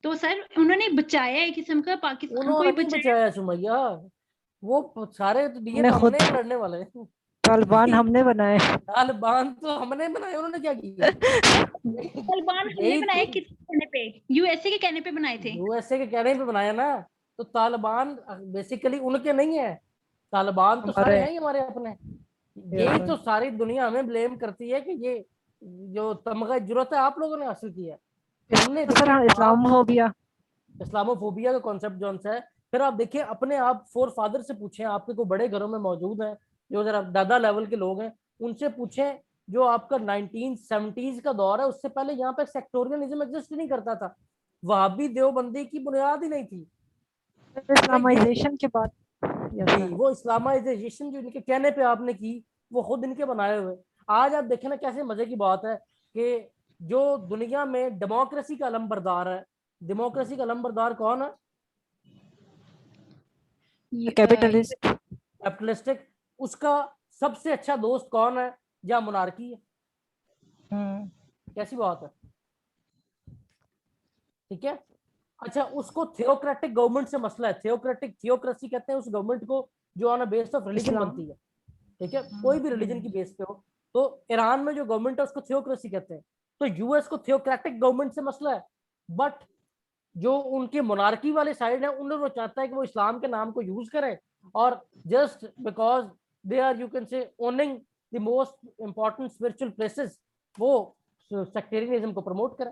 तो सर उन्होंने बचाया एक किस्म का, पाकिस्तान को ही उन्होंने नहीं बचाया। बचाया सुमैया, वो सारे तो दिए हमने तो खुद हमने ही लड़ने वाले हैं। तालिबान हमने बनाए। तालिबान तो हमने बनाए, उन्होंने क्या किया? तालिबान हमने यही बनाए किस कहने पे? यूएसए के कहने पे बनाए थे। यूएसए के कहने पे बनाया ना। तो तालिबान बेसिकली उनके नहीं है, तालिबान तो सारे हमारे हैं ही हमारे अपने। यस यही सर। तो सारी दुनिया हमें ब्लेम करती है कि ये जो तमगा जरूरत है आप लोगों ने हासिल किया है। हमने सर देखिए इस्लाम हो गया। इस्लामोफोबिया का कॉन्सेप्ट जो है, फिर आप देखिए अपने आप फोर फादर से पूछें, आपके को बड़े घरों में मौजूद हैं जो जरा दादा लेवल के लोग हैं, उनसे पूछें जो आपका 1970s का दौर है, उससे पहले यहाँ पे सेक्टोरियलिज्म एग्जिस्ट नहीं करता था, वहाबी देवबंदी की बुनियाद ही नहीं थी। इस्लामाइजेशन के बाद यस जी, सर। वो इस्लामाइजेशन जो इनके कहने पे आपने की, वो खुद इनके बनाए हुए। आज आप देखें ना कैसे मजे की बात है कि जो दुनिया में डेमोक्रेसी का अलमबरदार है, डेमोक्रेसी का अलमबरदार कौन है? कैपिटलिस्ट। कैपिटलिस्टिक। उसका सबसे अच्छा दोस्त कौन है? या मोनार्की है। कैसी बात है, ठीक है। अच्छा, उसको थियोक्रेटिक गवर्नमेंट से मसला है, थियोक्रेसी कहते हैं उस गवर्नमेंट को जो ऑन बेस ऑफ रिलीजन इस्लाम। बनती है, ठीक है, कोई भी रिलीजन की बेस पे हो। तो ईरान में जो गवर्नमेंट है उसको थियोक्रेसी कहते हैं। तो यूएस को थियोक्रेटिक गवर्नमेंट से मसला है, बट जो उनके मोनार्की वाले साइड है उन्हें वो चाहता है कि वो इस्लाम के नाम को यूज करें और just because they are you can say owning the most important spiritual places, वो सेक्टेरियनिज्म को प्रमोट करें।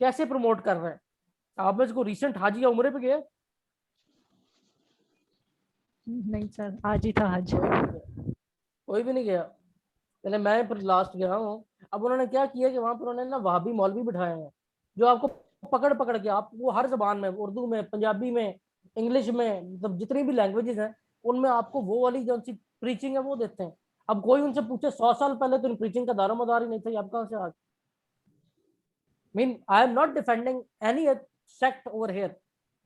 कैसे प्रमोट कर रहे हैं? आप में इसको रिसेंट हाजी उम्रे पे गए? नहीं सर आज ही था हज। कोई भी नहीं गया। पहले मैं फिर लास्ट गया हूँ। अब उन्होंने क्या किया कि वहां पर उन्होंने ना वहाबी मौलवी बिठाए हैं जो आपको पकड़ पकड़ के, आप वो हर जबान में, उर्दू में, पंजाबी में, इंग्लिश में, मतलब जितनी भी लैंग्वेजेस हैं उनमें आपको वो वाली जो सी प्रीचिंग है वो देते हैं। अब कोई उनसे पूछे 100 साल पहले तो प्रीचिंग का दारोमदार ही नहीं था, आप कहाँ से आज? Mean I am not defending any sect over here,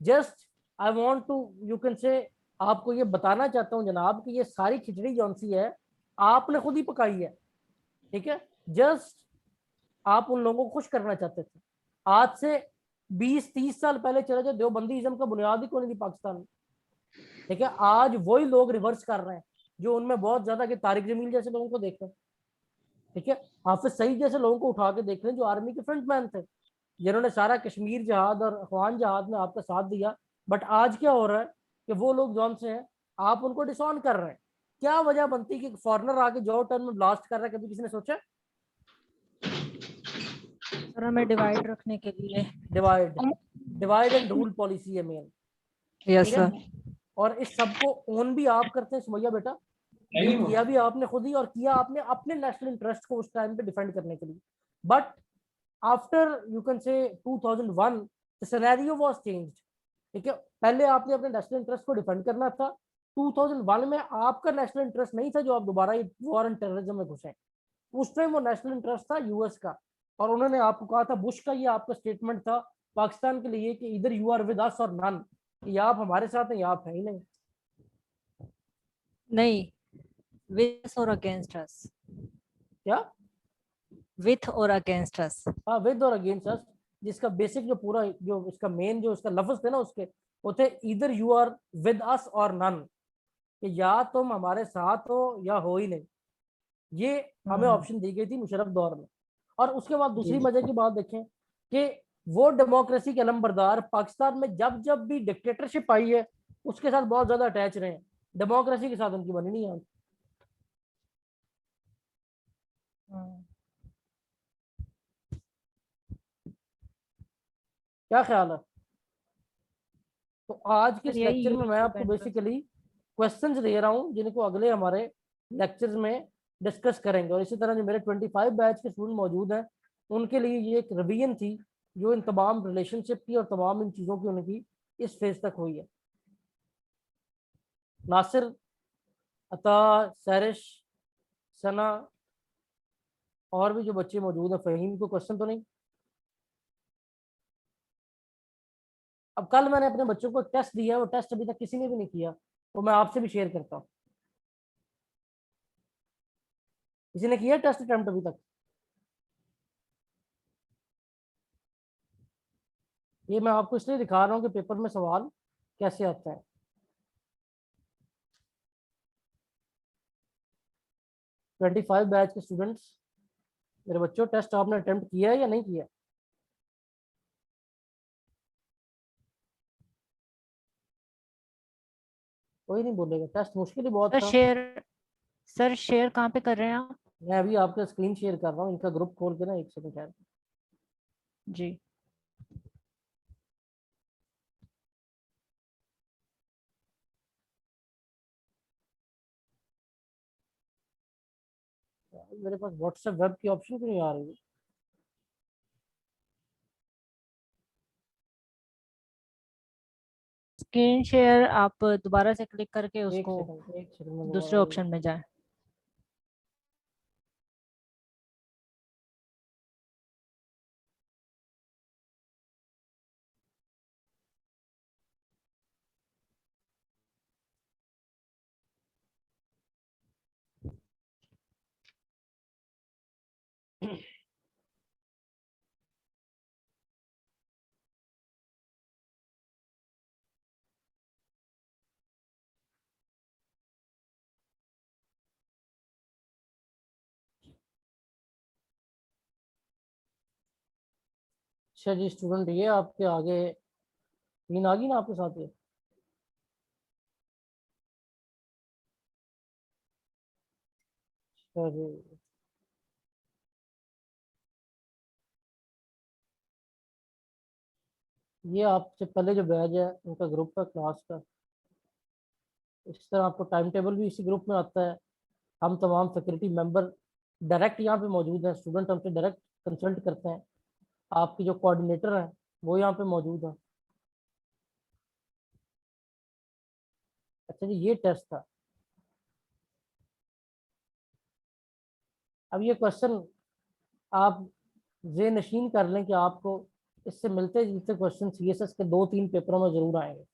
just I want to you can say आपको ये बताना चाहता हूँ जनाब कि ये सारी खिचड़ी जौन सी है आपने खुद ही पकाई है, ठीक है। जस्ट आप उन लोगों को खुश करना चाहते थे। आज से 20-30 साल पहले चले जाओ, देवबंदीइज्म का बुनियाद ही कौन थी पाकिस्तान में, ठीक है। आज वही लोग रिवर्स कर रहे हैं जो उनमें बहुत ज्यादा कि तारिक जमील जैसे लोगों को देख रहे हैं, ठीक है, हाफिज सईद जैसे लोगों को उठा के देख रहे हैं जो आर्मी के फ्रंट मैन थे, जिन्होंने सारा कश्मीर जहाद और अफगान जहाद में आपका साथ दिया। बट आज क्या हो रहा है कि वो लोग जौन से हैं आप उनको डिसऑन कर रहे हैं। क्या वजह बनती कि फॉरनर आके जो टर्न में ब्लास्ट कर रहा है, कभी किसी ने सोचा? सर हमें डिवाइड रखने के लिए। डिवाइड एंड रूल पॉलिसी है मेन, यस ठीक है। सर। और इस सबको ओन भी आप करते हैं सुमैया बेटा, ये किया भी आपने खुद ही, और किया आपने अपने नेशनल इंटरेस्ट को उस टाइम पे डिफेंड करने के लिए। बट आफ्टर यू कैन से 2001 द सिनेरियो वाज चेंज्ड, ठीक है। पहले आपने अपने नेशनल इंटरेस्ट को डिफेंड करना था, 2001 में आपका नेशनल इंटरेस्ट नहीं था जो आप दोबारा वॉर एंड टेररिज्म में घुसे। उस टाइम वो नेशनल इंटरेस्ट था यूएस का, और उन्होंने आपको कहा था, बुश का ये आपका स्टेटमेंट था पाकिस्तान के लिए कि इधर यू आर विद अस और नन, या आप हमारे साथ हैं या आप है ही नहीं। नहीं विथ और अगेंस्ट अस। क्या? विथ और अगेंस्ट अस। हाँ, विद और अगेंस्ट अस, जिसका बेसिक जो पूरा जो इसका मेन जो इसका लफ्ज थे ना उसके, वो थे इधर यू आर विद अस और नन, कि या तुम हमारे साथ हो या हो ही नहीं। ये हमें ऑप्शन दी गई थी मुशर्रफ दौर में। और उसके बाद दूसरी मजे की बात देखें कि वो डेमोक्रेसी के अलमबरदार पाकिस्तान में जब जब भी डिक्टेटरशिप आई है उसके साथ बहुत ज्यादा अटैच रहे हैं, डेमोक्रेसी के साथ उनकी बनी नहीं है। क्या ख्याल है? तो आज के इस यही लेक्चर में मैं आपको यूट्यूब बेसिकली क्वेश्चंस दे रहा हूँ जिनको अगले हमारे लेक्चर्स में डिस्कस करेंगे। और इसी तरह जो मेरे 25 बैच के स्टूडेंट मौजूद हैं उनके लिए ये एक रिवीजन थी जो इन तमाम रिलेशनशिप की और तमाम इन चीज़ों की उनकी इस फेज तक हुई है। नासिर, अता, सैरिश, सना और भी जो बच्चे मौजूद हैं, फहीम को क्वेश्चन तो नहीं? अब कल मैंने अपने बच्चों को टेस्ट दिया, वो टेस्ट अभी तक किसी ने भी नहीं किया, तो मैं आपसे भी शेयर करता हूँ। किसी ने किया टेस्ट अटेम्प्ट अभी तक? ये मैं आपको इसलिए दिखा रहा हूँ कि पेपर में सवाल कैसे आता है। ट्वेंटी 25 बैच के स्टूडेंट्स, मेरे बच्चों टेस्ट आपने अटेम्प्ट किया है या नहीं किया? कोई नहीं बोलेगा, टेस्ट मुश्किल ही बहुत था। सर शेयर कहाँ पे कर रहे हैं आप? मैं अभी आपका स्क्रीन शेयर कर रहा हूँ, इनका ग्रुप खोल के ना, एक सेकंड खैर। जी मेरे पास व्हाट्सएप वेब की ऑप्शन क्यों नहीं आ रही? स्क्रीन शेयर आप दोबारा से क्लिक करके एक उसको सेकंड में दूसरे ऑप्शन में जाए। अच्छा जी स्टूडेंट, ये आपके आगे तीन आ गई ना आपके साथ? ये ये आपसे पहले जो बैच है उनका ग्रुप है क्लास का। इस तरह आपको टाइम टेबल भी इसी ग्रुप में आता है। हम तमाम फैकल्टी मेंबर डायरेक्ट यहाँ पे मौजूद हैं, स्टूडेंट हमसे डायरेक्ट कंसल्ट करते हैं। आपकी जो कोऑर्डिनेटर हैं वो यहाँ पे मौजूद हैं। अच्छा जी, ये टेस्ट था। अब ये क्वेश्चन आप ज़े नशीन कर लें कि आपको इससे मिलते जुलते क्वेश्चन सीएसएस के 2-3 पेपरों में जरूर आएंगे।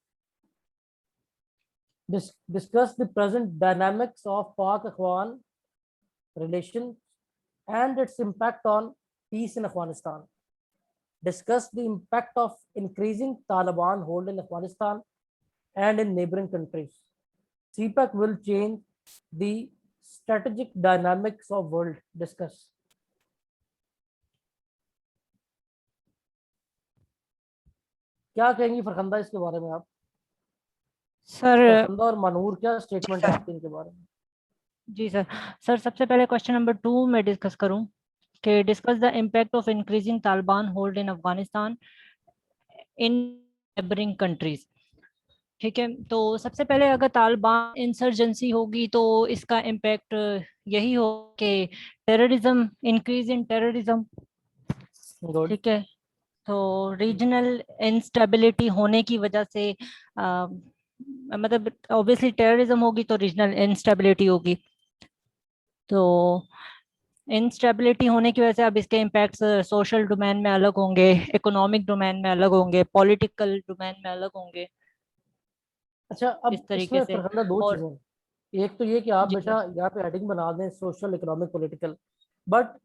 Discuss the present dynamics of Pak-Afghan relations and its impact on peace in Afghanistan. Discuss the impact of increasing Taliban hold in Afghanistan and in neighboring countries. CPAC will change the strategic dynamics of world. Discuss. क्या कहेंगी फरखंदा इसके बारे में आप? Sir Farkhanda और मनूर, क्या statement है आपके इनके बारे में? जी सर सबसे पहले क्वेश्चन नंबर 2 मैं डिस्कस करूं कि discuss the impact of increasing Taliban hold in Afghanistan in neighbouring countries. ठीक है, तो सबसे पहले अगर तालिबान इंसर्जेंसी होगी तो इसका इम्पैक्ट यही हो कि टेररिज्म, इंक्रीज इन टेररिज्म। ठीक है, तो रीजनल इंस्टेबिलिटी होने की वजह से मतलब ऑब्वियसली टेररिज्म होगी तो रीजनल इंस्टेबिलिटी होगी। तो इंस्टेबिलिटी होने की वजह से अब इसके इम्पैक्ट्स सोशल डोमेन में अलग होंगे, इकोनॉमिक डोमेन में अलग होंगे, पॉलिटिकल डोमेन में अलग होंगे। अच्छा, अब इस तरीके इसमें से फरखंदा दो और चीजें। एक तो ये कि आप जी बेटा यहाँ पे हेडिंग बना दें social, economic, political, but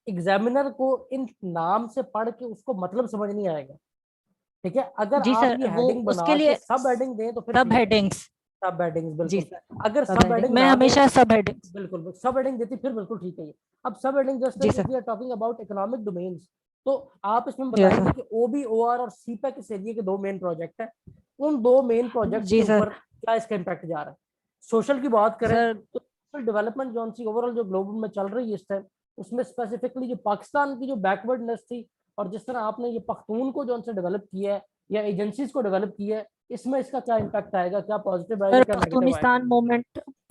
examiner को इन नाम से पढ़ के उसको मतलब समझ नहीं आएगा। ठीक है, अगर जी आप सर, ये वो हेडिंग बना उसके के लिए सब हेडिंग दें तो फिर सब ठीक है। हेडिंग्स। सब हेडिंग्स जी बिल्कुल। सर, अगर सब सब हेडिंग हेडिंग मैं ना दें, हमेशा सब हेडिंग्स। बिल्कुल सब हेडिंग देती फिर बिल्कुल ठीक है। अब सब हेडिंग जस्ट just if sir, we are talking about economic domains, तो आप इसमें यस बताएंगे सर, कि ओबी, ओआर और सीपैक इस एरिया के 2 मेन प्रोजेक्ट है। उन 2 मेन प्रोजेक्ट्स के जी सर। ऊपर क्या इसका इम्पैक्ट जा रहा है। सोशल की बात करें सर तो सोशल डेवलपमेंट जो सी ओवरऑल जो ग्लोबल में चल रही है इस टाइम, उसमें स्पेसिफिकली जो पाकिस्तान की जो बैकवर्डनेस थी और जिस तरह आपने ये पख्तून को जो डेवलप किया है या एजेंसीज को डेवलप किया है, इसमें इसका क्या इम्पैक्ट आएगा, क्या पॉजिटिव आएगा, सर क्या नेगेटिव आएगा?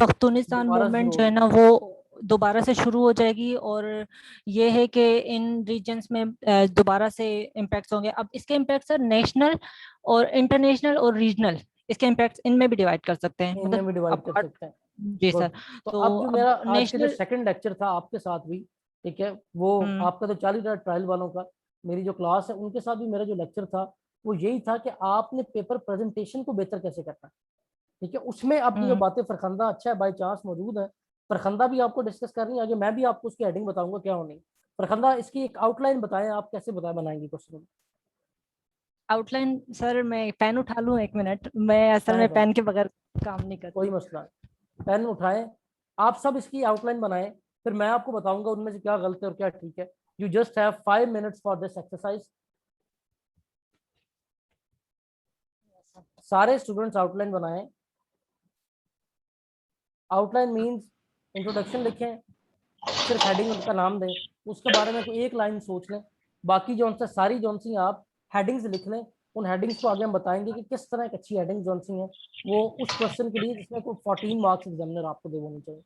पख्तूनिस्तान दोबारा से मूवमेंट जो शुरू है ना वो दोबारा से शुरू हो जाएगी और ये है कि इन रीजन्स में दोबारा से इम्पैक्ट्स होंगे। अब इसके इम्पैक्ट सर नेशनल और इंटरनेशनल और रीजनल इसके इम्पैक्ट इनमें भी डिवाइड कर सकते हैं, इनमें मतलब भी डिवाइड कर apart- सकते हैं। जी गुड। सर। तो तो अब जो मेरा अब आज के जो नेशनल सेकंड लेक्चर था आपके साथ भी, ठीक है, वो आपका तो 40 ट्रायल वालों का, मेरी जो क्लास है उनके साथ भी मेरा जो लेक्चर था वो यही था कि आपने पेपर प्रेजेंटेशन को बेहतर कैसे करना है। ठीक है, उसमें अपनी जो बातें, फरखंदा अच्छा है बाई चांस मौजूद है, फरखंदा भी आपको डिस्कस करनी है आगे, मैं भी आपको उसकी हेडिंग बताऊंगा क्या होनी। फरखंदा इसकी एक आउटलाइन बताएं, आप कैसे बनाएंगे क्वेश्चन। आउटलाइन सर, मैं पेन उठा लूं? 1 मिनट, मैं असल उठाएं में पेन, पेन के बगैर काम नहीं कोई करती। मसला नहीं, पेन उठाएं, आप सब इसकी आउटलाइन बनाएं, फिर मैं आपको बताऊंगा उनमें से क्या गलत है और क्या ठीक है। You just have 5 minutes for this exercise. सारे स्टूडेंट्स आउटलाइन बनाएं। आउटलाइन मींस इंट्रोडक्शन लिखें, सिर्फ हेडिंग उनका नाम दें, उसके बारे में कोई एक लाइन सोच लें, बाकी जो उनसे सारी जो सी आप हेडिंग्स लिख लें। उन हेडिंग्स को आगे हम बताएंगे कि किस तरह एक अच्छी हेडिंग जो सी है वो उस क्वेश्चन के लिए जिसमें कोई 14 मार्क्स एग्जामिनर आपको दे होनी चाहिए।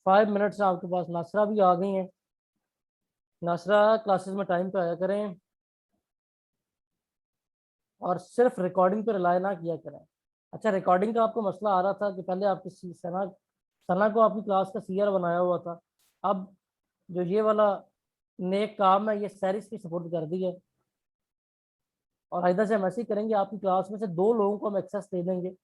5 minutes आपके पास। नासरा भी आ गई हैं। नासरा, क्लासेस में टाइम पे आया करें और सिर्फ रिकॉर्डिंग पे रिलाय ना किया करें। अच्छा, रिकॉर्डिंग का आपको मसला आ रहा था कि पहले आपकी सना सना को आपकी क्लास का सीआर बनाया हुआ था, अब जो ये वाला नेक काम है ये सैरिस की सपोर्ट कर दी है, और आइंदा से हम ऐसे ही करेंगे, आपकी क्लास में से 2 लोगों को हम एक्सेस दे देंगे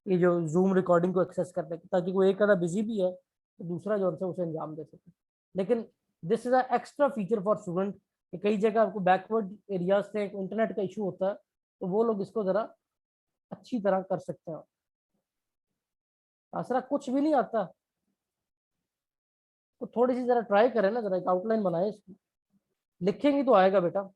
ये जो जूम रिकॉर्डिंग को एक्सेस करने की, ताकि कोई एक आधा बिजी भी है तो दूसरा जो है उसे अंजाम दे सके। लेकिन this is a extra feature for student कि कई जगह आपको बैकवर्ड एरियाज से इंटरनेट का इशू होता है, तो वो लोग इसको ज़रा अच्छी तरह कर सकते हैं। आसरा कुछ भी नहीं आता तो थोड़ी सी ज़रा ट्राई करें ना, ज़रा एक आउटलाइन बनाए इसकी, लिखेंगे तो आएगा बेटा।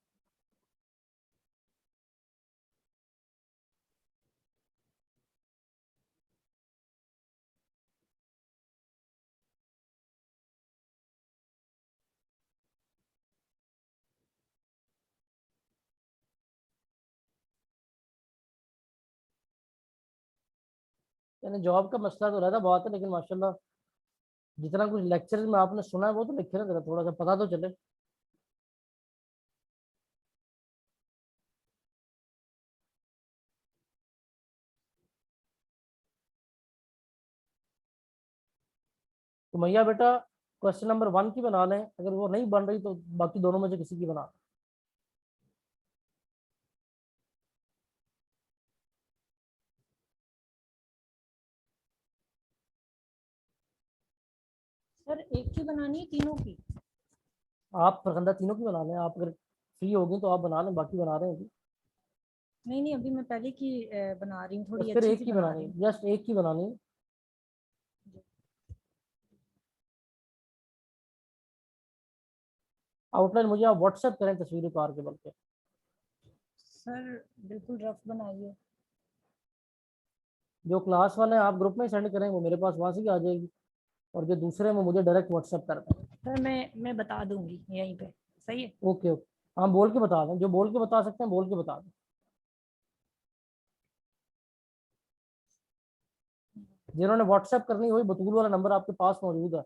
यानी जॉब का मसला तो रहता बहुत है, लेकिन माशाल्लाह जितना कुछ लेक्चर में आपने सुना है वो तो लिखे ना, जरा थोड़ा सा पता तो चले। तो मैया बेटा क्वेश्चन नंबर 1 की बना लें, अगर वो नहीं बन रही तो बाकी दोनों में से किसी की बना लें। सर एक की बनानी है तीनों की? आप फरखंदा तीनों की बना लें, आप अगर फ्री होगी तो आप बना लें, बाकी बना रहे हैं अभी। नहीं नहीं, अभी मैं पहले की बना रही हूँ, बस थोड़ी फिर अच्छी एक सी की बना बनानी रही है, हूँ। जस्ट एक की बनानी है। आउटलाइन मुझे आप व्हाट्सएप करें तस्वीर उतार के, बल्कि सर बिल्कुल रफ बनाइए। जो क्लास वाले हैं आप ग्रुप में सेंड करें, वो मेरे पास वहाँ से ही आ जाएगी, और जो दूसरे हैं वो मुझे डायरेक्ट व्हाट्सएप कर दें। सर मैं बता दूंगी यहीं पे, सही है? ओके ओके, हम बोल के बता दें, जो बोल के बता सकते हैं बोल के बता दें। जिन्होंने व्हाट्सएप करनी वही बतूल वाला नंबर आपके पास मौजूद है,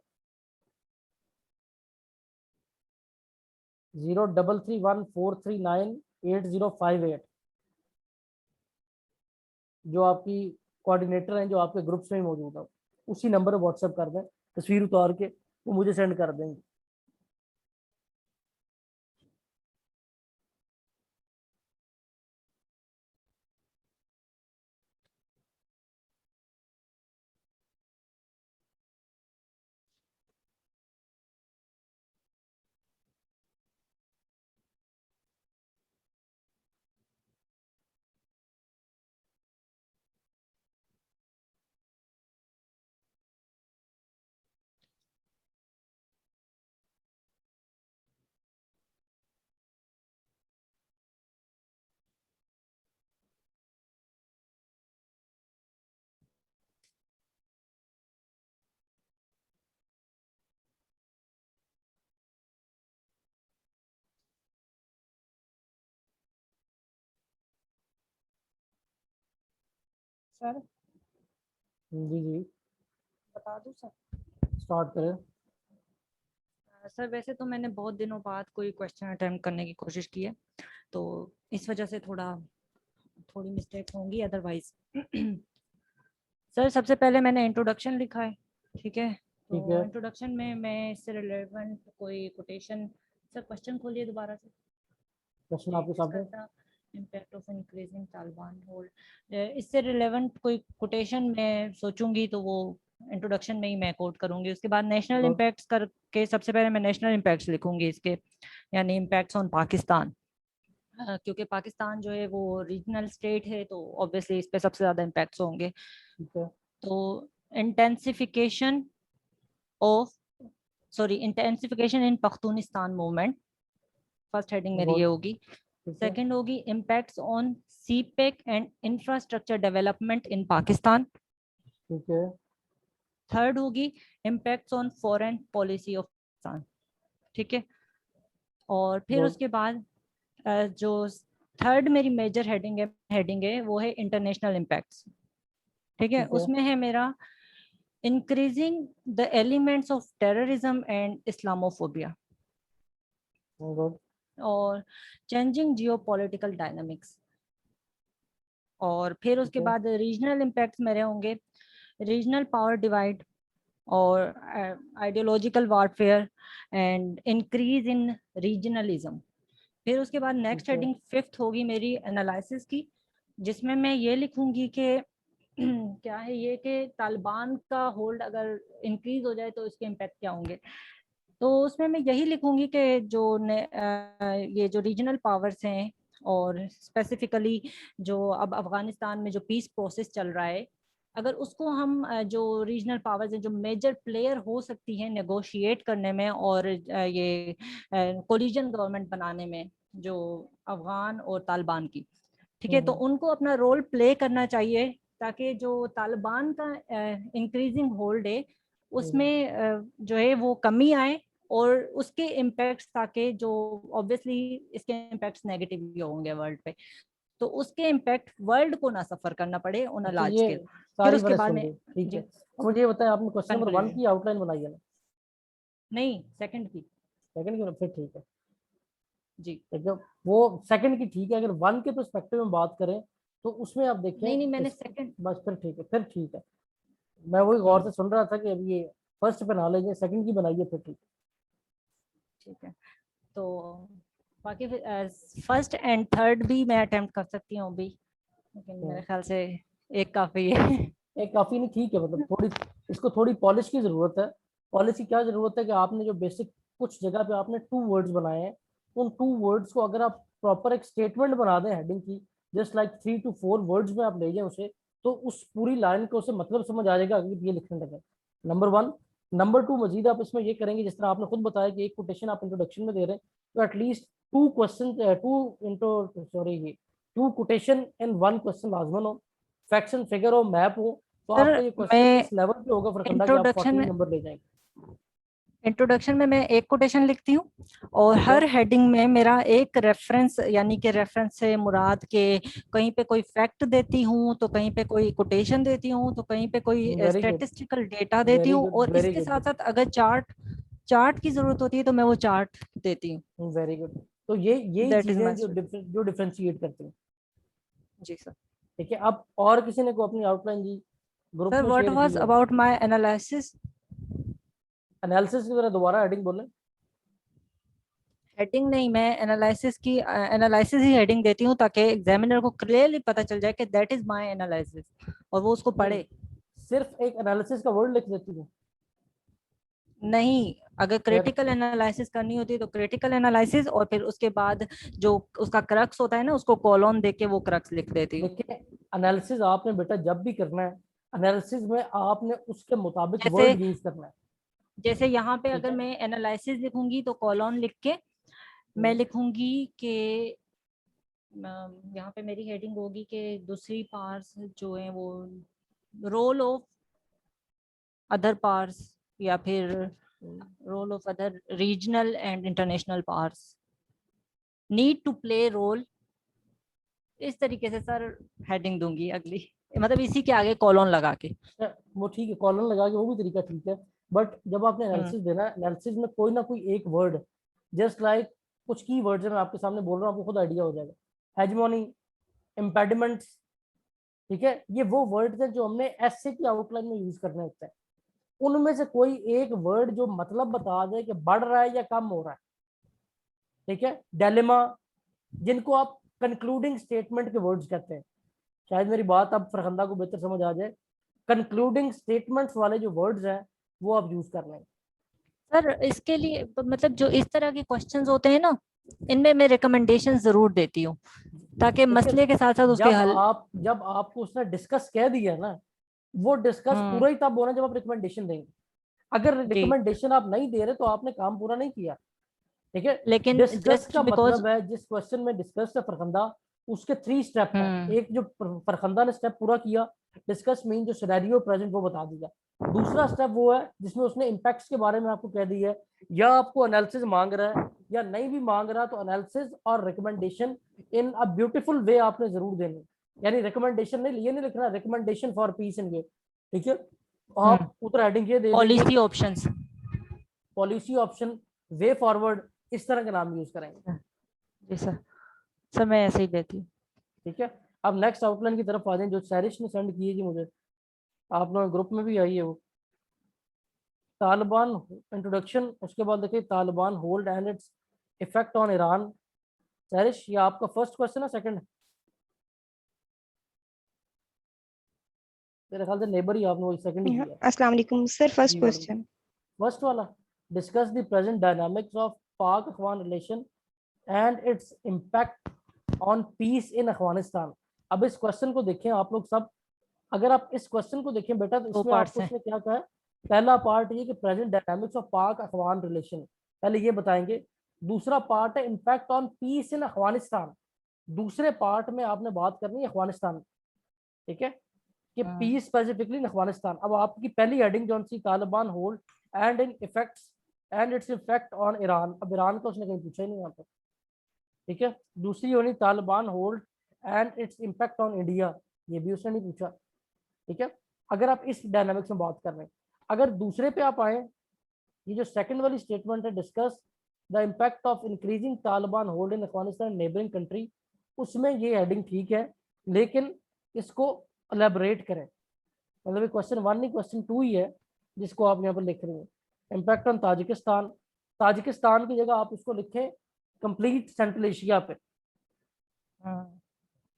0331439808। जो आपकी कोऑर्डिनेटर हैं जो आपके ग्रुप्स में ही मौजूद है, उसी नंबर पर व्हाट्सएप कर दें, तस्वीर उतार के वो मुझे सेंड कर देंगे। सर जी जी बता दूं सर? स्टार्ट करें। सर वैसे तो मैंने बहुत दिनों बाद कोई क्वेश्चन अटेम्प्ट करने की कोशिश की है, तो इस वजह से थोड़ी मिस्टेक होंगी, अदरवाइज सर सबसे पहले मैंने इंट्रोडक्शन लिखा है, ठीक है? ठीक तो है। इंट्रोडक्शन में मैं इससे रिलेवेंट कोई कोटेशन, सर क्वेश्चन खोलिए दोबारा से। क्वेश्चन आपके सामने। Impact of increasing Taliban hold, इससे रिलेवेंट कोई कोटेशन मैं सोचूंगी तो वो इंट्रोडक्शन में ही मैं कोट करूंगी। उसके बाद नेशनल Good. इम्पैक्ट्स करके सबसे पहले मैं नेशनल इम्पैक्ट्स लिखूंगी इसके, यानी इम्पैक्ट्स ऑन पाकिस्तान, क्योंकि पाकिस्तान जो है वो रीजनल स्टेट है, तो ऑब्वियसली इस पे सबसे ज्यादा इम्पैक्ट्स होंगे। ठीक है। तो इंटेंसिफिकेशन इन पख्तूनिस्तान मूवमेंट, फर्स्ट हेडिंग मेरी ये Good. होगी। ठीक है। सेकंड होगी impacts on CPEC and infrastructure development in Pakistan. ठीक है। थर्ड होगी impacts on foreign policy of Pakistan, ठीक है? और फिर Good. उसके बाद जो थर्ड मेरी मेजर हेडिंग है वो है इंटरनेशनल इम्पैक्ट्स, ठीक है? ठीक है। उसमें है मेरा increasing the elements of terrorism and Islamophobia, Good. और चेंजिंग जियोपॉलिटिकल डायनामिक्स। और फिर उसके ठीक है। बाद रीजनल इम्पैक्ट्स मेरे होंगे रीजनल पावर डिवाइड और ideological warfare and increase in regionalism. फिर उसके बाद नेक्स्ट ठीक है। हेडिंग फिफ्थ होगी मेरी एनालिसिस की, जिसमें मैं ये लिखूंगी कि क्या है ये कि तालिबान का होल्ड अगर इंक्रीज हो जाए तो इसके इम्पैक्ट क्या होंगे। तो उसमें मैं यही लिखूंगी कि ये जो रीजनल पावर्स हैं, और स्पेसिफिकली जो अब अफगानिस्तान में जो पीस प्रोसेस चल रहा है, अगर उसको हम जो रीजनल पावर्स हैं जो मेजर प्लेयर हो सकती हैं नेगोशिएट करने में और ये कोलिजन गवर्नमेंट बनाने में, जो अफगान और तालिबान की, ठीक है? तो उनको अपना रोल प्ले करना चाहिए, ताकि जो तालिबान का इंक्रीजिंग होल्ड है उसमें जो है वो कमी आए, और उसके इम्पैक्ट्स, ताकि जो ऑब्वियसली इसके इम्पैक्ट्स नेगेटिव ही होंगे वर्ल्ड पे, तो उसके इम्पैक्ट वर्ल्ड को ना सफर करना पड़े उन अच्छा, लार्ज ये स्केल। फिर सारी उसके बड़े बाद सुन में ली। ठीक जी है। अब मुझे ये बताएं, आपने क्वेश्चन नंबर 1 conclusion। की आउटलाइन बनाई है ना? नहीं, सेकंड की। सेकंड की? फिर ठीक है। जी ठीक है, वो सेकंड की ठीक है। अगर 1 के पर्सपेक्टिव में बात करें तो उसमें आप देखें नहीं, मैंने सेकंड। बस फिर ठीक है, फिर ठीक है। मैं वही गौर से सुन रहा था कि अभी ये फर्स्ट पे ना ले जाए, सेकंड की बनाइए, फिर ठीक ठीक है, तो बाकी फर्स्ट एंड थर्ड भी मैं अटेम्प्ट कर सकती हूँ अभी, लेकिन मेरे ख्याल से एक काफी है। एक काफी नहीं, ठीक है। मतलब थोड़ी इसको थोड़ी पॉलिश की जरूरत है। पॉलिश की क्या जरूरत है कि आपने जो बेसिक कुछ जगह पे आपने 2 वर्ड्स बनाए हैं, उन 2 वर्ड्स को अगर आप प्रॉपर एक स्टेटमेंट बना दें हेडिंग की, जस्ट लाइक 3 to 4 वर्ड्स में आप ले जाएं उसे, तो उस पूरी लाइन को उसे मतलब समझ आ जाएगा अगर ये लिखने लगे। नंबर 1। नंबर 2, मजीद आप इसमें ये करेंगे, जिस तरह आपने खुद बताया कि एक कोटेशन आप इंट्रोडक्शन में दे रहे हैं, तो एटलीस्ट 2 क्वेश्चन 2 कोटेशन इन 1 क्वेश्चन लाजमन हो, फैक्ट्स एंड फिगर हो, मैप हो। तो सर आपका ये क्वेश्चन मैं इस लेवल पे होगा फरखंडा कि आप 14 नंबर ले जाएंगे। इंट्रोडक्शन में मैं एक कोटेशन लिखती हूँ, और हर हेडिंग में मेरा एक रेफरेंस, यानी कि रेफरेंस से मुराद के कहीं पे कोई फैक्ट देती हूँ, तो कहीं पे कोई कोटेशन देती हूँ, तो कहीं पे कोई वेरी गुड, स्टैटिस्टिकल डेटा देती वेरी हूँ, गुड, और वेरी इसके गुड, साथ साथ अगर चार्ट की जरूरत होती है तो मैं वो चार्ट देती हूँ। Very good. तो यही दैट इज चीजें माई जो जो डिफरेंशिएट करती हैं। जी सर। ठीक है, अब और किसी ने को अपनी आउटलाइन जी ग्रुप सर में व्हाट शेयर की वाज है? About my analysis? एनालिसिस की तरह दोबारा हेडिंग बोलें। हेडिंग नहीं, मैं एनालिसिस ही हेडिंग देती हूँ, ताकि एग्जामिनर को क्लियरली पता चल जाए कि दैट इज माय एनालिसिस, और वो उसको पढ़े। सिर्फ एक एनालिसिस का वर्ड लिख देती हूँ? नहीं, अगर फिर क्रिटिकल एनालिसिस करनी होती है तो क्रिटिकल एनालिसिस, और फिर उसके बाद जो उसका क्रक्स होता है ना, उसको कॉलम देके वो क्रक्स लिख देती हूँ। देखिए, एनालिसिस आपने बेटा जब भी करना है, एनालिसिस में आपने उसके मुताबिक जैसे वर्ड यूज करना है। जैसे यहाँ पे ठीक अगर है। मैं एनालिसिस लिखूंगी तो कॉलम लिख के मैं लिखूंगी कि यहाँ पे मेरी हेडिंग होगी कि दूसरी पार्ट्स जो है वो रोल ऑफ अदर पार्ट्स, या फिर role of other regional and international parts need to play role. इस तरीके से सर हेडिंग दूंगी अगली। मतलब इसी के आगे कॉलन लगा के। वो ठीक है, कॉलन लगा के वो भी तरीका ठीक है, बट जब आपने एनालिसिस देना है, एनालिसिस में कोई ना कोई एक वर्ड, जस्ट लाइक कुछ की वर्ड्स है, मैं आपके सामने बोल रहा हूँ, आपको खुद आइडिया हो जाएगा। हेजमोनी, इम्पेडिमेंट्स, ठीक है, ये वो वर्ड्स हैं जो हमने एसे की आउटलाइन में यूज करने होते हैं। उनमें से कोई एक वर्ड जो मतलब बता दे कि बढ़ रहा है या कम हो रहा है, ठीक है। डेलिमा, जिनको आप कंक्लूडिंग स्टेटमेंट के वर्ड्स कहते हैं, शायद मेरी बात अब फरखंदा को बेहतर समझ आ जाए। कंक्लूडिंग स्टेटमेंट्स वाले जो वर्ड्स हैं वो आप यूज कर लें। सर इसके लिए मतलब जो इस तरह के क्वेश्चंस होते हैं ना, इनमें मैं रिकमेंडेशन जरूर देती हूँ ताकि मसले के साथ साथ उसके हल। जब आपको उसने डिस्कस कह दिया ना, वो डिस्कस पूरा ही तब होना जब आप रिकमेंडेशन देंगे। अगर रिकमेंडेशन आप नहीं दे रहे तो आपने काम पूरा नहीं किया, ठीक है। लेकिन डिस्कस का मतलब है जिस क्वेश्चन में डिस्कस है फरखंदा, उसके 3 स्टेप है। एक जो फरखंदा ने स्टेप पूरा किया, डिस्कस मीन जो सिनेरियो प्रेजेंट वो बता दिया। दूसरा स्टेप वो है जिसमें उसने इम्पैक्ट्स के बारे में आपको कह दिया है, या आपको एनालिसिस मांग रहा है या नहीं भी मांग रहा तो एनालिसिस और recommendation in a beautiful way आपने जरूर देनी। यानी रिकमेंडेशन नहीं, ये नहीं लिखना recommendation for peace and way, ठीक है। आप उधर हेडिंग ये दे policy options, policy option, way forward, इस तरह का नाम यूज करेंगे। जी सर मैं ऐसे ही देती हूँ, ठीक है। अब नेक्स्ट आउटलाइन की तरफ आ जाएं जो सैरिश ने सेंड की है जी मुझे, आप लोग ग्रुप में भी आई है वो। तालिबान इंट्रोडक्शन, उसके बाद देखिए Taliban hold and its effect on Iran. सैरिश, ये आपका फर्स्ट क्वेश्चन है सेकंड? मेरे ख्याल से नेबर ही आपने वही सेकंड ही किया। अस्सलाम वालेकुम सर, फर्स्ट क्वेश्चन। फर्स्ट वाला, discuss the present dynamics of Pak Afghan relation and its impact on peace in Afghanistan. अब इस क्वेश्चन को देखें आप लोग सब, अगर आप इस क्वेश्चन को देखें बेटा तो इसमें आपको उसने क्या कहा है। पहला पार्ट ये कि present dynamics of Pak Afghan relation, पहले ये बताएंगे। दूसरा पार्ट है impact on peace in Afghanistan. दूसरे पार्ट में आपने बात करनी है अफगानिस्तान, ठीक है, कि पीस स्पेसिफिकली इन अफगानिस्तान। अब आपकी पहली हेडिंग जो सी Taliban hold and in effects and its effect on Iran. अब ईरान का उसने कहीं पूछा ही नहीं यहाँ पर, ठीक है। दूसरी होनी Taliban hold and its impact on India, ये भी उसने नहीं पूछा, ठीक है। अगर आप इस डायनामिक्स में बात कर रहे हैं, अगर दूसरे पे आप आए, ये जो सेकंड वाली स्टेटमेंट है discuss the impact of increasing Taliban hold in Afghanistan neighbouring country, उसमें ये हेडिंग ठीक है, लेकिन इसको एलेबोरेट करें। मतलब क्वेश्चन 1 नहीं, क्वेश्चन 2 ही है जिसको आप यहाँ पर लिख रहे हैं। इम्पैक्ट ऑन ताजिकिस्तान, ताजिकिस्तान की जगह आप इसको लिखें कंप्लीट सेंट्रल एशिया पे,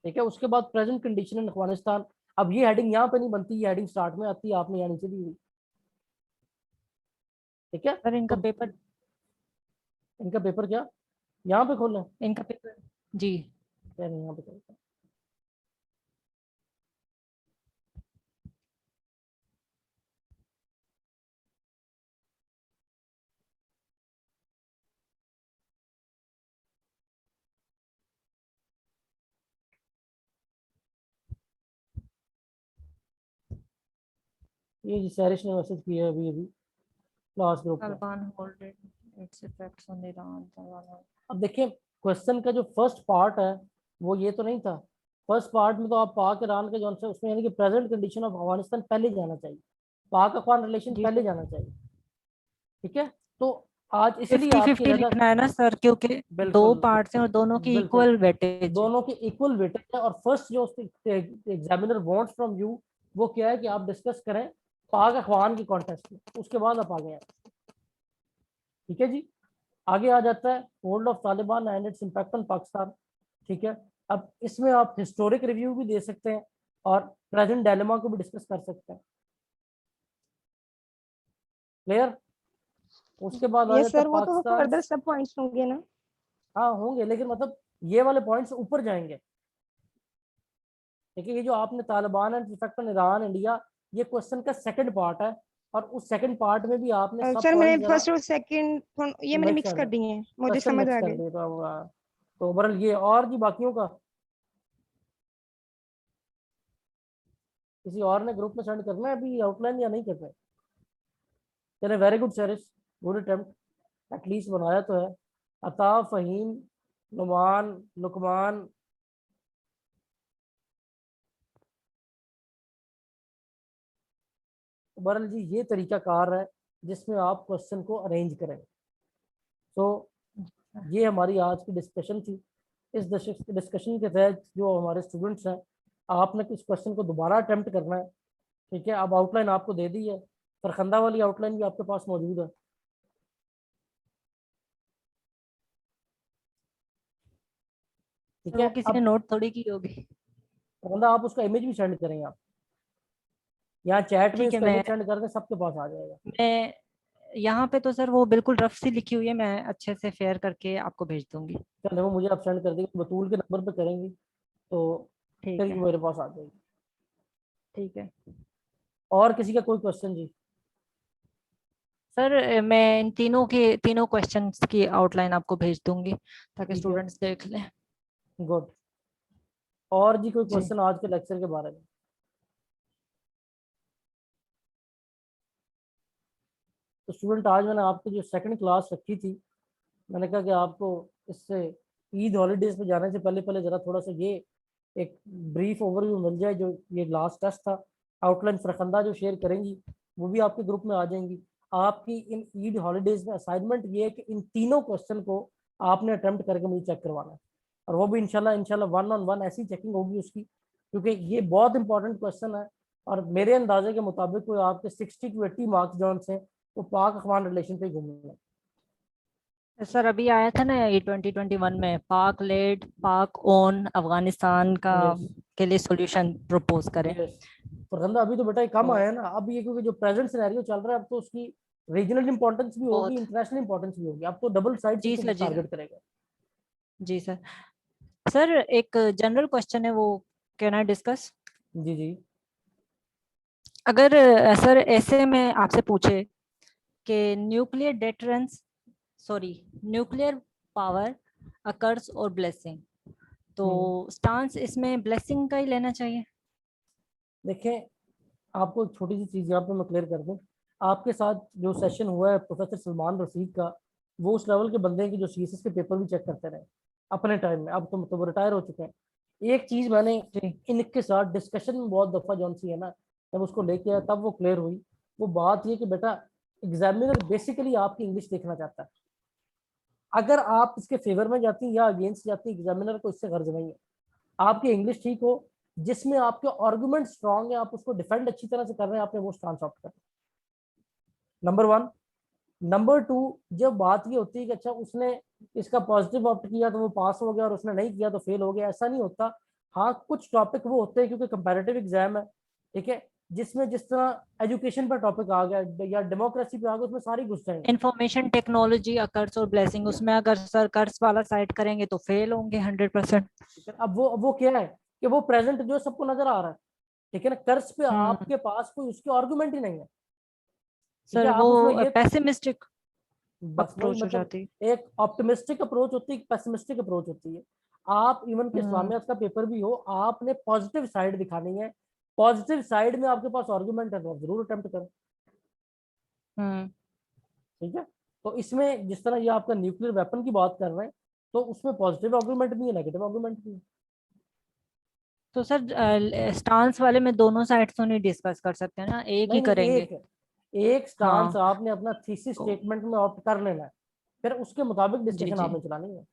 ठीक है। उसके बाद प्रेजेंट कंडीशन इन अफगानिस्तान। अब ये हेडिंग यहाँ पे नहीं बनती, ये हेडिंग स्टार्ट में आती है, आपने यहाँ नीचे दी हुई, ठीक है। सर इनका पेपर, इनका पेपर क्या यहाँ पे खोलें? इनका पेपर जी यहाँ पे खोलते हैं। ये जी सैरिश ने मैसेज किया है अभी अभी क्लास ग्रुप में। अब देखिए क्वेश्चन का जो फर्स्ट पार्ट है वो ये तो नहीं था। फर्स्ट पार्ट में तो आप पाक ईरान के जो उसमें यानी कि प्रेजेंट कंडीशन ऑफ अफगानिस्तान पहले जाना चाहिए, पाक अफगान रिलेशन पहले जाना चाहिए, ठीक है। तो आज इसलिए 50-50 लिखना है ना सर, क्योंकि दो पार्ट्स हैं और दोनों की इक्वल वेटेज, दोनों की इक्वल वेटेज है। और फर्स्ट जो एग्जामिनर वांट्स फ्रॉम यू वो क्या है कि आप डिस्कस करें पाक अफगान की कॉन्टेक्स्ट में, उसके बाद आप आगे आए, ठीक है जी। आगे आ जाता है hold of Taliban and its impact on Pakistan, ठीक है। अब इसमें आप हिस्टोरिक रिव्यू भी दे सकते हैं और प्रेजेंट डायलेमा को भी डिस्कस कर सकते हैं, क्लियर। उसके बाद आ जाता है वो तो पाकिस्तान। फर्दर सब पॉइंट्स होंगे ना? हाँ होंगे, लेकिन मतलब ये वाले पॉइंट्स ऊपर जाएंगे, ठीक है। ये जो आपने Taliban and effect on Iran India, ये क्वेश्चन का सेकंड पार्ट है, और उस सेकंड पार्ट में भी आपने सब सर मैंने पॉइंट फर्स्ट और सेकंड ये मैंने मिक्स कर दिए हैं, मुझे समझ आ गया। तो ओवरऑल ये, और जी बाकियों का किसी और ने ग्रुप में सेंड करना है अभी आउटलाइन या नहीं करना है? चले, very good सैरिश, good attempt, at least बनाया तो है। अता, फहीम, नुमान, लुकमान, बहरहाल जी ये तरीकाकार है जिसमें आप क्वेश्चन को अरेंज करें। तो ये हमारी आज की डिस्कशन थी। इस डिस्कशन के तहत जो हमारे स्टूडेंट्स हैं, आपने इस क्वेश्चन को दोबारा अटेम्प्ट करना है, ठीक है। अब आउटलाइन आपको दे दी है, फरखंदा वाली आउटलाइन भी आपके पास मौजूद है, ठीक है। वो किसी ने अब नोट थोड़ी की होगी। फरखंदा आप उसका इमेज भी सेंड करेंगे, आप यहाँ चैट में ठीक है, उसका इमेज सेंड कर दें, सबके पास आ जाएगा। मैं यहाँ पे तो सर वो बिल्कुल रफ सी लिखी हुई है, मैं अच्छे से फेयर करके आपको भेज दूंगी। चलो वो मुझे आप सेंड कर देंगे, बतूल के नंबर पे करेंगी तो ठीक फिर है, मेरे पास आ जाएगी। ठीक है और किसी का कोई क्वेश्चन जी? सर। मैं इन तीनों क्वेश्चंस की आउटलाइन आपको भेज दूंगी ताकि ठीक है, स्टूडेंट्स देख लें। गुड। और जी कोई जी। क्वेश्चन आज के लेक्चर के बारे में? तो स्टूडेंट, आज मैंने आपकी जो सेकंड क्लास रखी थी, मैंने कहा कि आपको इससे ईद हॉलीडेज पे जाने से पहले पहले ज़रा थोड़ा सा ये एक ब्रीफ ओवरव्यू मिल जाए। जो ये लास्ट टेस्ट था, आउटलाइन फरखंदा जो शेयर करेंगी वो भी आपके ग्रुप में आ जाएंगी। आपकी इन ईद हॉलीडेज में असाइनमेंट ये है कि इन तीनों क्वेश्चन को आपने अटेम्प्ट करके मुझे चेक करवाना है, और वो भी इंशाल्लाह 1-on-1 ऐसी चेकिंग होगी उसकी, क्योंकि ये बहुत इंपॉर्टेंट क्वेश्चन है। और मेरे अंदाजे के मुताबिक कोई आपके 60 to 80 मार्क्स जो हैं वो पाक अफगान रिलेशन पे घूमेंगे। सर अभी आया था ना ये 2021 में, पाक लेड पाक ओन अफगानिस्तान का यस के लिए सॉल्यूशन प्रपोज करें। यस। फरखंदा अभी तो बेटा ये कम तो आया ना, अब ये क्योंकि जो प्रेजेंट सिनेरियो चल रहा है, अब तो उसकी रीजनल इंपॉर्टेंस भी होगी, बहुत। इंटरनेशनल इंपॉर्टेंस भी होगी, अब तो डबल साइड से जी उसको सर, जी सर, टारगेट करेगा। जी सर। सर एक जनरल क्वेश्चन है, वो कैन आई डिस्कस? जी जी। अगर सर ऐसे में आपसे पूछे कि न्यूक्लियर पावर अकर्स और ब्लेसिंग, तो स्टांस इसमें ब्लेसिंग का ही लेना चाहिए? देखें, आपको एक छोटी सी चीज़ यहाँ पे मैं क्लियर कर दूँ। आपके साथ जो सेशन हुआ है प्रोफेसर सलमान रफीक का, वो उस लेवल के बंदे हैं कि जो सीएसएस के पेपर भी चेक करते रहे अपने टाइम में। अब तो वो रिटायर हो चुके हैं। एक चीज़ मैंने इनके साथ डिस्कशन में बहुत दफ़ा जौन सी है ना, जब उसको लेके आया तब वो क्लियर हुई। वो बात ये कि बेटा, एग्जामिनर बेसिकली आपकी इंग्लिश देखना चाहता है। अगर आप इसके फेवर में जाती हैं या अगेंस्ट जाती हैं, एग्जामिनर को इससे गर्ज नहीं है। आपकी इंग्लिश ठीक हो, जिसमें आपके आर्गुमेंट स्ट्रांग है, आप उसको डिफेंड अच्छी तरह से कर रहे हैं, आपने वो स्टांस ऑप्ट करना, नंबर 1। नंबर 2, जब बात ये होती है कि अच्छा उसने इसका पॉजिटिव ऑप्ट किया तो वो पास हो गया और उसने नहीं किया तो फेल हो गया, ऐसा नहीं होता। हाँ, कुछ टॉपिक वो होते हैं क्योंकि कंपैरेटिव एग्जाम है, ठीक है, जिसमें जिस तरह एजुकेशन पर टॉपिक आ गया या डेमोक्रेसी पे आ गया, उसमें सारी घुस जाएंगे। इंफॉर्मेशन टेक्नोलॉजी अकर्स और ब्लेसिंग, उसमें अगर सर कर्स वाला साइड करेंगे तो फेल होंगे 100%। अब वो क्या है कि वो प्रेजेंट जो सबको नजर आ रहा है, ठीक है ना, कर्ज पे आपके पास कोई उसकी आर्गुमेंट ही नहीं है, ठीक सर है। वो आप उसमें ये पेसिमिस्टिक बस वही अप्रोच हो मतलब, जाती। एक ऑप्टिमिस्टिक अप्रोच होती है, एक पेसिमिस्टिक अप्रोच होती है। आप इवन के इस्लामियात का पेपर भी हो, आपने पॉजिटिव साइड दिखानी है। पॉजिटिव साइड में आपके पास आर्गुमेंट है तो आप जरूर अटेम्प्ट करें, ठीक है। तो इसमें जिस तरह ये आपका न्यूक्लियर वेपन की बात कर रहे हैं, तो उसमें पॉजिटिव आर्गुमेंट भी है, नेगेटिव आर्गुमेंट भी है। तो सर स्टांस वाले में दोनों साइड्स तो नहीं डिस्कस कर सकते ना, एक ही नहीं नहीं, करेंगे? एक स्टांस हाँ। आपने अपना थीसिस स्टेटमेंट में ऑप्ट कर लेना है, फिर उसके मुताबिक जी डिस्कशन जी। आपने चलानी है।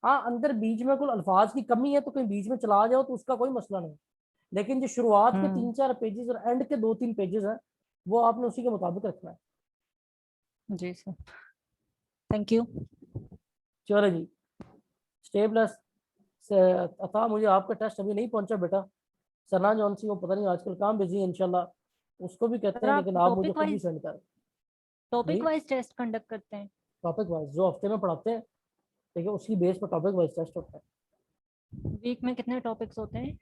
हाँ, अंदर बीच में कोई अल्फाज की कमी है तो कहीं बीच में चला जाओ तो उसका कोई मसला नहीं, लेकिन जो शुरुआत के 3-4 पेजेस और एंड के 2-3 पेजेस हैं, वो आपने उसी के मुताबिक रखना है। जी सर, थैंक यू। चलो जी, स्टे प्लस से अता, मुझे आपका टेस्ट अभी नहीं पहुंचा बेटा। सना जॉन सी वो पता नहीं आजकल काम बिजी है, इंशाल्लाह उसको भी कहते सर हैं, आप लेकिन आप मुझे खुद भी सेंड करें टॉपिक जी। वाइज टेस्ट कंडक्ट करते हैं? टॉपिक वाइज जो हफ्ते में पढ़ाते हैं, ठीक है, उसकी बेस पर टॉपिक वाइज टेस्ट होता है। वीक में कितने टॉपिक्स होते हैं?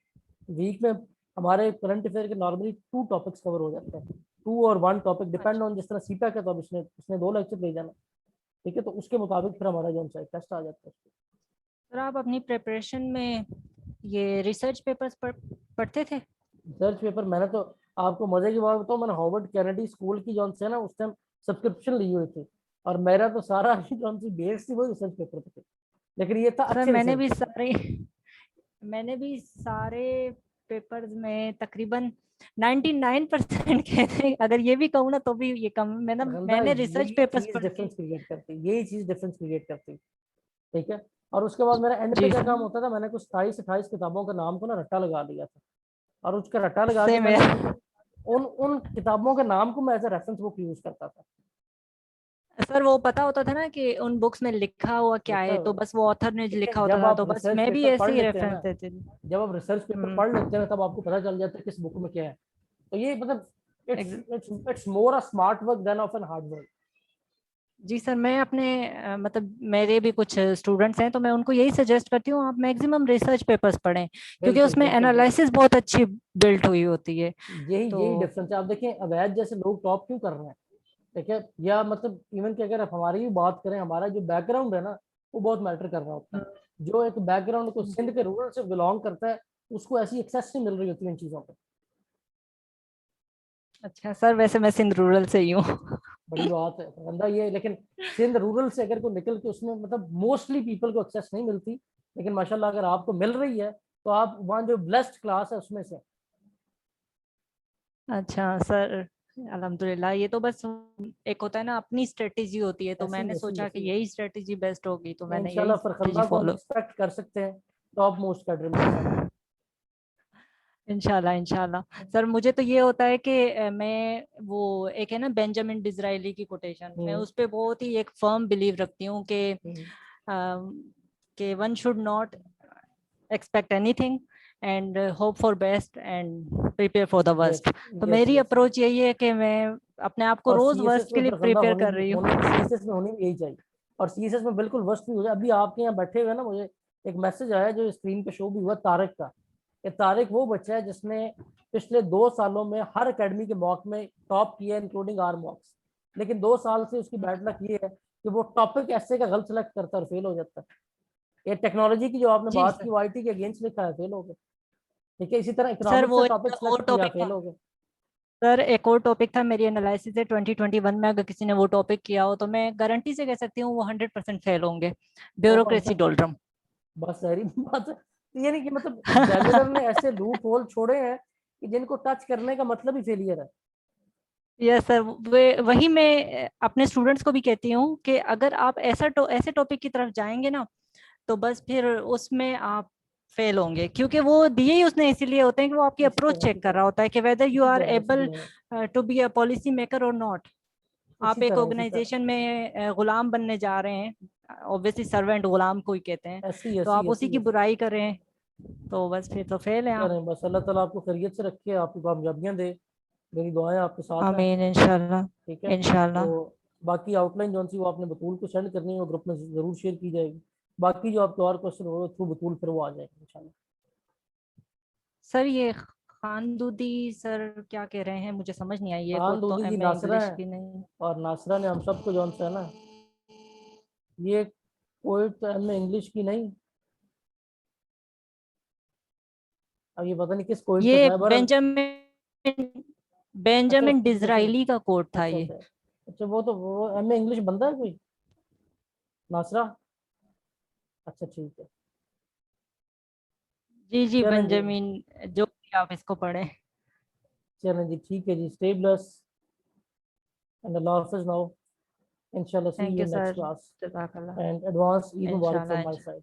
वीक में हमारे करंट अफेयर के नॉर्मली 2 टॉपिक्स कवर हो जाते हैं, 2 और 1 टॉपिक डिपेंड ऑन, जिस तरह सीपैक है तो अब इसने 2 लेक्चर ले जाना, ठीक है, तो उसके मुताबिक फिर हमारा जो है टेस्ट आ जाता है। सर आप अपनी प्रिपरेशन में ये रिसर्च पेपर्स पढ़ते थे? रिसर्च पेपर मैंने तो आपको मजे की बात बताऊं, मैंने हार्वर्ड कैनेडी स्कूल की जो है ना उस टाइम सब्सक्रिप्शन ली हुई थी, और मेरा तो सारा जो सी बेस थी वो रिसर्च पेपर पे थी, लेकिन ये था सर अच्छे मैंने रिसर्च। भी सारे पेपर्स में तकरीबन 99% कहते हैं, अगर ये भी कहूँ ना तो भी ये कम। मैंने रिसर्च पेपर्स पढ़ के डिफरेंस क्रिएट करती, यही चीज डिफरेंस क्रिएट करती, ठीक है। और उसके बाद मेरा एंड पे जी क्या सर, काम होता था, मैंने कुछ 28 किताबों के नाम को ना रट्टा लगा दिया था, और उसका रट्टा लगा के सेम मैंने है उन उन किताबों के नाम को मैं as a reference book use करता था। सर। वो पता होता था ना कि उन बुक्स में लिखा हुआ क्या है, लिखा, तो बस वो ऑथर ने लिखा लेकिन होता जब था, आप तो बस रिसर्च मैं भी पेपर ऐसे पढ़ ही लेते हैं रेफरेंस ना, देती थी। जब आप रिसर्च पेपर पढ़ लेते हैं ना, तब आपको पता चल जाता है किस बुक में क्या है। तो ये मतलब it's more a smart work than of an hard work. जी सर, मैं अपने मतलब मेरे भी कुछ स्टूडेंट्स हैं, तो मैं उनको यही सजेस्ट करती हूँ आप मैक्सिमम रिसर्च पेपर्स पढ़ें, क्योंकि बिल्कुल उसमें बिल्कुल बिल्कुल, एनालिसिस बहुत अच्छी बिल्ट हुई होती है। यही तो डिफरेंस है। आप देखें अवैध जैसे लोग टॉप क्यों कर रहे हैं, ठीक है, या मतलब इवन कि अगर हमारी भी बात करें, हमारा जो बैकग्राउंड है ना, वो बहुत मैटर कर रहा होता है। जो एक बैकग्राउंड को सिंध के रूरल से बिलोंग करता है, उसको ऐसी एक्सेस नहीं मिल रही होती इन चीजों पे। अच्छा सर, वैसे मैं सिंध रूरल से ही हूँ बड़ी बात है बंदा ये, लेकिन सिंध रूरल से अगर कोई निकल के, उसमें मतलब मोस्टली पीपल को एक्सेस नहीं मिलती, लेकिन माशाल्लाह अगर आपको मिल रही है तो आप वहाँ जो ब्लेस्ड क्लास है उसमें से। अच्छा सर, अल्हम्दुलिल्लाह। ये तो बस एक होता है ना, अपनी स्ट्रेटेजी होती है, तो ऐसे ही मैंने ऐसे ही सोचा ऐसे कि ही यही स्ट्रेटेजी बेस्ट होगी, तो मैंने यही इंशाल्लाह स्ट्रेटेजी फरखंदा को हम फॉलो। एक्सपेक्ट कर सकते हैं टॉप मोस्ट कैडर में इंशाल्लाह। इंशाल्लाह इंशाल्लाह सर। मुझे तो ये होता है कि मैं वो एक है ना बेंजामिन डिज़राइली की कोटेशन, मैं हम्म, उस पे बहुत ही एक फर्म बिलीव रखती हूँ हम्म, कि one should not expect anything and hope for best and prepare for the yes worst. तो यस मेरी यस यस। अप्रोच यही है कि मैं अपने आप को और रोज सीएसएस वर्स्ट के में लिए फरखंदा प्रिपेयर होनी कर रही होनी हूँ सीएसएस में होनी भी यही चाहिए। और सीएसएस में बिल्कुल वर्स्ट भी हो जाए। अभी आपके यहाँ बैठे हुए ना, मुझे एक मैसेज आया जो स्क्रीन पे शो भी हुआ, तारिक का। ये तारिक वो बच्चा है जिसने पिछले 2 सालों में हर एकेडमी के मॉक में टॉप किया, इंक्लूडिंग आर मॉक्स। लेकिन 2 साल से उसकी बैड लक ये है कि वो टॉपिक ऐसे का गलत सेलेक्ट करता है और फेल हो जाता है। ये टेक्नोलॉजी की जो आपने जी बात की, सर। वो आईटी के अगेंस्ट लिखा है, फेल हो गए। ठीक है, इसी तरह सर इकोनॉमिक्स वो से एक टॉपिक और सेलेक्ट किया, टॉपिक फेल था हो गए। सर, एक और टॉपिक था मेरी एनालिसिस है 2021 में, अगर किसी ने वो टॉपिक किया हो तो मैं गारंटी से कह सकती हूँ वो 100% फेल होंगे। वो कौन सा? Bureaucracy doldrum. बस सारी बात है। तो ये नहीं कि मतलब एग्जामिनर ने ऐसे लूप होल छोड़े हैं कि जिनको टच करने का मतलब ही फेलियर है। यस सर, वही मैं अपने स्टूडेंट्स को भी कहती हूँ कि अगर आप ऐसे टॉपिक की तरफ जाएंगे ना, तो बस फिर उसमें आप फेल होंगे, क्योंकि वो दिए ही उसने इसीलिए होते हैं कि वो आपकी इसी अप्रोच तरह इसी चेक कर तरह रहा होता है कि वेदर यू इसी आर तरह इसी एबल तरह to be a policy maker और नॉट। आप इसी एक तरह इसी तरह ऑर्गेनाइजेशन में गुलाम बनने जा रहे हैं, ऑब्वियसली सर्वेंट गुलाम को ही कहते हैं, ऐसी तो ऐसी आप उसी ऐसी की ऐसी बुराई करें तो बस फिर तो फेल है आप। करें। बस अल्लाह ताला आपको खैरियत से रखे, आपको कामयाबियां दे। मेरी दुआएं आपके साथ हैं। आमीन इंशाल्लाह। ठीक है, तो इंशाल्लाह बाकी आउटलाइन जो सी वो आपने बतूल को सेंड करनी है, वो ग्रुप में जरूर शेयर की जाएगी। बाकी जो आपके और क्वेश्चन हो थ्रू बतूल फिर वो आ जाएंगे इंशाल्लाह। सर। ये खानदूदी सर क्या कह रहे हैं, मुझे समझ नहीं आई। ये खान कोड तो दूधी जी एमए नासरा इंग्लिश है, की नहीं। और नासरा ने हम सबको जौन सा है ना, ये कोई तो एम इंग्लिश की नहीं। अब ये पता नहीं किस कोड पे ये था बहरहाल। अच्छा बेंजामिन ठीक है ठीक। डिज़राइली का कोड था अच्छा ये। अच्छा अच्छा, वो एम इंग्लिश बंदा है कोई, नासरा। अच्छा ठीक है। जी जी, चलें जी, बेंजामिन, जो भी आप इसको पढ़ें। चलें जी, ठीक है जी, स्टे ब्लेस एंड अल्लाह हाफिज नाउ। इंशाल्लाह see thank you you in next sir, class. जज़ाकल्लाह। एंड एडवांस ईद मुबारक इंशाल्लाह फ्रॉम माय इंशाल्लाह। साइड।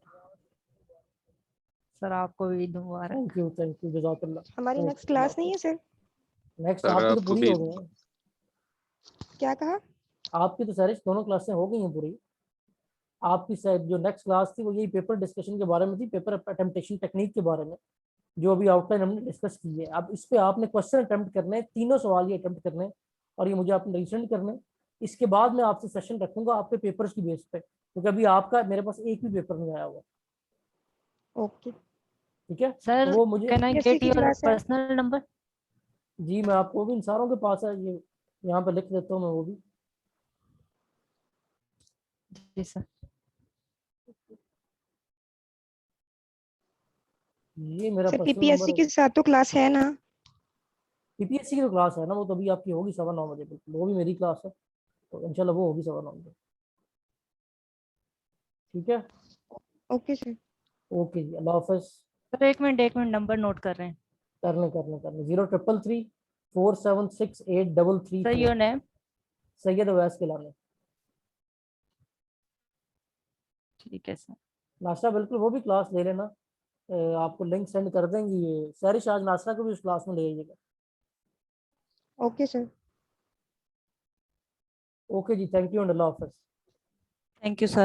सर आपको भी ईद मुबारक। थैंक यू हमारी जज़ाकल्लाह। नेक्स्ट ओके अल्लाह क्लास नहीं है हाफिज। सर? नेक्स्ट सर आपकी तो आपको पूरी भी हो गई है। क्या कहा? आपकी तो सारी दोनों क्लासें हो गई हैं पूरी। आपकी शायद जो नेक्स्ट क्लास थी वो यही पेपर डिस्कशन के बारे में थी, पेपर अटेम्प्टेशन टेक्निक के बारे में, जो अभी आउटलाइन हमने डिस्कस की है। अब इस पे आपने क्वेश्चन अटेम्प्ट करने हैं, तीनों सवाल ये अटेम्प्ट करने हैं, और ये मुझे आपने रिसेंड करने हैं। इसके बाद मैं आपसे सेशन रखूंगा आपके पेपर्स की बेस पे, क्योंकि अभी आपका मेरे पास एक भी पेपर नहीं आया हुआ। ओके। ठीक है, तो सर वो मुझे, कैन आई यूपीएससी गेट की योर क्लास है? Personal number? जी मैं आपको भी इन सारों के पास है, ये यहाँ पे लिख देता हूँ मैं वो भी। जी सर। ये मेरा सर पर्सनल नंबर पीपीएससी है। के साथ तो क्लास है ना? पीपीएससी की जो क्लास है ना, वो तो अभी आपकी होगी 9:15 बजे, बिल्कुल वो भी मेरी क्लास है, तो इंशाल्लाह वो होगी 9:15 बजे। ठीक है, ओके सर। ओके जी, अल्लाह हाफिज। सर एक मिनट नंबर नोट कर रहे हैं। करने 0333476833 sir your name? Syed Awais Kilani. ठीक है सर। नाश्ता बिल्कुल वो भी क्लास ले लेना, आपको लिंक सेंड कर देंगे। ये सैरिश आज नाश्ता को भी उस क्लास में ले आइएगा। Okay sir. ओके जी, थैंक यू एंड अल्लाह हाफिज। Thank you sir.